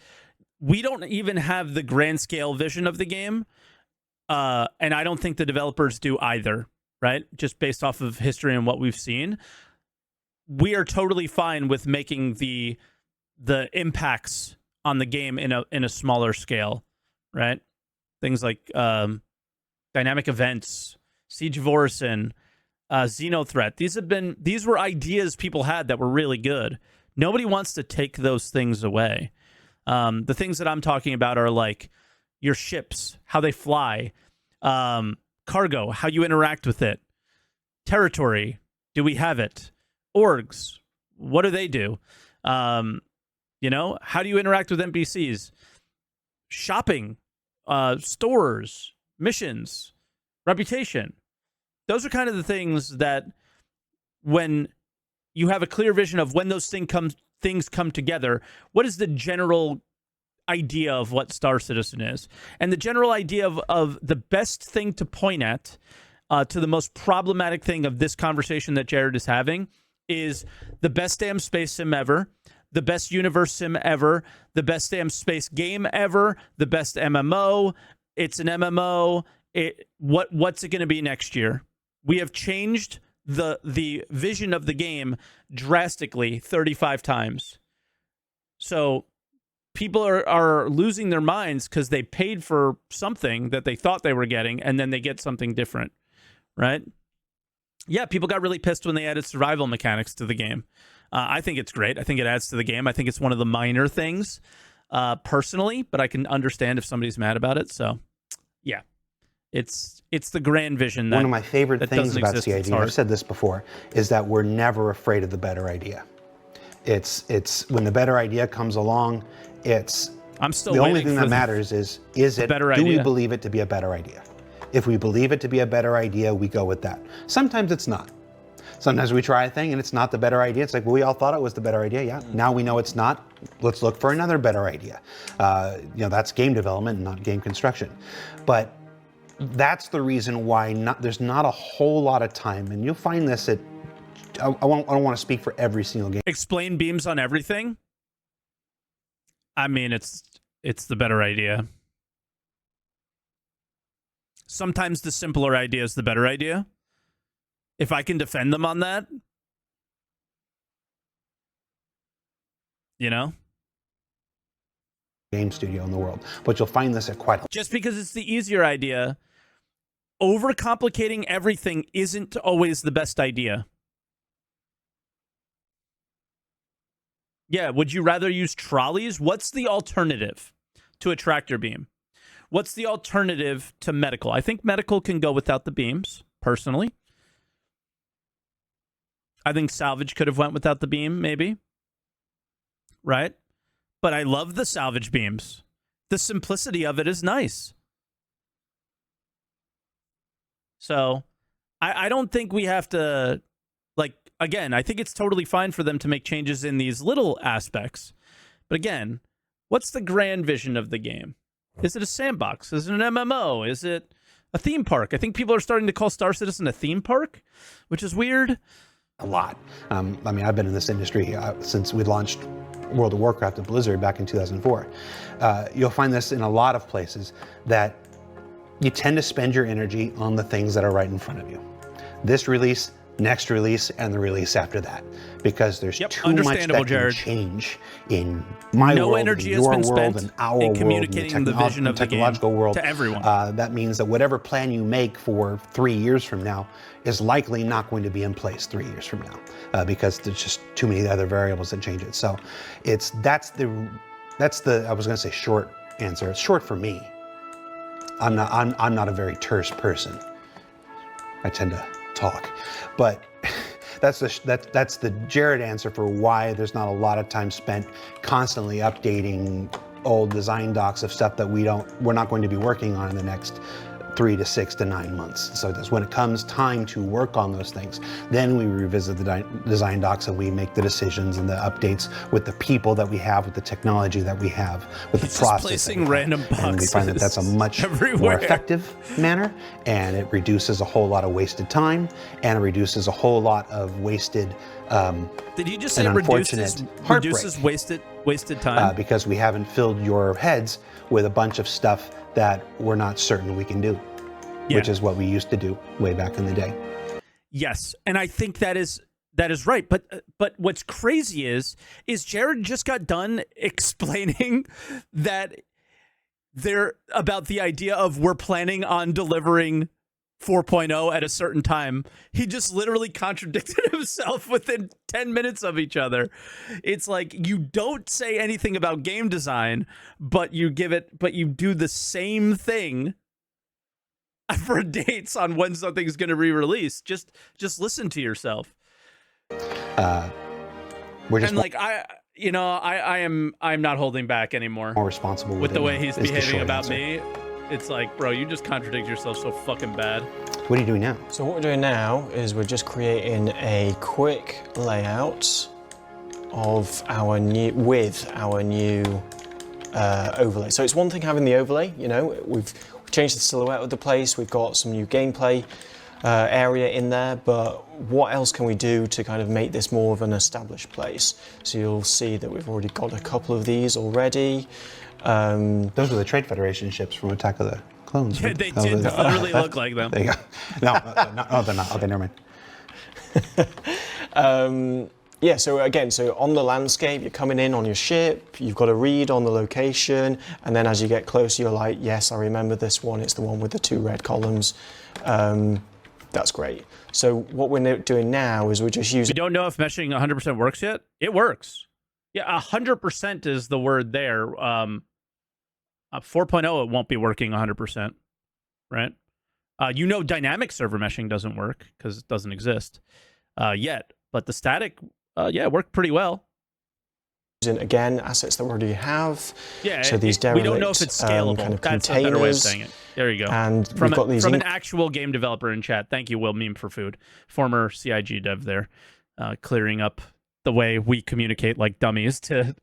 We don't even have the grand scale vision of the game. And I don't think the developers do either, right? Just based off of history and what we've seen. We are totally fine with making the impacts on the game in a smaller scale, right? Things like dynamic events, Siege of Orison, Xenothreat. These were ideas people had that were really good. Nobody wants to take those things away. The things that I'm talking about are like your ships, how they fly, cargo, how you interact with it, territory, do we have it? Orgs, what do they do? You know, how do you interact with NPCs? Shopping, stores, missions, reputation. Those are kind of the things that, when you have a clear vision of when those things come together, what is the general idea of what Star Citizen is? And the general idea of the best thing to point at, to the most problematic thing of this conversation that Jared is having, is the best damn space sim ever, the best universe sim ever, the best damn space game ever, the best MMO. It's an MMO. What's it going to be next year? We have changed the vision of the game drastically 35 times. So people are losing their minds because they paid for something that they thought they were getting, and then they get something different, right? Yeah, people got really pissed when they added survival mechanics to the game. I think it's great. I think it adds to the game. I think it's one of the minor things, personally, but I can understand if somebody's mad about it. So, yeah, it's the grand vision. One of my favorite things about CIG, I've said this before, is that we're never afraid of the better idea. It's when the better idea comes along, I'm still the only thing that matters is it, do we believe it to be a better idea? If we believe it to be a better idea, we go with that. Sometimes it's not. Sometimes we try a thing and it's not the better idea. It's like, well, we all thought it was the better idea. Yeah, now we know it's not. Let's look for another better idea. That's game development, not game construction. But that's the reason why there's not a whole lot of time. And you'll find this at, I don't want to speak for every single game. Explain beams on everything. I mean, it's the better idea. Sometimes the simpler idea is the better idea. If I can defend them on that, you know? Game studio in the world. But you'll find this at quite a... Just because it's the easier idea, overcomplicating everything isn't always the best idea. Yeah, would you rather use trolleys? What's the alternative to a tractor beam? What's the alternative to medical? I think medical can go without the beams, personally. I think salvage could have went without the beam, maybe. Right? But I love the salvage beams. The simplicity of it is nice. So I don't think we have to, like, again, I think it's totally fine for them to make changes in these little aspects. But again, what's the grand vision of the game? Is it a sandbox? Is it an MMO? Is it a theme park? I think people are starting to call Star Citizen a theme park, which is weird. A lot. I mean, I've been in this industry since we launched World of Warcraft at Blizzard back in 2004. You'll find this in a lot of places, that you tend to spend your energy on the things that are right in front of you. This release, next release, and the release after that, because there's too much that can change in my world, energy in your has been world, spent in our in world, communicating the vision of the technological game world to everyone. That means that whatever plan you make for 3 years from now is likely not going to be in place 3 years from now, because there's just too many other variables that change it. So that's the I was going to say short answer. It's short for me. I'm not a very terse person. I tend to talk, but that's the Jared answer for why there's not a lot of time spent constantly updating old design docs of stuff that we're not going to be working on in the next 3 to 6 to 9 months. So that's when it comes time to work on those things, then we revisit the design docs and we make the decisions and the updates with the people that we have, with the technology that we have, with the process. Placing random boxes. And we find that that's a much more effective manner, and it reduces a whole lot of wasted time, and it reduces a whole lot of wasted Did you just say reduces wasted time? because we haven't filled your heads with a bunch of stuff that we're not certain we can do, which is what we used to do way back in the day. Yes, and I think that is right. But what's crazy is Jared just got done explaining that they're about the idea of we're planning on delivering 4.0 at a certain time. He just literally contradicted himself within 10 minutes of each other. It's like you don't say anything about game design, but you do the same thing for dates on when something's going to be released. Just listen to yourself. We're just I'm not holding back anymore. More responsible with the way he's behaving about me. It's like, bro, you just contradict yourself so fucking bad. What are you doing now? So what we're doing now is we're just creating a quick layout of our new overlay. So it's one thing having the overlay, we've changed the silhouette of the place, we've got some new gameplay area in there, but what else can we do to kind of make this more of an established place? So you'll see that we've already got a couple of these already. Those are the Trade Federation ships from Attack of the Clones. Yeah, they did literally look like them. There you go. No, they're not. Okay, never mind. Yeah, so again, on the landscape, you're coming in on your ship, you've got a read on the location, and then as you get closer, you're like, yes, I remember this one. It's the one with the 2 red columns. That's great. So what we're doing now is we're just using... You don't know if meshing 100% works yet? It works. Yeah, 100% is the word there. 4.0, it won't be working 100%, right? Dynamic server meshing doesn't work because it doesn't exist yet. But the static, it worked pretty well. Again, assets that we already have. Yeah, so these derelict, we don't know if it's scalable. kind of That's containers. A better way of saying it. There you go. And from we've got these from an actual game developer in chat. Thank you, Will Meme for Food, former CIG dev there, clearing up the way we communicate like dummies to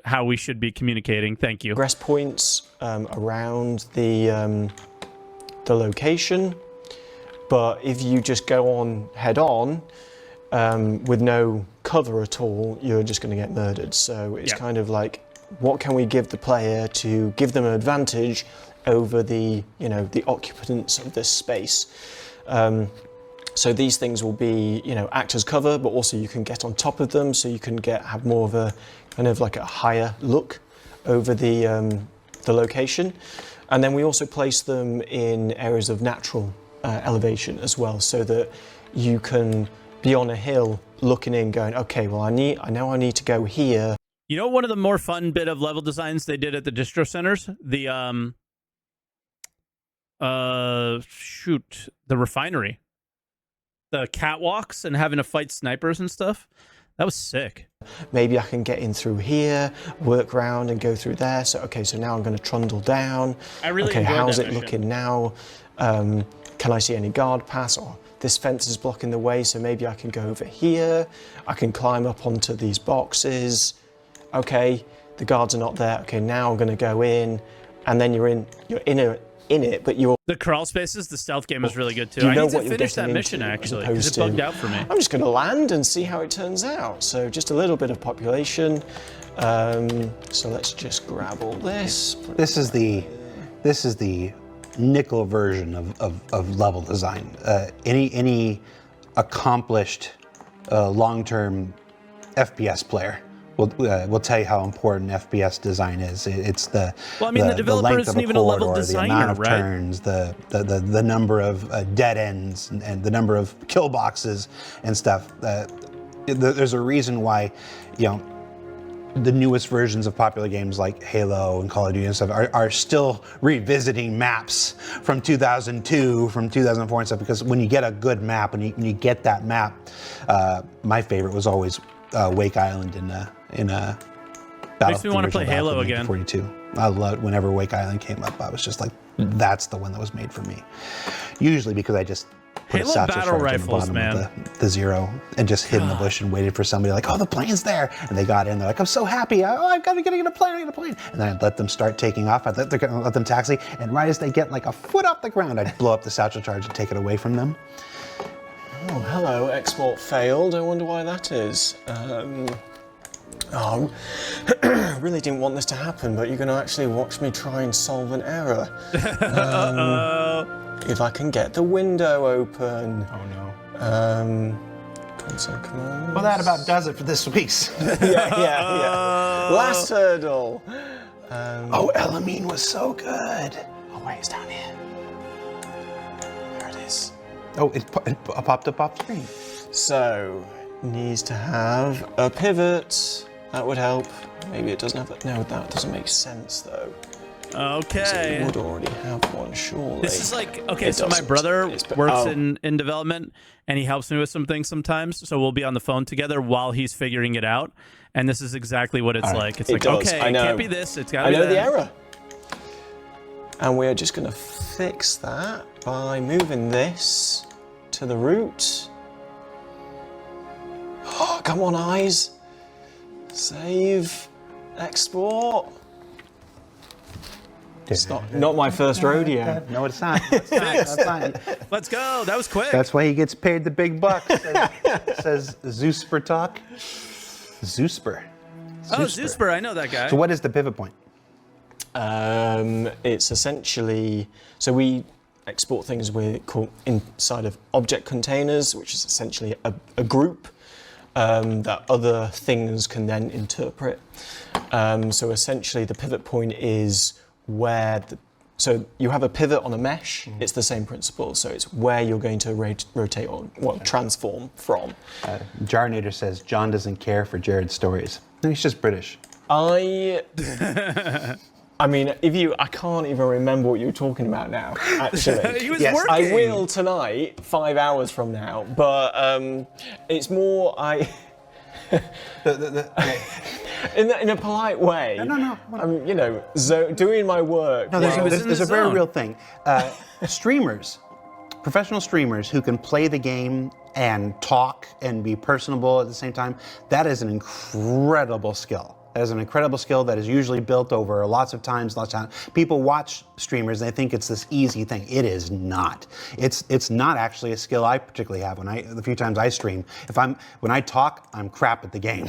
how we should be communicating. Thank you. Progress points around the location, but if you just go on head on with no cover at all, you're just going to get murdered. So it's kind of like, what can we give the player to give them an advantage over the occupants of this space? So these things will be, act as cover, but also you can get on top of them, so you can have more of a kind of like a higher look over the location. And then we also place them in areas of natural elevation as well, so that you can be on a hill looking in, going, okay, well, I know I need to go here. One of the more fun bit of level designs they did at the distro centers, the refinery. the catwalks and having to fight snipers and stuff. That was sick. Maybe I can get in through here, work around and go through there. So, okay, so now I'm going to trundle down. I really okay, enjoyed how's that it mission. looking now? Can I see any guard pass? Or this fence is blocking the way, so maybe I can go over here. I can climb up onto these boxes. Okay, the guards are not there. Okay, now I'm going to go in, and then you're in it, but you're. The crawl spaces, the stealth game was really good too. You I know need to what you're finish that getting mission into, actually as because it opposed bugged to- out for me. I'm just going to land and see how it turns out. So just a little bit of population. So let's just grab all this. This is the nickel version of level design. Any accomplished long-term FPS player will tell you how important FPS design is. It's the Well, I mean, the developer length isn't of a even a level corridor, designer, the amount of right? turns, the number of dead ends, and the number of kill boxes and stuff. There's a reason why, the newest versions of popular games like Halo and Call of Duty and stuff are still revisiting maps from 2002, from 2004 and stuff, because when you get a good map, when you get that map, my favorite was always Wake Island in Makes me want to play Halo again. 42. I loved whenever Wake Island came up. I was just like, that's the one that was made for me. Usually because I just put Halo a satchel battle charge rifles, on the bottom man. of the zero and just hid in the bush and waited for somebody like, oh, the plane's there. And they got in. They're like, I'm so happy. I've got to get a plane. I get a plane. And then I'd let them start taking off. I'd let them taxi. And right as they get like a foot off the ground, I'd blow up the satchel charge and take it away from them. Oh, hello, export failed. I wonder why that is. Really didn't want this to happen, but you're going to actually watch me try and solve an error. If I can get the window open. Oh no. Console commands. Well, that about does it for this week's. yeah. Last hurdle. Oh, Elamine was so good. Oh, wait, it's down here. There it is. Oh, it popped up off screen. So, needs to have a pivot. That would help. Maybe it doesn't have it. No, that doesn't make sense though. Okay. It would already have one, surely. This is like, okay, It so my doesn't. brother It's- works oh. in development and he helps me with some things sometimes. So we'll be on the phone together while he's figuring it out. And this is exactly what it's like. It's It like, does. okay, I it know. can't be this. It's got to I be know that. the error. And we're just going to fix that by moving this to the root. Oh, come on, eyes. Save. Export. It's not my first rodeo. No, it's not. It's not. That's not. Let's go. That was quick. That's why he gets paid the big bucks. Says Zeusper talk. Zeusper. Oh, Zeusper. I know that guy. So what is the pivot point? It's essentially, so we export things inside of object containers, which is essentially a group that other things can then interpret. So essentially the pivot point is where, so you have a pivot on a mesh, it's the same principle. So it's where you're going to rotate or transform from. Jarnator says John doesn't care for Jared's stories. No, he's just British. I mean, I can't even remember what you were talking about now, actually. He was Yes, working. I will tonight, 5 hours from now, but it's more, in a polite way. No. I'm, doing my work. No, he was in there's the a very zone. real thing. Streamers, professional streamers who can play the game and talk and be personable at the same time, that is an incredible skill. That is an incredible skill that is usually built over lots of times. People watch streamers and they think it's this easy thing. It is not. It's not actually a skill I particularly have. The few times I stream, when I talk, I'm crap at the game,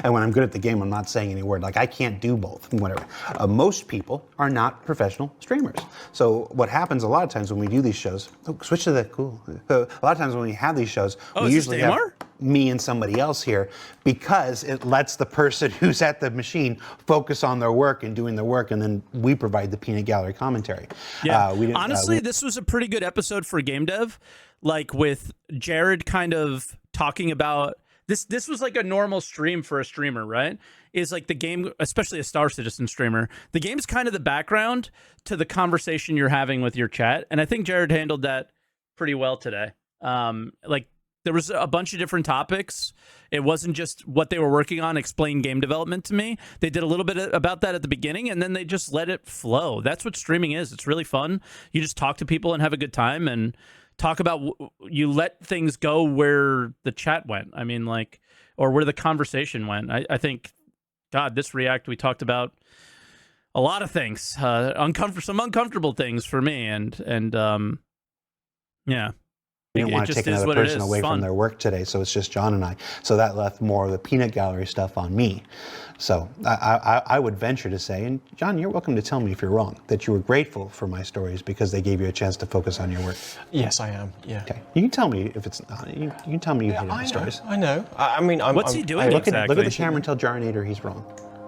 and when I'm good at the game, I'm not saying any word. Like I can't do both. Whatever. Most people are not professional streamers. So what happens a lot of times when we do these shows? Oh, switch to the cool. A lot of times when we have these shows, we is this usually have Damar? me and somebody else here because it lets the person who's at the machine focus on their work and doing their work, and then we provide the peanut gallery commentary. Yeah. Uh, Honestly, this was a pretty good episode for Gamedev, like with Jared kind of talking about this. This was like a normal stream for a streamer, right? Is like the game, especially a Star Citizen streamer, the game's kind of the background to the conversation you're having with your chat. And I think Jared handled that pretty well today. Like There was a bunch of different topics. It wasn't just what they were working on, explain game development to me. They did a little bit about that at the beginning, and then they just let it flow. That's what streaming is. It's really fun. You just talk to people and have a good time and talk about, you let things go where the chat went. I mean, like, or where the conversation went. I think, God, this React, we talked about a lot of things, some uncomfortable things for me. And yeah. We didn't want to take another person away from their work today, so it's just John and I. So that left more of the peanut gallery stuff on me. So I would venture to say, and John, you're welcome to tell me if you're wrong, that you were grateful for my stories because they gave you a chance to focus on your work. Yes, I am. Yeah. Okay. You can tell me if it's not. You can tell me you hated the stories. I know. I mean, what's he doing exactly? Look at the camera and tell Jarinator he's wrong.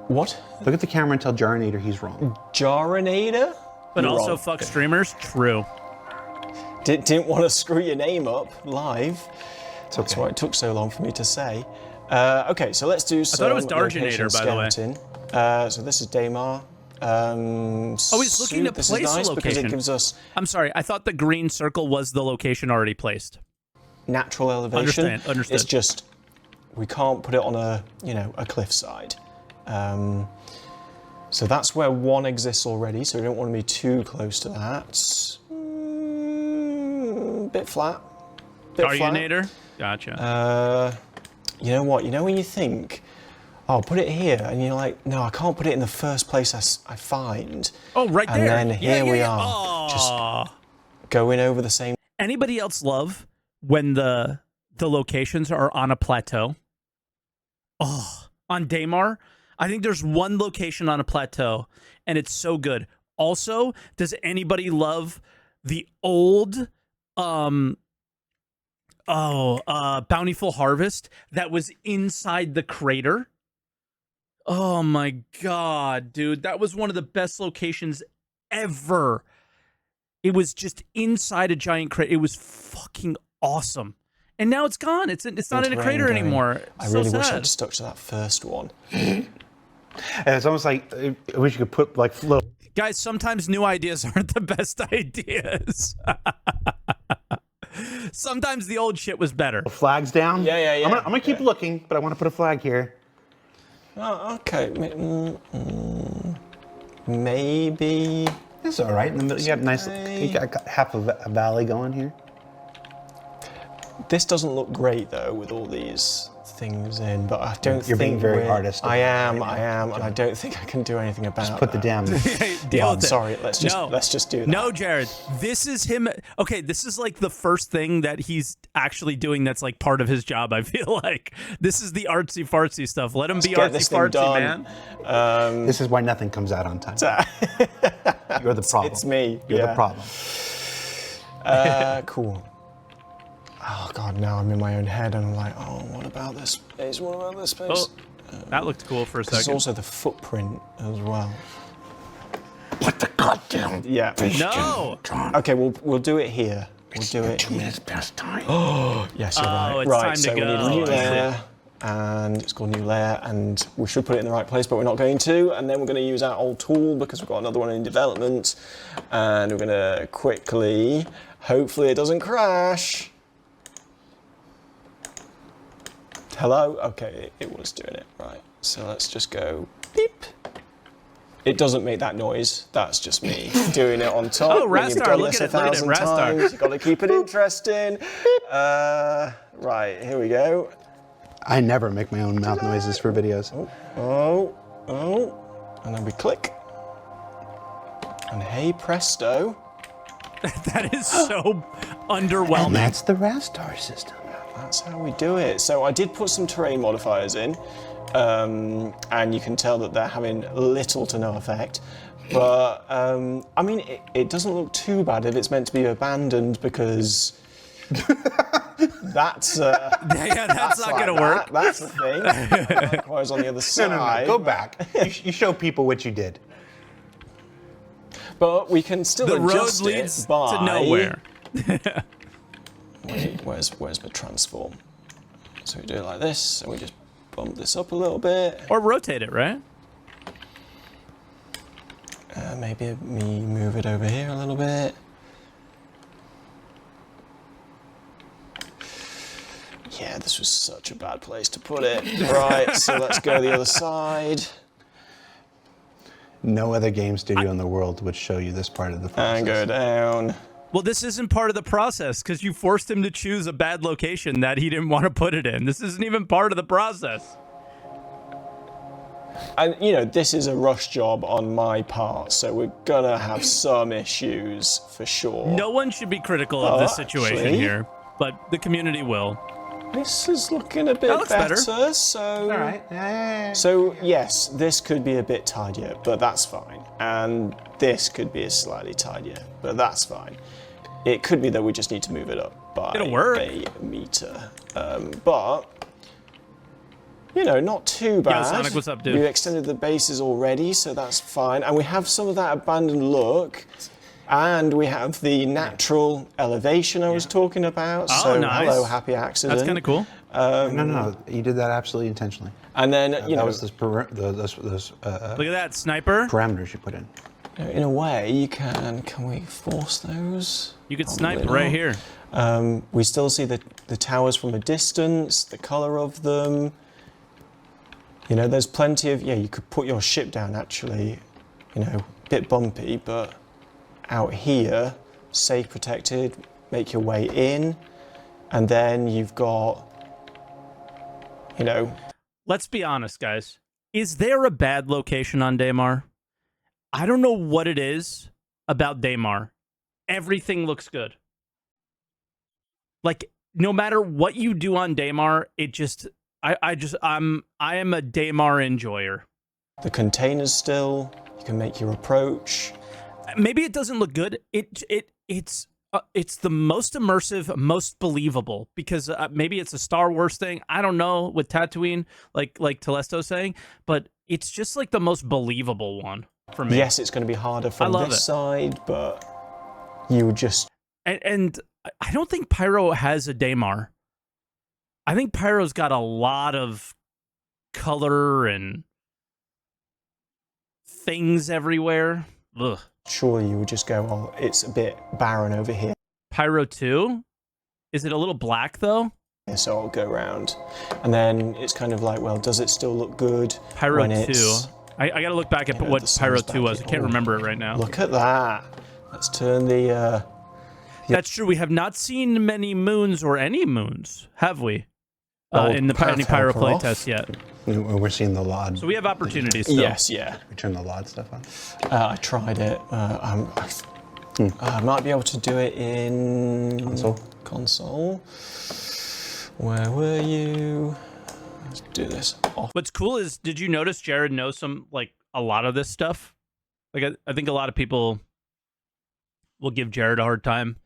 What? Look at the camera and tell Jarinator he's wrong. Jarinator? But you're also wrong. Fuck streamers? True. Didn't want to screw your name up live. It's okay. That's why it took so long for me to say. Okay, so let's do some. I thought it was Darginator, by the way. So this is Daymar. He's looking to place a location. Because it gives us. I'm sorry, I thought the green circle was the location already placed. Natural elevation. Understood. It's just we can't put it on a a cliffside. So that's where one exists already. So we don't want to be too close to that. Bit flat. Targenator? Gotcha. You know what? You know when you think, oh, put it here, and you're like, no, I can't put it in the first place I find. Oh, right there. And then here we are, just going over the same. Anybody else love when the locations are on a plateau? Oh, on Daymar, I think there's one location on a plateau, and it's so good. Also, does anybody love the old Bountiful Harvest that was inside the crater? Oh my God, dude. That was one of the best locations ever. It was just inside a giant crater. It was fucking awesome. And now it's gone. It's not in a crater anymore. I really wish I'd stuck to that first one. And it's almost like I wish you could put like flow. Guys, sometimes new ideas aren't the best ideas. Sometimes the old shit was better. Flags down? Yeah. I'm gonna keep looking, but I want to put a flag here. Oh, okay. Maybe. It's all right. In the middle, you got nice. You got half of a valley going here. This doesn't look great though with all these things in, but I don't think you're being very artistic. I am, and I don't think I can do anything about it. Just put the damn. Deal with it. Sorry, let's just do that. No, Jared, this is him. Okay, this is like the first thing that he's actually doing that's like part of his job, I feel like. This is the artsy fartsy stuff. Let him be artsy fartsy, man. This is why nothing comes out on time. You're the problem. It's me. You're the problem. Cool. Oh God, now I'm in my own head and I'm like, oh, what about this space? What about this space? Oh, that looked cool for a second. There's also the footprint as well. What the goddamn? Yeah. No. Okay, we'll do it here. We'll do it here. It's past time. Oh, yes, you're right. It's right, time so to go. we need a new layer, and it's called new layer, and we should put it in the right place, but we're not going to. And then we're going to use our old tool because we've got another one in development, and we're going to quickly. Hopefully, it doesn't crash. Hello? Okay, it was doing it. Right, so let's just go beep. It doesn't make that noise. That's just me doing it on top. Oh, Rastar, look at it, Rastar. You've got to keep it interesting. Right, here we go. I never make my own mouth noises for videos. Oh. And then we click. And hey presto. That is so underwhelming. And that's the Rastar system. That's how we do it. So I did put some terrain modifiers in, and you can tell that they're having little to no effect. But I mean, it doesn't look too bad if it's meant to be abandoned because that's that's not going to work. That's the thing. Likewise on the other side. No. Go back. You show people what you did. But we can still adjust road leads it by to nowhere. Where's the transform? So we do it like this, and we just bump this up a little bit. Or rotate it, right? Maybe me move it over here a little bit. Yeah, this was such a bad place to put it. Right, so let's go the other side. No other game studio in the world would show you this part of the process. And go down. Well, this isn't part of the process because you forced him to choose a bad location that he didn't want to put it in. This isn't even part of the process. And, you know, this is a rush job on my part, so we're gonna have some issues for sure. No one should be critical of this situation actually, here, but the community will. This is looking a bit looks better. so... All right. Yeah. So, yes, this could be a bit tidier, but that's fine. And this could be slightly tidier, but that's fine. It could be that we just need to move it up by It'll work. a meter. But, you know, not too bad. Yo, Sonic, what's up, dude? We've extended the bases already, so that's fine. And we have some of that abandoned look. And we have the natural elevation I was talking about. Oh, so, nice. hello, happy accident. That's kind of cool. No, you did that absolutely intentionally. And then, you that know, was those Look at that, sniper. parameters you put in. in a way, you can we force those? You could Probably snipe right not. here. We still see the towers from a distance, the color of them. You know, there's plenty of, you could put your ship down actually, you know, a bit bumpy, but out here, safe, protected, make your way in, and then you've got, you know. Let's be honest, guys. Is there a bad location on Daymar? I don't know what it is about Daymar. Everything looks good. Like, no matter what you do on Daymar, it just, I am a Daymar enjoyer. The containers still, you can make your approach. Maybe it doesn't look good. It's the most immersive, most believable because maybe it's a Star Wars thing. I don't know with Tatooine, like Telesto's saying, but it's just like the most believable one for me. Yes, it's going to be harder from this side, but you just... And I don't think Pyro has a Daymar. I think Pyro's got a lot of color and things everywhere. Ugh. Surely you would just go, oh, it's a bit barren over here. Pyro 2? Is it a little black, though? So I'll go around. And then it's kind of like, well, does it still look good? Pyro when 2. it's, I got to look back at you know, what the sun's Pyro back 2 was. I in. can't remember it right now. Look at that. Let's turn the... That's true. We have not seen many moons or any moons, have we? Oh, In the any Pyro Pathfinder off. playtest yet. We're seeing the LOD. So we have opportunities still. Yes, yeah. We turn the LOD stuff on. I tried it. I might be able to do it in... Console. Where were you? Let's do this off. What's cool is, did you notice Jared knows a lot of this stuff? Like, I think a lot of people will give Jared a hard time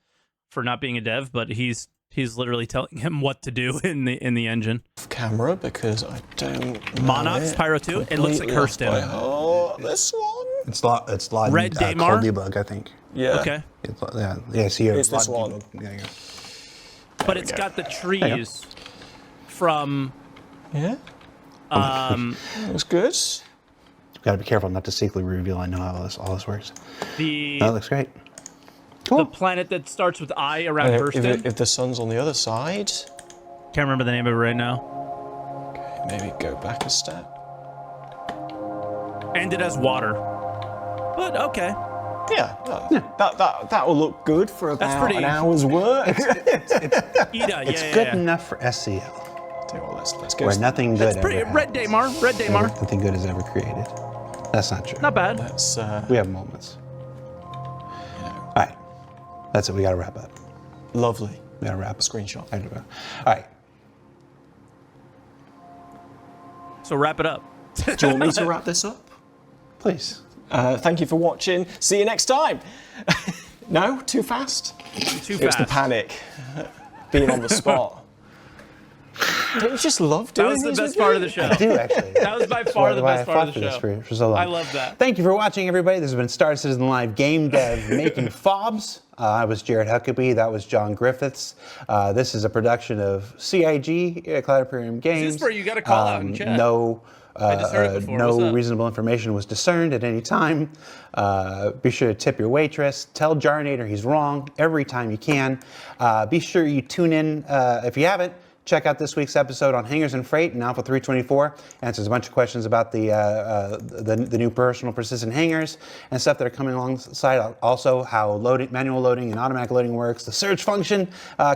for not being a dev, but he's literally telling him what to do in the engine. Camera, because I don't know Monox, it. Pyro 2, it looks like Completely Hearst off by- in. Oh, this one? It's LOD Red cold Daymar? debug, I think. Yeah. Okay. Yeah. See, It's this one. Yeah. But it's got the trees from... Yeah? Looks good. Got to be careful not to secretly reveal. I know how all this works. the That looks great. the Cool. planet that starts with I around And Hurston. if the sun's on the other side, Can't remember the name of it right now. maybe go back a step. And it has water. But okay. Yeah, that will look good for about pretty- an hour's work. Ida, It's yeah, good yeah. enough for SCL, Tell you what, let's go. where nothing good That's pretty. ever Red happens. Daymar. Red Daymar. Nothing good is ever created. That's not true. Not bad. Let's, We have moments. All right. That's it. We got to wrap up. lovely. We got to wrap up. Screenshot. All right. So wrap it up. Do you want me to wrap this up? Please. Thank you for watching. See you next time. No? Too fast? Too It was the fast. panic. Being on the spot. Don't you just love That doing was the these best with part me? of the show. I do, actually. That was by far the best part of the I fought show. for this for so long. I love that. Thank you for watching, everybody. This has been Star Citizen Live Game Dev making FOBs. I was Jared Huckabee. That was John Griffiths. This is a production of CIG, Cloud Imperium Games. Is this where you got to call out in chat? No. just heard it before. What's No up? reasonable information was discerned at any time. Be sure to tip your waitress. Tell Jarnator he's wrong every time you can. Be sure you tune in, if you haven't, check out this week's episode on hangers and freight and Alpha 324. Answers a bunch of questions about the new personal persistent hangers and stuff that are coming alongside. Also, how manual loading and automatic loading works. The search function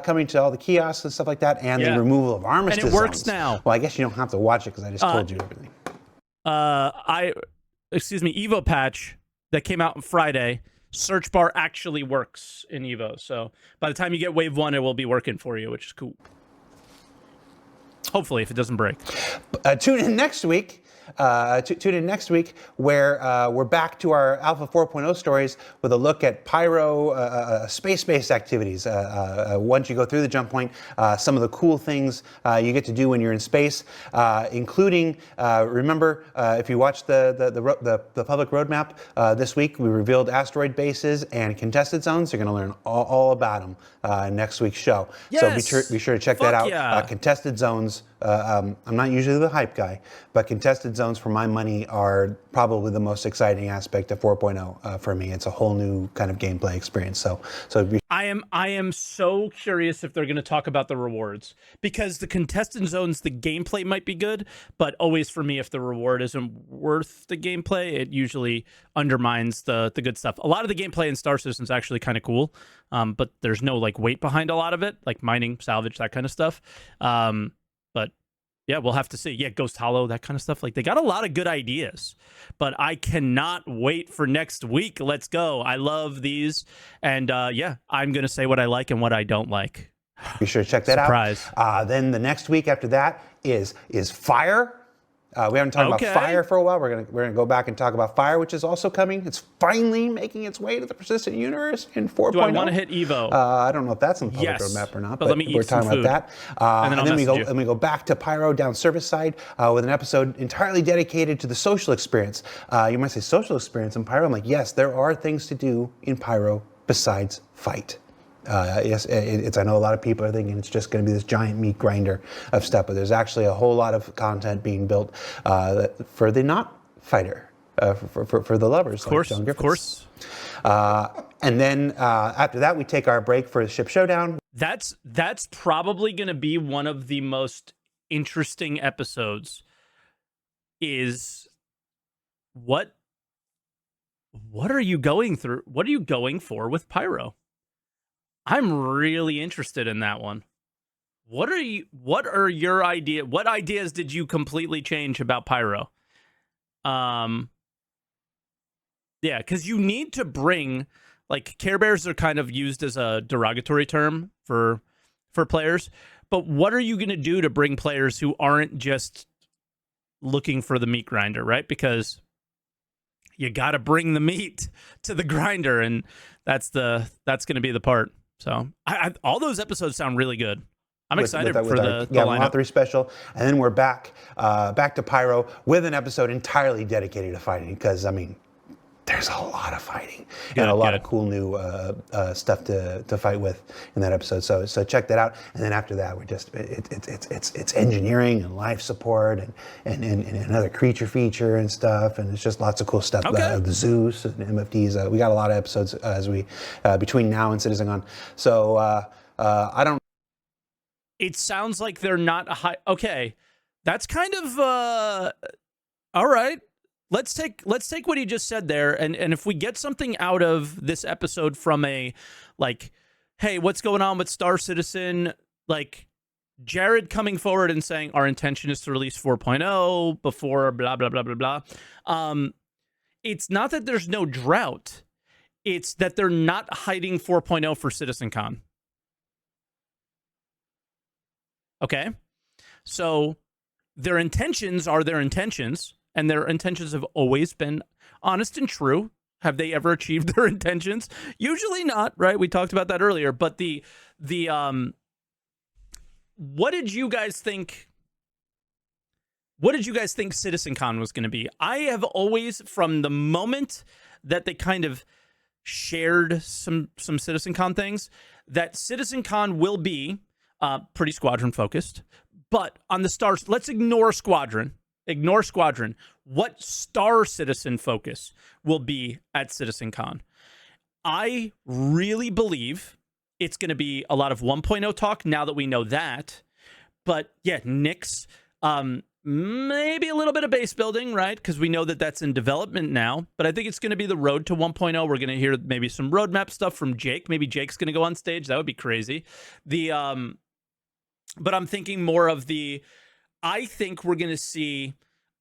coming to all the kiosks and stuff like that, and the removal of armistice and it works zones. now. Well, I guess you don't have to watch it because I just told you everything. Evo patch that came out on Friday. Search bar actually works in Evo, so by the time you get wave 1, it will be working for you, which is cool. Hopefully, if it doesn't break. Tune in next week. Where we're back to our Alpha 4.0 stories with a look at Pyro space-based activities. Once you go through the jump point, some of the cool things you get to do when you're in space, including, remember, if you watch the public roadmap this week, we revealed asteroid bases and contested zones. You're going to learn all about them in next week's show. Yes! So be sure to check that out. Yeah. Contested zones. I'm not usually the hype guy, but contested zones, for my money, are probably the most exciting aspect of 4.0 for me. It's a whole new kind of gameplay experience. So I am so curious if they're going to talk about the rewards, because the contested zones, the gameplay might be good, but always for me, if the reward isn't worth the gameplay, it usually undermines the good stuff. A lot of the gameplay in Star Citizen is actually kind of cool, but there's no like weight behind a lot of it, like mining, salvage, that kind of stuff. But yeah, we'll have to see. Yeah, Ghost Hollow, that kind of stuff. Like, they got a lot of good ideas, but I cannot wait for next week. Let's go. I love these. And yeah, I'm going to say what I like and what I don't like. Be sure to check that out. Then the next week after that is Fire. We haven't talked about Fire for a while. We're gonna go back and talk about Fire, which is also coming. It's finally making its way to the persistent universe in 4.0. Do I want to hit Evo? I don't know if that's on the public roadmap or not, but let me eat we're talking about that. And then we go back to Pyro down service side with an episode entirely dedicated to the social experience. You might say social experience in Pyro. I'm like, yes, there are things to do in Pyro besides fight. Yes, I know a lot of people are thinking it's just going to be this giant meat grinder of stuff, but there's actually a whole lot of content being built for the not fighter, for the lovers. Of course. And then after that, we take our break for the ship showdown. That's probably going to be one of the most interesting episodes. Is what are you going through? What are you going for with Pyro? I'm really interested in that one. What are your ideas? What ideas did you completely change about Pyro? Yeah, because you need to bring, like, Care Bears are kind of used as a derogatory term for players, but what are you going to do to bring players who aren't just looking for the meat grinder, right? Because you got to bring the meat to the grinder, and that's going to be the part. So all those episodes sound really good. I'm excited for the lineup. 3 special, and then we're back to Pyro with an episode entirely dedicated to fighting, because I mean, there's a lot of fighting and a lot of cool new stuff to fight with in that episode. So check that out. And then after that, we're just it's engineering and life support and another creature feature and stuff. And it's just lots of cool stuff. The Zeus and MFDs. We got a lot of episodes as we between now and CitizenCon. So I don't. It sounds like they're not a high. Okay, that's kind of all right. Let's take what he just said there, and if we get something out of this episode from a, like, hey, what's going on with Star Citizen? Like, Jared coming forward and saying our intention is to release 4.0 before blah blah blah blah blah. It's not that there's no drought; it's that they're not hiding 4.0 for CitizenCon. Okay, so their intentions are their intentions. And their intentions have always been honest and true. Have they ever achieved their intentions? Usually not, right? We talked about that earlier. But what did you guys think? What did you guys think CitizenCon was going to be? I have always, from the moment that they kind of shared some CitizenCon things, that CitizenCon will be pretty squadron focused. But on the stars, let's ignore Squadron. Ignore Squadron. What Star Citizen focus will be at CitizenCon? I really believe it's going to be a lot of 1.0 talk now that we know that, But yeah, Nyx, maybe a little bit of base building, right? Because we know that that's in development now. But I think it's going to be the road to 1.0. We're going to hear maybe some roadmap stuff from Jake. Maybe Jake's going to go on stage. That would be crazy. But I'm thinking more of I think we're going to see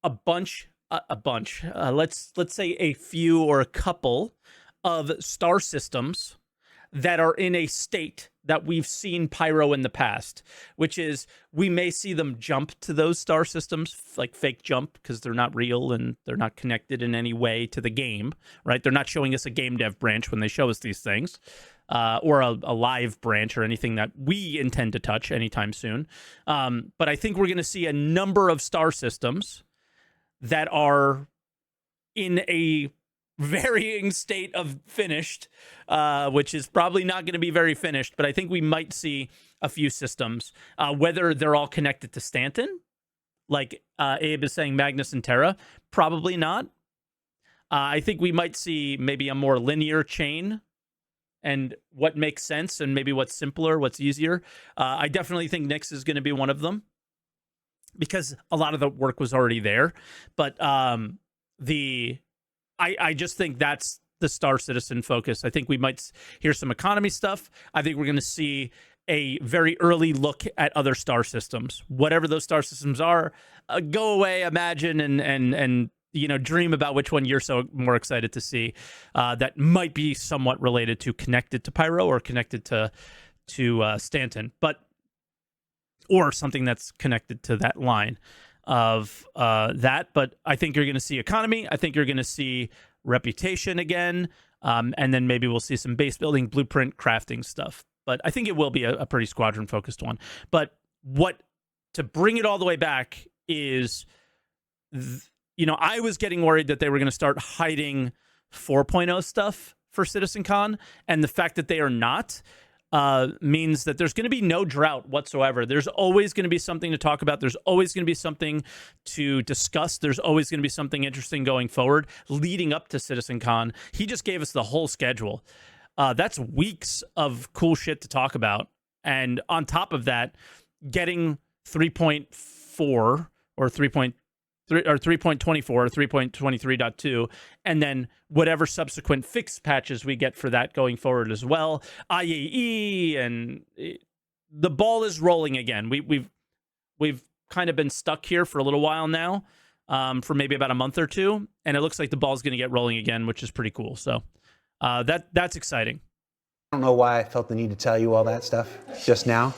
a bunch. Let's say a few or a couple of star systems that are in a state that we've seen Pyro in the past, which is we may see them jump to those star systems, like fake jump, because they're not real and they're not connected in any way to the game, right? They're not showing us a Gamedev branch when they show us these things, or a live branch or anything that we intend to touch anytime soon. But I think we're going to see a number of star systems that are in a varying state of finished, which is probably not going to be very finished, but I think we might see a few systems, whether they're all connected to Stanton, like Abe is saying Magnus and Terra, probably not. I think we might see maybe a more linear chain and what makes sense and maybe what's simpler, what's easier. I definitely think Nyx is going to be one of them because a lot of the work was already there, but I just think that's the Star Citizen focus. I think we might hear some economy stuff. I think we're going to see a very early look at other star systems. Whatever those star systems are, go away, imagine, and dream about which one you're so more excited to see. That might be somewhat related to connected to Pyro or connected to Stanton, or something that's connected to that line of that. But I think you're going to see economy. I think you're going to see reputation again, and then maybe we'll see some base building, blueprint, crafting stuff. But I think it will be a pretty squadron focused one. But to bring it all the way back is, I was getting worried that they were going to start hiding 4.0 stuff for CitizenCon, and the fact that they are not means that there's going to be no drought whatsoever. There's always going to be something to talk about. There's always going to be something to discuss. There's always going to be something interesting going forward leading up to CitizenCon. He just gave us the whole schedule. That's weeks of cool shit to talk about. And on top of that, getting 3.4 or 3.3 or 3.24 or 3.23.2, and then whatever subsequent fix patches we get for that going forward as well. IAE, and the ball is rolling again. We've kind of been stuck here for a little while now, for maybe about a month or two, and it looks like the ball's going to get rolling again, which is pretty cool. So that's exciting. I don't know why I felt the need to tell you all that stuff just now.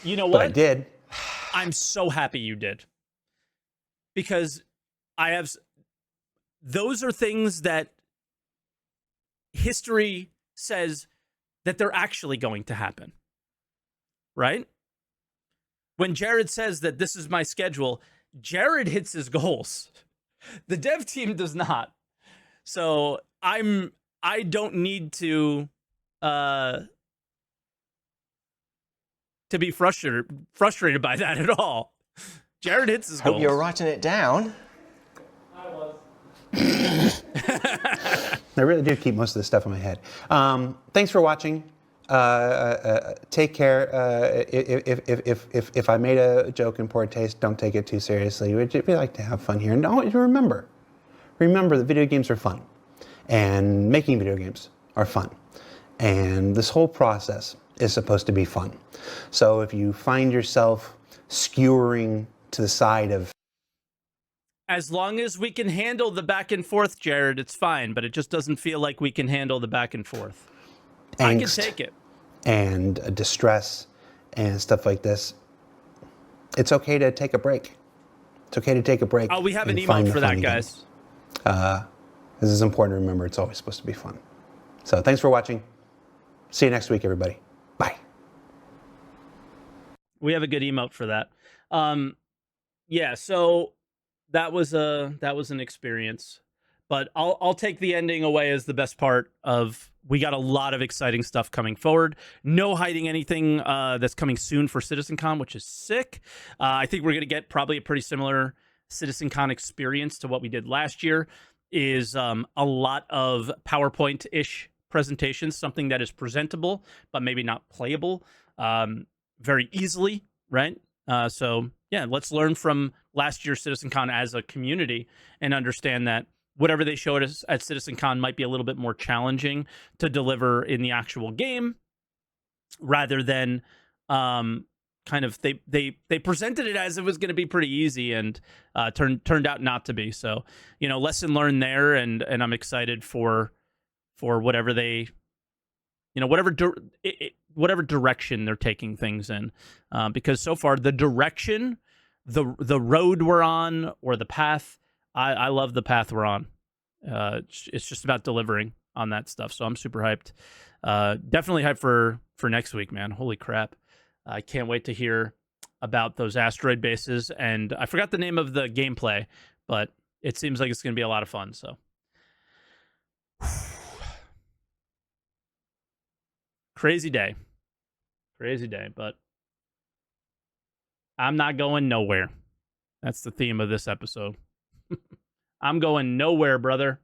You know what? But I did. I'm so happy you did. Because those are things that history says that they're actually going to happen, right? When Jared says that this is my schedule, Jared hits his goals. The dev team does not. So I don't need to be frustrated by that at all. Jared hits his goals. Hope you're writing it down. I was. I really do keep most of this stuff in my head. Thanks for watching. Take care. If I made a joke in poor taste, don't take it too seriously. We like to have fun here. And remember that video games are fun. And making video games are fun. And this whole process is supposed to be fun. So if you find yourself skewering to the side of, as long as we can handle the back and forth, Jared, it's fine, but it just doesn't feel like we can handle the back and forth. angst I can take it. And distress and stuff like this, it's okay to take a break. It's okay to take a break. Oh, we have an and find emote the for fun that, again. guys. This is important to remember. It's always supposed to be fun. So thanks for watching. See you next week, everybody. Bye. We have a good emote for that. Yeah, so that was an experience, but I'll take the ending away as the best part of. We got a lot of exciting stuff coming forward. No hiding anything that's coming soon for CitizenCon, which is sick. I think we're gonna get probably a pretty similar CitizenCon experience to what we did last year. Is a lot of PowerPoint-ish presentations, something that is presentable but maybe not playable very easily, right? So yeah, let's learn from last year's CitizenCon as a community and understand that whatever they showed us at CitizenCon might be a little bit more challenging to deliver in the actual game, rather than kind of they presented it as it was going to be pretty easy, and turned out not to be. So, lesson learned there, and I'm excited for whatever they, whatever direction they're taking things in, because so far the direction, the road we're on, or the path, I love the path we're on. It's just about delivering on that stuff. So I'm super hyped. Definitely hyped for next week, man. Holy crap. I can't wait to hear about those asteroid bases. And I forgot the name of the gameplay, but it seems like it's going to be a lot of fun. So crazy day, but I'm not going nowhere. That's the theme of this episode. I'm going nowhere, brother.